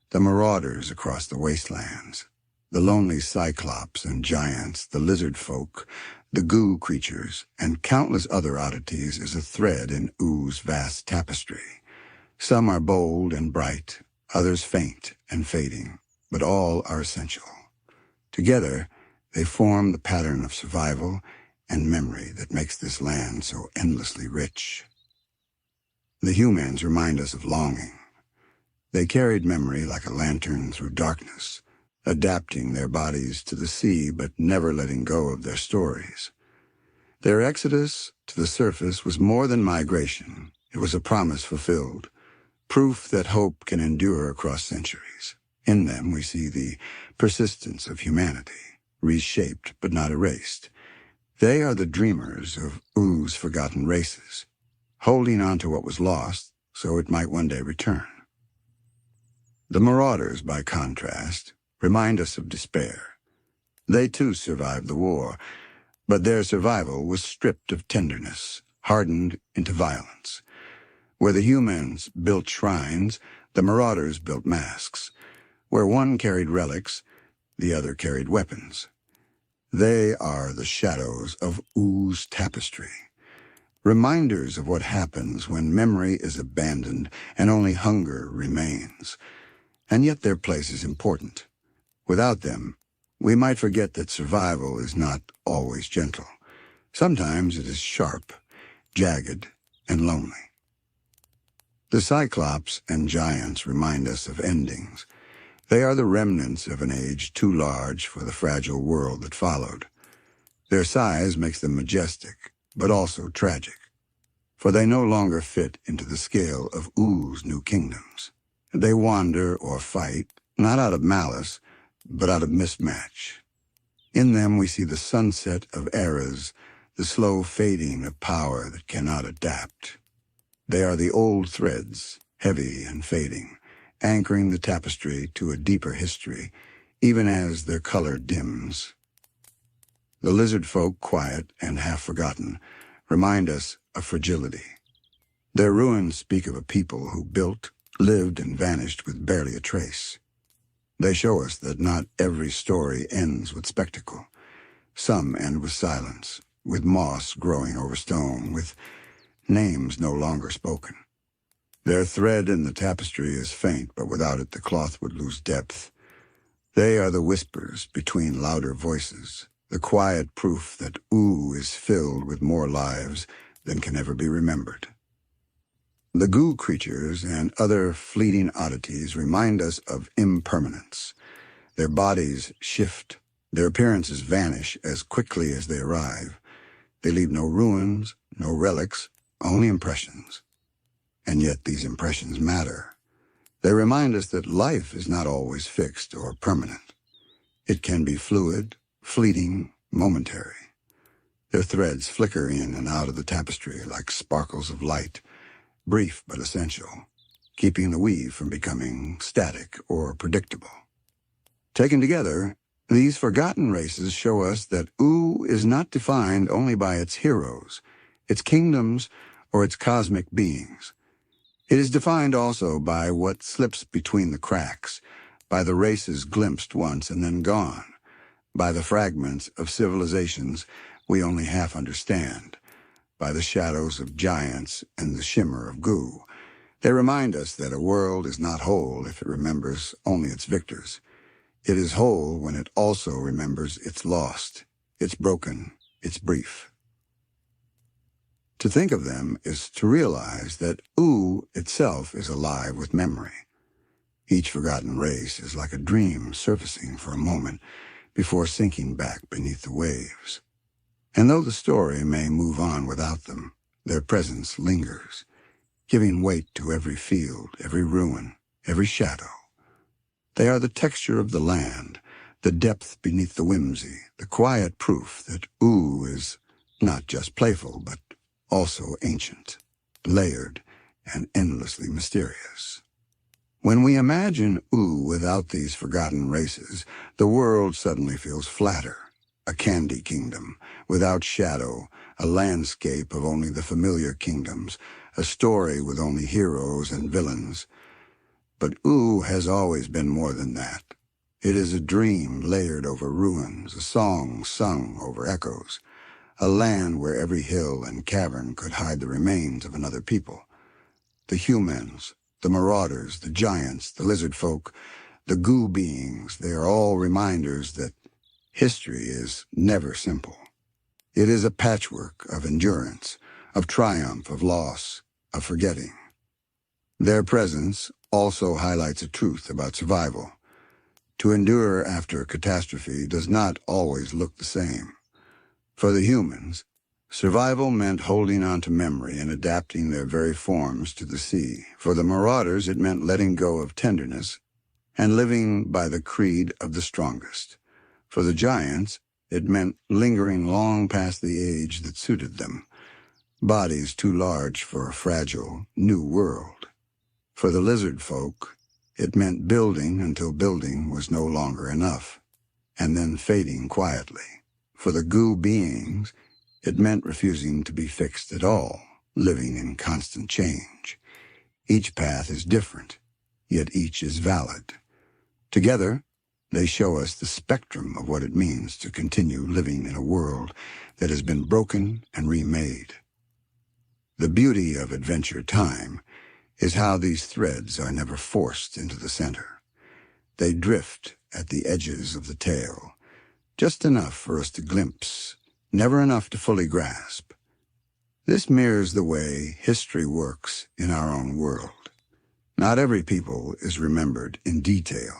the Marauders across the Wastelands, the lonely Cyclops and giants, the Lizardfolk, the goo creatures, and countless other oddities is a thread in Oo's vast tapestry. Some are bold and bright, others faint and fading, but all are essential. Together, they form the pattern of survival and memory that makes this land so endlessly rich. The Hyoomans remind us of longing. They carried memory like a lantern through darkness, adapting their bodies to the sea but never letting go of their stories. Their exodus to the surface was more than migration. It was a promise fulfilled, proof that hope can endure across centuries. In them we see the persistence of humanity, reshaped but not erased. They are the dreamers of Oo's forgotten races, holding on to what was lost so it might one day return. The Marauders, by contrast, remind us of despair. They too survived the war, but their survival was stripped of tenderness, hardened into violence. Where the Hyoomans built shrines, the Marauders built masks. Where one carried relics, the other carried weapons. They are the shadows of Oo's tapestry, reminders of what happens when memory is abandoned and only hunger remains. And yet their place is important. Without them, we might forget that survival is not always gentle. Sometimes it is sharp, jagged, and lonely. The Cyclops and giants remind us of endings. They are the remnants of an age too large for the fragile world that followed. Their size makes them majestic, but also tragic, for they no longer fit into the scale of Oo's new kingdoms. They wander or fight, not out of malice, but out of mismatch. In them we see the sunset of eras, the slow fading of power that cannot adapt. They are the old threads, heavy and fading, anchoring the tapestry to a deeper history, even as their color dims. The Lizardfolk, quiet and half-forgotten, remind us of fragility. Their ruins speak of a people who built, lived, and vanished with barely a trace. They show us that not every story ends with spectacle. Some end with silence, with moss growing over stone, with names no longer spoken. Their thread in the tapestry is faint, but without it the cloth would lose depth. They are the whispers between louder voices, the quiet proof that Ooo is filled with more lives than can ever be remembered. The goo creatures and other fleeting oddities remind us of impermanence. Their bodies shift, their appearances vanish as quickly as they arrive. They leave no ruins, no relics, only impressions. And yet these impressions matter. They remind us that life is not always fixed or permanent. It can be fluid, fleeting, momentary. Their threads flicker in and out of the tapestry like sparkles of light, brief but essential, keeping the weave from becoming static or predictable. Taken together, these forgotten races show us that Ooo is not defined only by its heroes, its kingdoms, or its cosmic beings. It is defined also by what slips between the cracks, by the races glimpsed once and then gone, by the fragments of civilizations we only half understand, by the shadows of giants and the shimmer of goo. They remind us that a world is not whole if it remembers only its victors. It is whole when it also remembers its lost, its broken, its brief. To think of them is to realize that Ooo itself is alive with memory. Each forgotten race is like a dream surfacing for a moment before sinking back beneath the waves. And though the story may move on without them, their presence lingers, giving weight to every field, every ruin, every shadow. They are the texture of the land, the depth beneath the whimsy, the quiet proof that Ooo is not just playful, but also ancient, layered, and endlessly mysterious. When we imagine Ooo without these forgotten races, the world suddenly feels flatter, a candy kingdom, without shadow, a landscape of only the familiar kingdoms, a story with only heroes and villains. But Ooo has always been more than that. It is a dream layered over ruins, a song sung over echoes, a land where every hill and cavern could hide the remains of another people. The Hyoomans, the Marauders, the giants, the Lizardfolk, the goo beings, they are all reminders that history is never simple. It is a patchwork of endurance, of triumph, of loss, of forgetting. Their presence also highlights a truth about survival. To endure after a catastrophe does not always look the same. For the Hyoomans, survival meant holding on to memory and adapting their very forms to the sea. For the Marauders, it meant letting go of tenderness and living by the creed of the strongest. For the giants, it meant lingering long past the age that suited them, bodies too large for a fragile, new world. For the Lizardfolk, it meant building until building was no longer enough, and then fading quietly. For the goo beings, it meant refusing to be fixed at all, living in constant change. Each path is different, yet each is valid. Together, They show us the spectrum of what it means to continue living in a world that has been broken and remade. The beauty of Adventure Time is how these threads are never forced into the center. They drift at the edges of the tale, just enough for us to glimpse, never enough to fully grasp. This mirrors the way history works in our own world. Not every people is remembered in detail.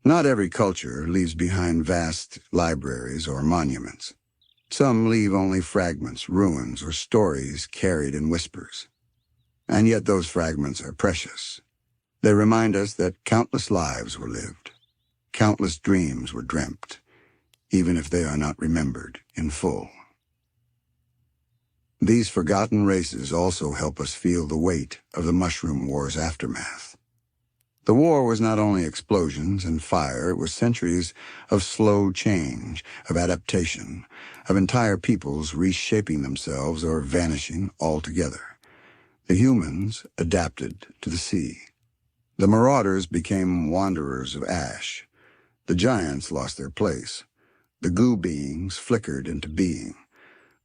Not every culture leaves behind vast libraries or monuments. Some leave only fragments, ruins, or stories carried in whispers. And yet those fragments are precious. They remind us that countless lives were lived, countless dreams were dreamt, even if they are not remembered in full. These forgotten races also help us feel the weight of the Mushroom War's aftermath. The war was not only explosions and fire, it was centuries of slow change, of adaptation, of entire peoples reshaping themselves or vanishing altogether. The humans adapted to the sea. The Marauders became wanderers of ash. The giants lost their place. The goo beings flickered into being.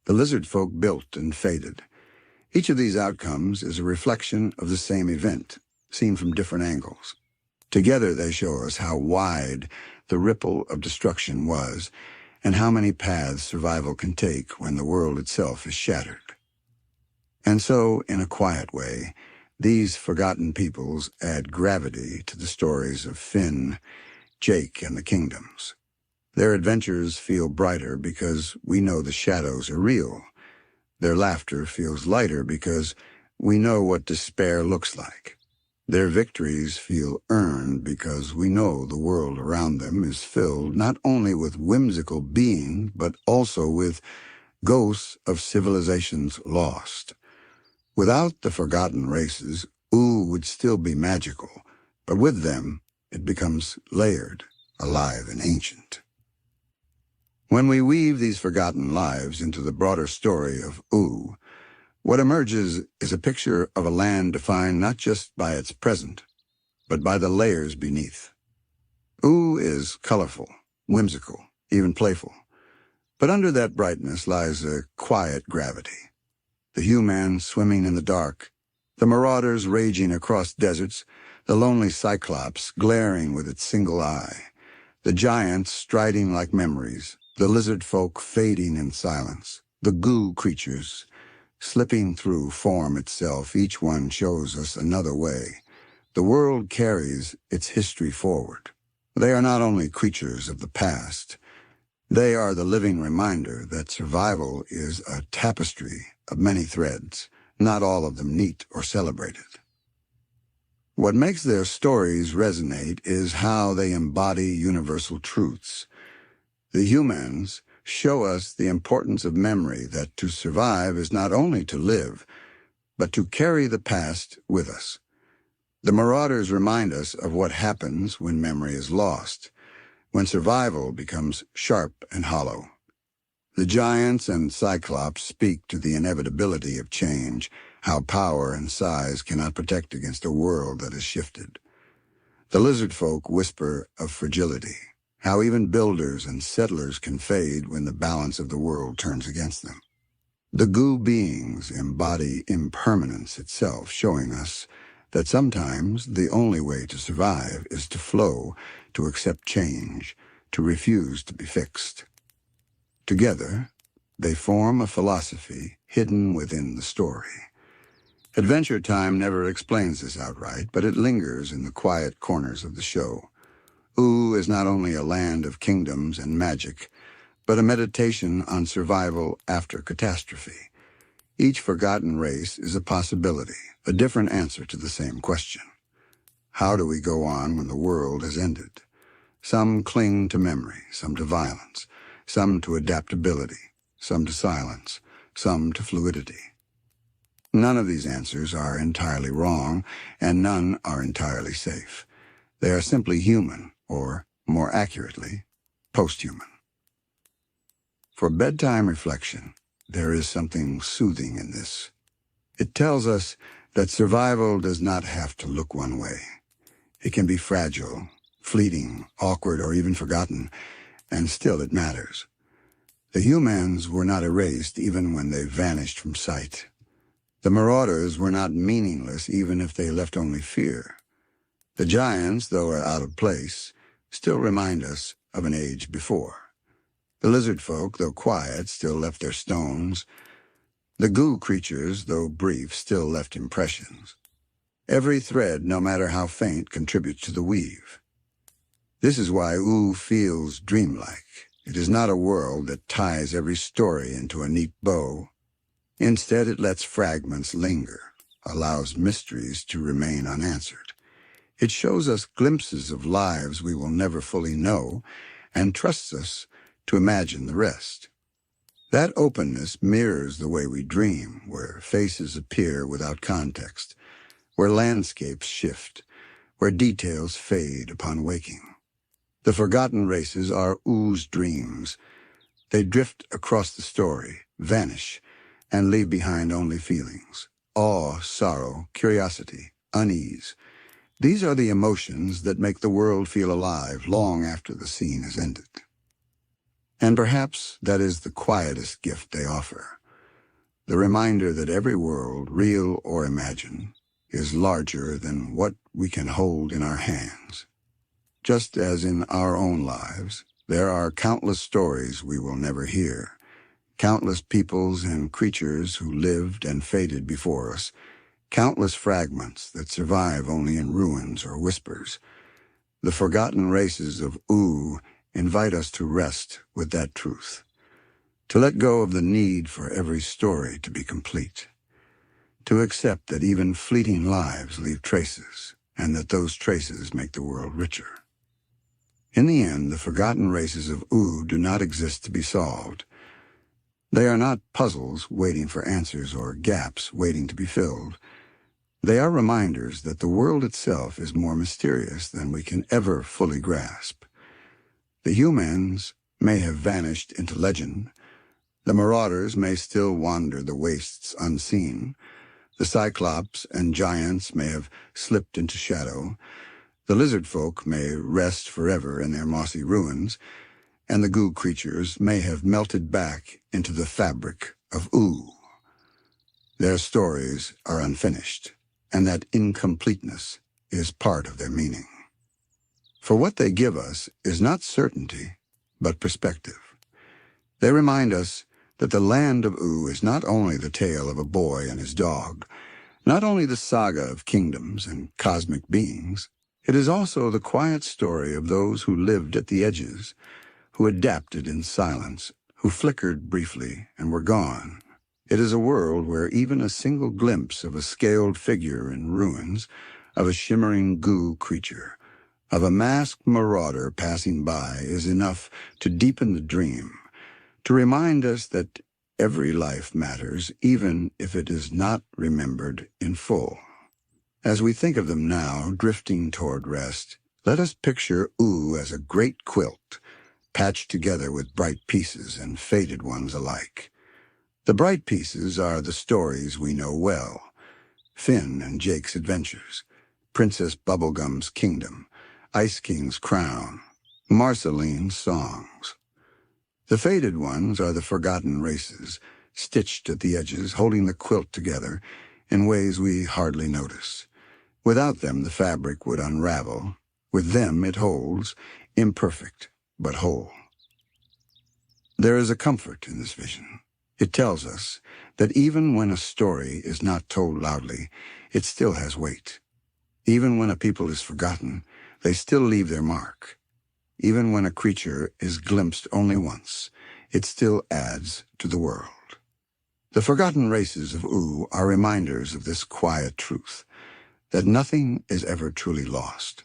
The Lizardfolk built and faded. Each of these outcomes is a reflection of the same event, seen from different angles. Together they show us how wide the ripple of destruction was and how many paths survival can take when the world itself is shattered. And so, in a quiet way, these forgotten peoples add gravity to the stories of Finn, Jake, and the kingdoms. Their adventures feel brighter because we know the shadows are real. Their laughter feels lighter because we know what despair looks like. Their victories feel earned because we know the world around them is filled not only with whimsical beings, but also with ghosts of civilizations lost. Without the forgotten races, Ooo would still be magical, but with them, it becomes layered, alive, and ancient. When we weave these forgotten lives into the broader story of Ooo, what emerges is a picture of a land defined not just by its present, but by the layers beneath. Ooo is colorful, whimsical, even playful. But under that brightness lies a quiet gravity. The Hyoomans swimming in the dark, the Marauders raging across deserts, the lonely Cyclops glaring with its single eye, the giants striding like memories, the Lizardfolk fading in silence, the goo creatures slipping through form itself. Each one shows us another way. The world carries its history forward. They are not only creatures of the past, they are the living reminder that survival is a tapestry of many threads, not all of them neat or celebrated. What makes their stories resonate is how they embody universal truths. The Hyoomans show us the importance of memory, that to survive is not only to live, but to carry the past with us. The Marauders remind us of what happens when memory is lost, when survival becomes sharp and hollow. The giants and Cyclops speak to the inevitability of change, how power and size cannot protect against a world that has shifted. The Lizardfolk whisper of fragility, how even builders and settlers can fade when the balance of the world turns against them. The goo beings embody impermanence itself, showing us that sometimes the only way to survive is to flow, to accept change, to refuse to be fixed. Together, they form a philosophy hidden within the story. Adventure Time never explains this outright, but it lingers in the quiet corners of the show. Ooo is not only a land of kingdoms and magic, but a meditation on survival after catastrophe. Each forgotten race is a possibility, a different answer to the same question. How do we go on when the world has ended? Some cling to memory, some to violence, some to adaptability, some to silence, some to fluidity. None of these answers are entirely wrong, and none are entirely safe. They are simply human, or, more accurately, post-human. For bedtime reflection, there is something soothing in this. It tells us that survival does not have to look one way. It can be fragile, fleeting, awkward, or even forgotten, and still it matters. The Hyoomans were not erased even when they vanished from sight. The Marauders were not meaningless even if they left only fear. The giants, though out of place, still remind us of an age before. The Lizardfolk, though quiet, still left their stones. The goo creatures, though brief, still left impressions. Every thread, no matter how faint, contributes to the weave. This is why Ooo feels dreamlike. It is not a world that ties every story into a neat bow. Instead, it lets fragments linger, allows mysteries to remain unanswered. It shows us glimpses of lives we will never fully know, and trusts us to imagine the rest. That openness mirrors the way we dream, where faces appear without context, where landscapes shift, where details fade upon waking. The Forgotten Races are Oo's dreams. They drift across the story, vanish, and leave behind only feelings: awe, sorrow, curiosity, unease. These are the emotions that make the world feel alive long after the scene has ended. And perhaps that is the quietest gift they offer, the reminder that every world, real or imagined, is larger than what we can hold in our hands. Just as in our own lives, there are countless stories we will never hear, countless peoples and creatures who lived and faded before us, countless fragments that survive only in ruins or whispers. The Forgotten Races of Ooo invite us to rest with that truth, to let go of the need for every story to be complete, to accept that even fleeting lives leave traces, and that those traces make the world richer. In the end, the Forgotten Races of Ooo do not exist to be solved. They are not puzzles waiting for answers or gaps waiting to be filled. They are reminders that the world itself is more mysterious than we can ever fully grasp. The Hyoomans may have vanished into legend. The Marauders may still wander the wastes unseen. The Cyclops and giants may have slipped into shadow. The Lizardfolk may rest forever in their mossy ruins, and the goo creatures may have melted back into the fabric of Ooo. Their stories are unfinished, and that incompleteness is part of their meaning. For what they give us is not certainty, but perspective. They remind us that the land of Ooo is not only the tale of a boy and his dog, not only the saga of kingdoms and cosmic beings. It is also the quiet story of those who lived at the edges, who adapted in silence, who flickered briefly and were gone. It is a world where even a single glimpse of a scaled figure in ruins, of a shimmering goo creature, of a masked marauder passing by is enough to deepen the dream, to remind us that every life matters, even if it is not remembered in full. As we think of them now, drifting toward rest, let us picture Ooo as a great quilt, patched together with bright pieces and faded ones alike. The bright pieces are the stories we know well: Finn and Jake's adventures, Princess Bubblegum's kingdom, Ice King's crown, Marceline's songs. The faded ones are the Forgotten Races, stitched at the edges, holding the quilt together in ways we hardly notice. Without them, the fabric would unravel. With them, it holds, imperfect but whole. There is a comfort in this vision. It tells us that even when a story is not told loudly, it still has weight. Even when a people is forgotten, they still leave their mark. Even when a creature is glimpsed only once, it still adds to the world. The Forgotten Races of Ooo are reminders of this quiet truth, that nothing is ever truly lost.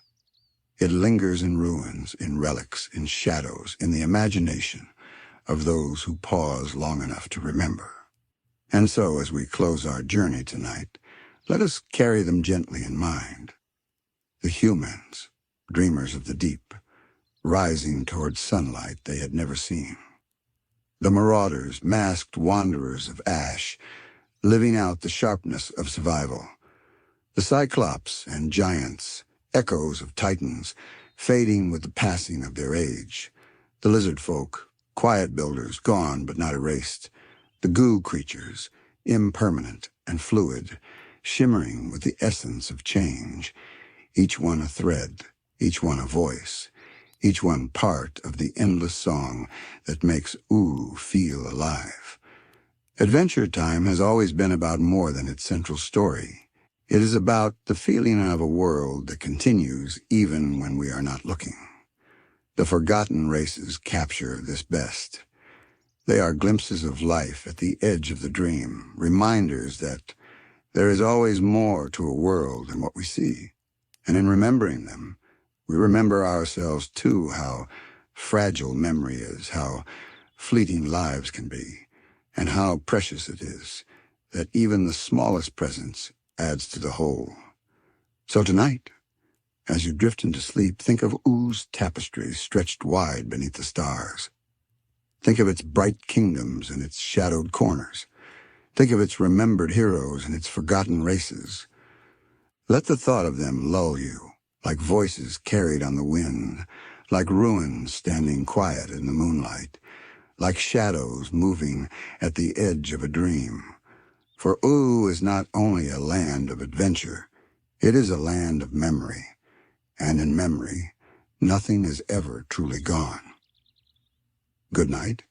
It lingers in ruins, in relics, in shadows, in the imagination of those who pause long enough to remember. And so, as we close our journey tonight, let us carry them gently in mind. The Hyoomans, dreamers of the deep, rising toward sunlight they had never seen. The Marauders, masked wanderers of ash, living out the sharpness of survival. The Cyclops and giants, echoes of titans, fading with the passing of their age. The Lizardfolk, quiet builders, gone but not erased. The goo creatures, impermanent and fluid, shimmering with the essence of change. Each one a thread, each one a voice, each one part of the endless song that makes Ooo feel alive. Adventure Time has always been about more than its central story. It is about the feeling of a world that continues even when we are not looking. The Forgotten Races capture this best. They are glimpses of life at the edge of the dream, reminders that there is always more to a world than what we see. And in remembering them, we remember ourselves too, how fragile memory is, how fleeting lives can be, and how precious it is that even the smallest presence adds to the whole. So tonight, as you drift into sleep, think of Oo's tapestry stretched wide beneath the stars. Think of its bright kingdoms and its shadowed corners. Think of its remembered heroes and its forgotten races. Let the thought of them lull you, like voices carried on the wind, like ruins standing quiet in the moonlight, like shadows moving at the edge of a dream. For Ooo is not only a land of adventure, it is a land of memory, and in memory, nothing is ever truly gone. Good night.